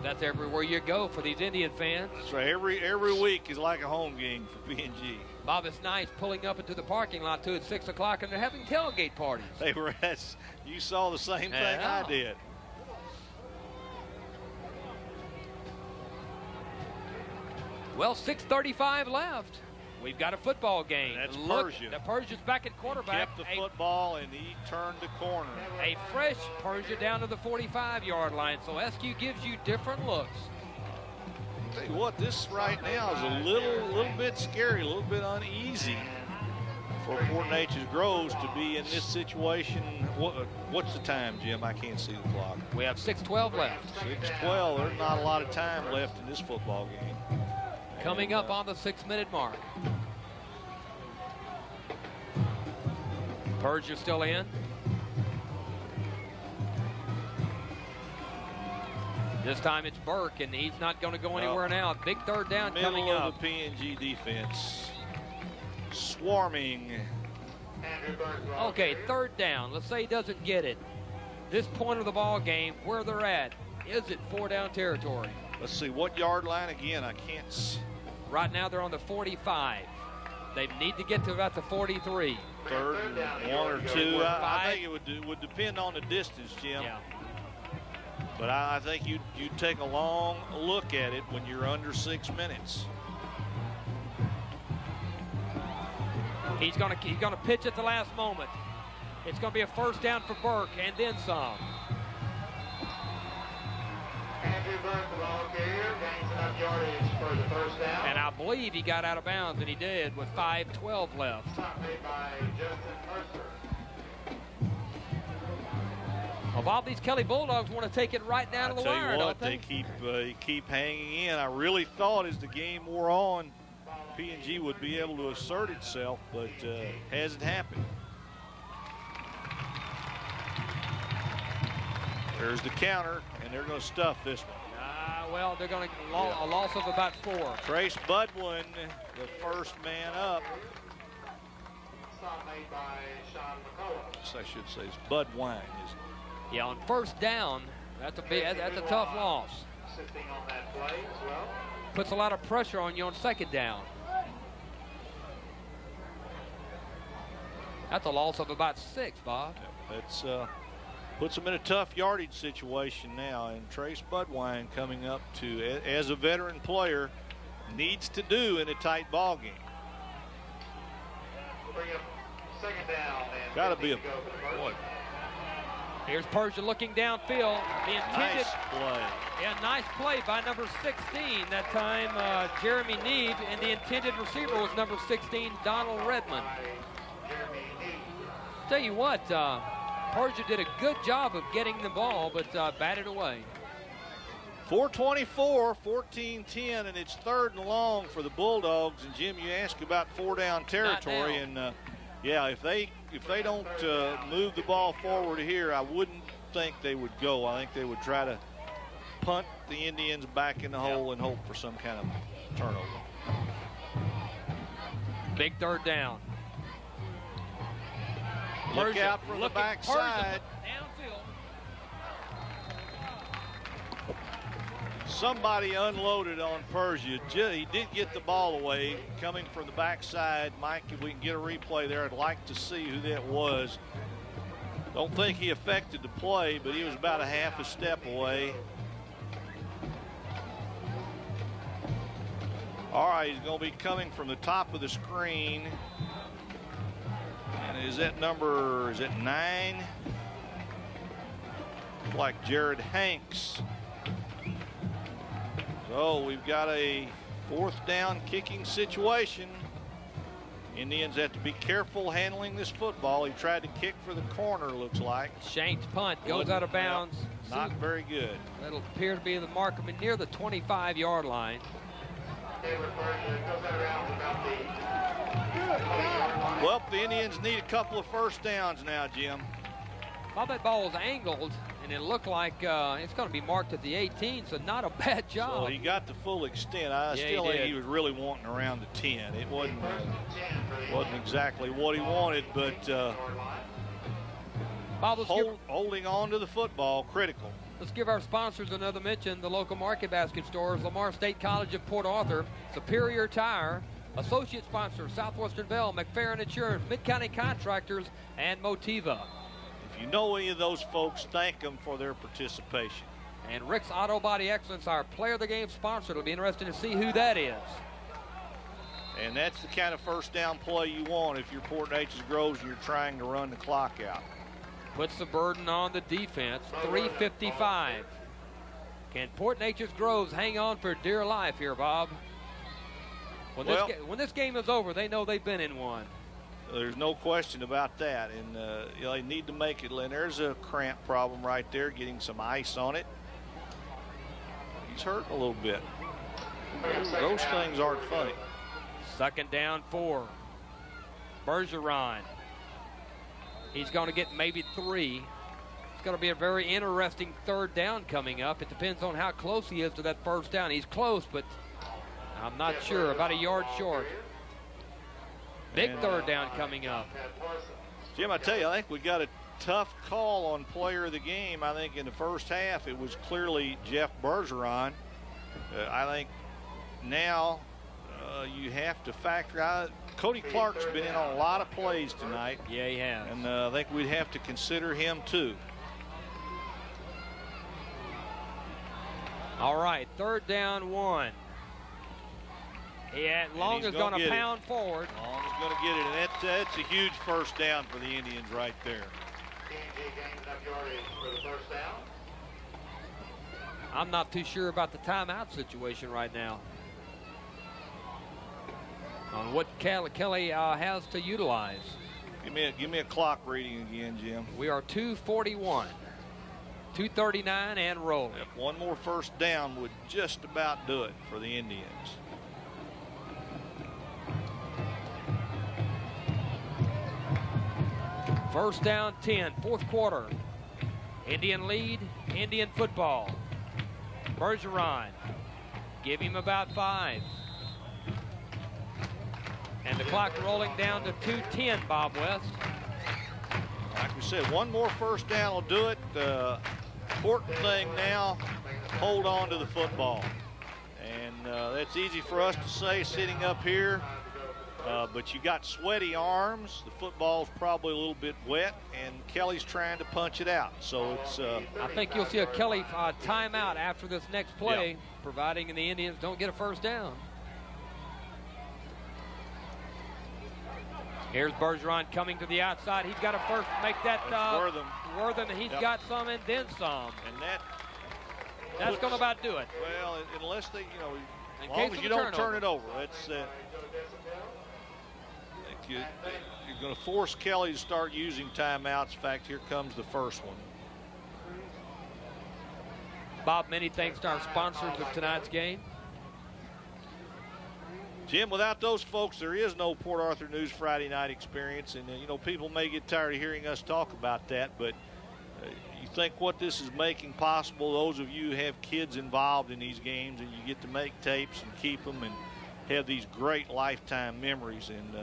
That's everywhere you go for these Indian fans. So every week is like a home game for P&G. Bob, it's nice pulling up into the parking lot too at 6 o'clock, and they're having tailgate parties. They were. You saw the same thing I did. Well, 6:35 left. We've got a football game. That's Look, Persia. The Persia's back at quarterback. He kept the football, and he turned the corner. A fresh Persia down to the 45-yard line. So SQ gives you different looks. Tell you what, this right now is a little bit scary, a little bit uneasy for Port Neches-Groves to be in this situation. What's the time, Jim? I can't see the clock. We have 6:12 left. 6:12. There's not a lot of time left in this football game. Coming up on the 6-minute mark. Persia still in. This time it's Burke, and he's not going to go anywhere now. Big third down coming Middle up. of the P&G defense. Swarming. Okay, third down. Let's say he doesn't get it. This point of the ball game, where they're at, is it 4-down territory? Let's see, what yard line again? I can't. Right now they're on the 45. They need to get to about the 43. Third and 1 or 2. I think it would depend on the distance, Jim. Yeah. But I think you take a long look at it when you're under 6 minutes. He's gonna pitch at the last moment. It's gonna be a first down for Burke and then some. And I believe he got out of bounds, and he did with 5:12 left. Well, Bob, these Kelly Bulldogs want to take it right down to the wire, don't they? They keep hanging in. I really thought as the game wore on, P&G would be able to assert itself, but hasn't happened. There's the counter, and they're going to stuff this one. Well, they're going to a loss of about 4. Trace Budwin, the first man up. I should say it's Budwine, isn't it? Yeah, on first down, that's a tough loss. Puts a lot of pressure on you on second down. That's a loss of about 6, Bob. That's puts them in a tough yardage situation now, and Trace Budwine coming up to, as a veteran player, needs to do in a tight ball game. Got to be a boy. Here's Persia looking downfield. The intended nice play. Yeah, nice play by number 16 that time, Jeremy Neve, and the intended receiver was number 16, Donald Redmond. Tell you what, Persia did a good job of getting the ball, but batted away. 4:24, 14-10, and it's 3rd and long for the Bulldogs. And Jim, you asked about 4-down territory, and yeah, if they don't move the ball forward here, I wouldn't think they would go. I think they would try to punt the Indians back in the hole and hope for some kind of turnover. Big 3rd down. Look out from the backside. Downfield. Somebody unloaded on Persia. He did get the ball away coming from the backside. Mike, if we can get a replay there, I'd like to see who that was. Don't think he affected the play, but he was about a half a step away. All right, he's going to be coming from the top of the screen. And is that 9? Like Jared Hanks. So we've got a 4th down kicking situation. Indians have to be careful handling this football. He tried to kick for the corner, looks like. Shank's punt goes out of bounds. Not very good. That'll appear to be the mark of near the 25-yard line. Well, the Indians need a couple of first downs now, Jim. Well, that ball was angled, and it looked like it's going to be marked at the 18, so not a bad job. So he got the full extent. I still think he was really wanting around the 10. It wasn't exactly what he wanted, but holding on to the football, critical. Let's give our sponsors another mention. The local market basket stores, Lamar State College of Port Arthur, Superior Tire, associate sponsors, Southwestern Bell, McFerrin Insurance, Mid-County Contractors, and Motiva. If you know any of those folks, thank them for their participation. And Rick's Auto Body Excellence, our player of the game sponsor. It'll be interesting to see who that is. And that's the kind of first down play you want if you're Port Neches-Groves and you're trying to run the clock out. Puts the burden on the defense. 3:55. Can Port Neches-Groves hang on for dear life here, Bob? When this game is over, they know they've been in one. There's no question about that, and they need to make it. And there's a cramp problem right there, getting some ice on it. He's hurting a little bit. Those things aren't funny. 2nd down 4. Bergeron. He's going to get maybe 3. It's going to be a very interesting 3rd down coming up. It depends on how close he is to that first down. He's close, but I'm not sure. About a yard short. Big 3rd down coming up. Jim, I tell you, I think we got a tough call on player of the game. I think in the first half, it was clearly Jeff Bergeron. I think now you have to factor out. Cody Clark's been in on a lot of plays tonight. Yeah, he has. And I think we'd have to consider him too. All right, 3rd down 1. Long is going to pound forward. Long is going to get it, and that's a huge first down for the Indians right there. I'm not too sure about the timeout situation right now on what Kelly has to utilize. Give me a clock reading again, Jim. We are 2:41, 2:39 and rolling. Yep, one more first down would just about do it for the Indians. First down 10, fourth quarter. Indian lead, Indian football. Bergeron, give him about 5. And the clock rolling down to 2:10, Bob West. Like we said, one more first down will do it. The important thing now, hold on to the football. And that's easy for us to say sitting up here. But you got sweaty arms. The football's probably a little bit wet, and Kelly's trying to punch it out. So it's. I think you'll see a Kelly timeout after this next play, providing the Indians don't get a first down. Here's Bergeron coming to the outside. He's got to first make that Wortham. He's got some and then some. And that's going to about do it. Well, unless they, as long as you don't turn it over. It's. You're going to force Kelly to start using timeouts. In fact, here comes the first one. Bob, many thanks to our sponsors of tonight's game. Jim, without those folks, there is no Port Arthur News Friday Night Experience. And, people may get tired of hearing us talk about that, but you think what this is making possible, those of you who have kids involved in these games, and you get to make tapes and keep them and have these great lifetime memories. And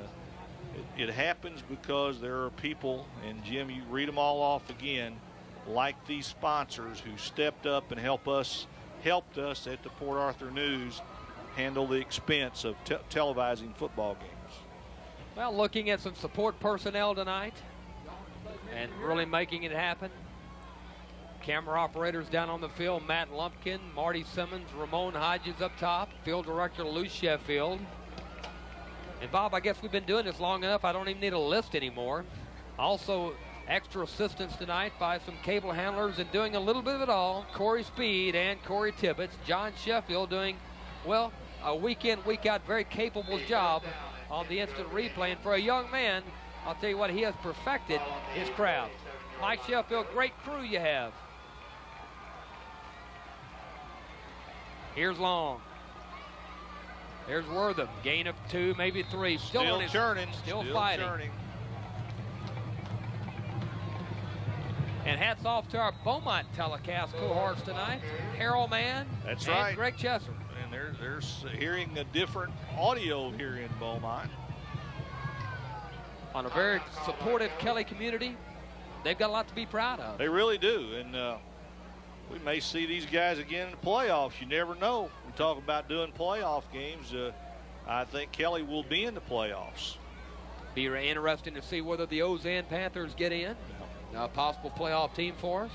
it happens because there are people, and Jim, you read them all off again, like these sponsors who stepped up and helped us at the Port Arthur News handle the expense of televising football games. Well, looking at some support personnel tonight and really making it happen. Camera operators down on the field, Matt Lumpkin, Marty Simmons, Ramon Hodges up top, field director Lou Sheffield. And Bob, I guess we've been doing this long enough, I don't even need a list anymore. Also, extra assistance tonight by some cable handlers and doing a little bit of it all. Corey Speed and Corey Tibbetts. John Sheffield doing, well, a week in, week out, very capable job on the instant replay. And for a young man, I'll tell you what, he has perfected his craft. Mike Sheffield, great crew you have. Here's Long. There's Wortham, gain of 2, maybe 3. Still churning, still fighting. Churning. And hats off to our Beaumont telecast cohorts tonight. Harold Mann and right. Greg Chesser. And they're hearing a different audio here in Beaumont. On a very supportive Kelly community. They've got a lot to be proud of. They really do. And we may see these guys again in the playoffs. You never know. We talk about doing playoff games. I think Kelly will be in the playoffs. Be interesting to see whether the Ozan Panthers get in. A possible playoff team for us.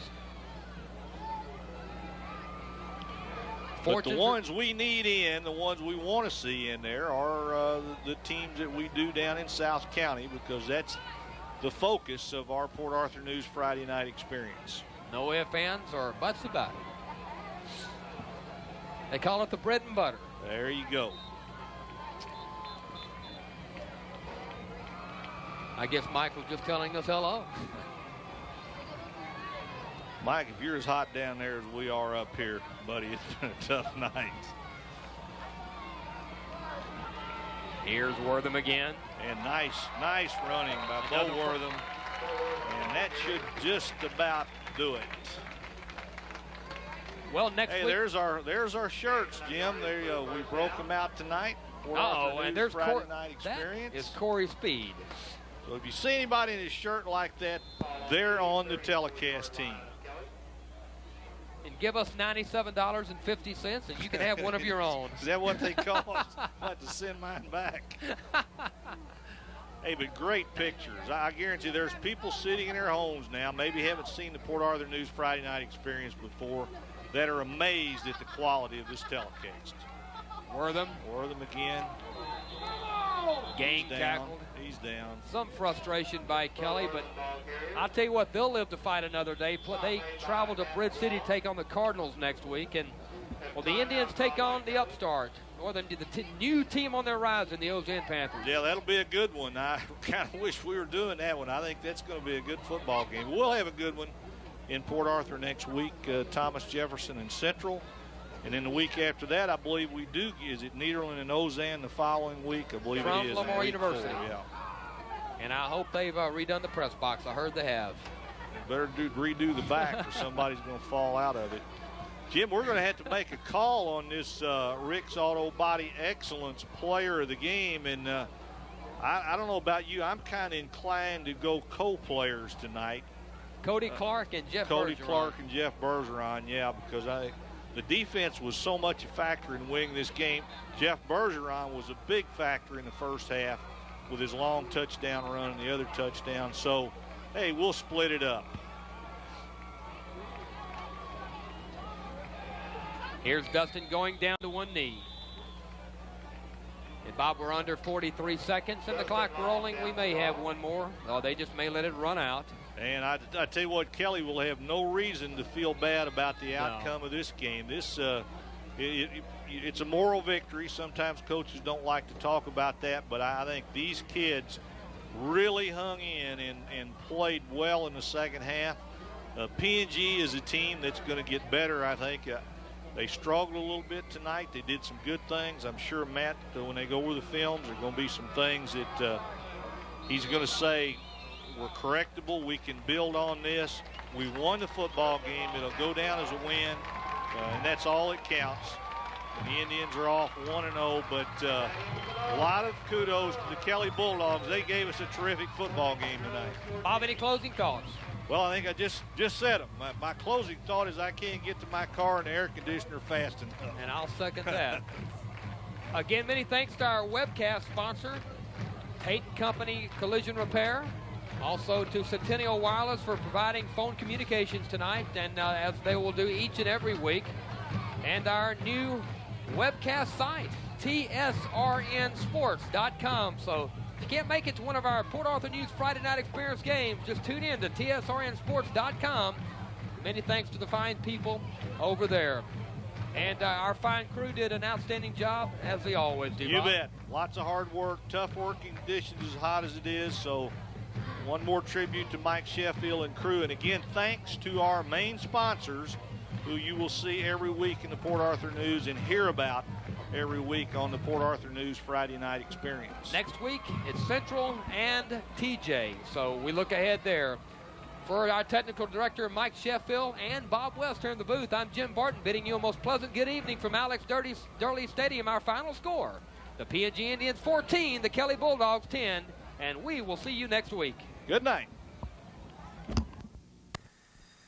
But the ones we need in, the ones we want to see in there are the teams that we do down in South County, because that's the focus of our Port Arthur News Friday Night Experience. No ifs, ands, or buts about it. They call it the bread and butter. There you go. I guess Mike was just telling us hello. Mike, if you're as hot down there as we are up here, buddy, it's been a tough night. Here's Wortham again. And nice running by Bo Wortham. And that should just about do it. Well, next week. There's our shirts, Jim. There you go. We broke them out tonight. And there's Friday Night Experience. That is Corey Speed. So if you see anybody in a shirt like that, they're on the telecast team. And give us $97.50 and you can have one of your own. Is that what they cost? I'll have to send mine back. Hey, but great pictures. I guarantee there's people sitting in their homes now, maybe haven't seen the Port Arthur News Friday Night Experience before, that are amazed at the quality of this telecast. Wortham again. Gang tackled. He's down. Some frustration by Kelly, but I'll tell you what, they'll live to fight another day. They travel to Bridge City to take on the Cardinals next week, and well, the Indians take on the upstart, or the new team on their rise in the Ozan Panthers. Yeah, that'll be a good one. I kind of wish we were doing that one. I think that's going to be a good football game. We'll have a good one in Port Arthur next week, Thomas Jefferson and Central. And then the week after that, I believe we do. Is it Nederland and Ozan the following week? I believe From it is. Lamar University. 4, yeah. And I hope they've redone the press box. I heard they have. Better redo the back or somebody's going to fall out of it. Jim, we're going to have to make a call on this Rick's Auto Body Excellence Player of the Game. And I don't know about you. I'm kind of inclined to go co-players tonight. Cody Clark and Jeff Cody Bergeron. Clark and Jeff Bergeron, yeah, because the defense was so much a factor in winning this game. Jeff Bergeron was a big factor in the first half with his long touchdown run and the other touchdown. So, hey, we'll split it up. Here's Dustin going down to one knee. And Bob, we're under 43 seconds and the clock rolling. We may have one more. Oh, they just may let it run out. And I tell you what, Kelly will have no reason to feel bad about the outcome of this game. This it's a moral victory. Sometimes coaches don't like to talk about that, but I think these kids really hung in and played well in the second half. P&G is a team that's going to get better, I think. They struggled a little bit tonight. They did some good things. I'm sure Matt, when they go over the films, there are going to be some things that he's going to say, we're correctable. We can build on this. We won the football game. It'll go down as a win, and that's all that counts. And the Indians are off 1-0, but a lot of kudos to the Kelly Bulldogs. They gave us a terrific football game tonight. Bob, any closing thoughts? Well, I think I just said them. My closing thought is I can't get to my car and the air conditioner fast enough. And I'll second that. Again, many thanks to our webcast sponsor, Tate & Company Collision Repair. Also to Centennial Wireless for providing phone communications tonight, and as they will do each and every week. And our new webcast site, tsrnsports.com. So if you can't make it to one of our Port Arthur News Friday Night Experience games, just tune in to tsrnsports.com. Many thanks to the fine people over there. And our fine crew did an outstanding job, as they always do. You Bob. bet. Lots of hard work, tough working conditions as hot as it is. So one more tribute to Mike Sheffield and crew. And again, thanks to our main sponsors who you will see every week in the Port Arthur News and hear about every week on the Port Arthur News Friday Night Experience. Next week, it's Central and TJ. So we look ahead there. For our technical director, Mike Sheffield, and Bob West here in the booth, I'm Jim Barton, bidding you a most pleasant good evening from Alex Durley Stadium. Our final score, the P&G Indians 14, the Kelly Bulldogs 10, and we will see you next week. Good night.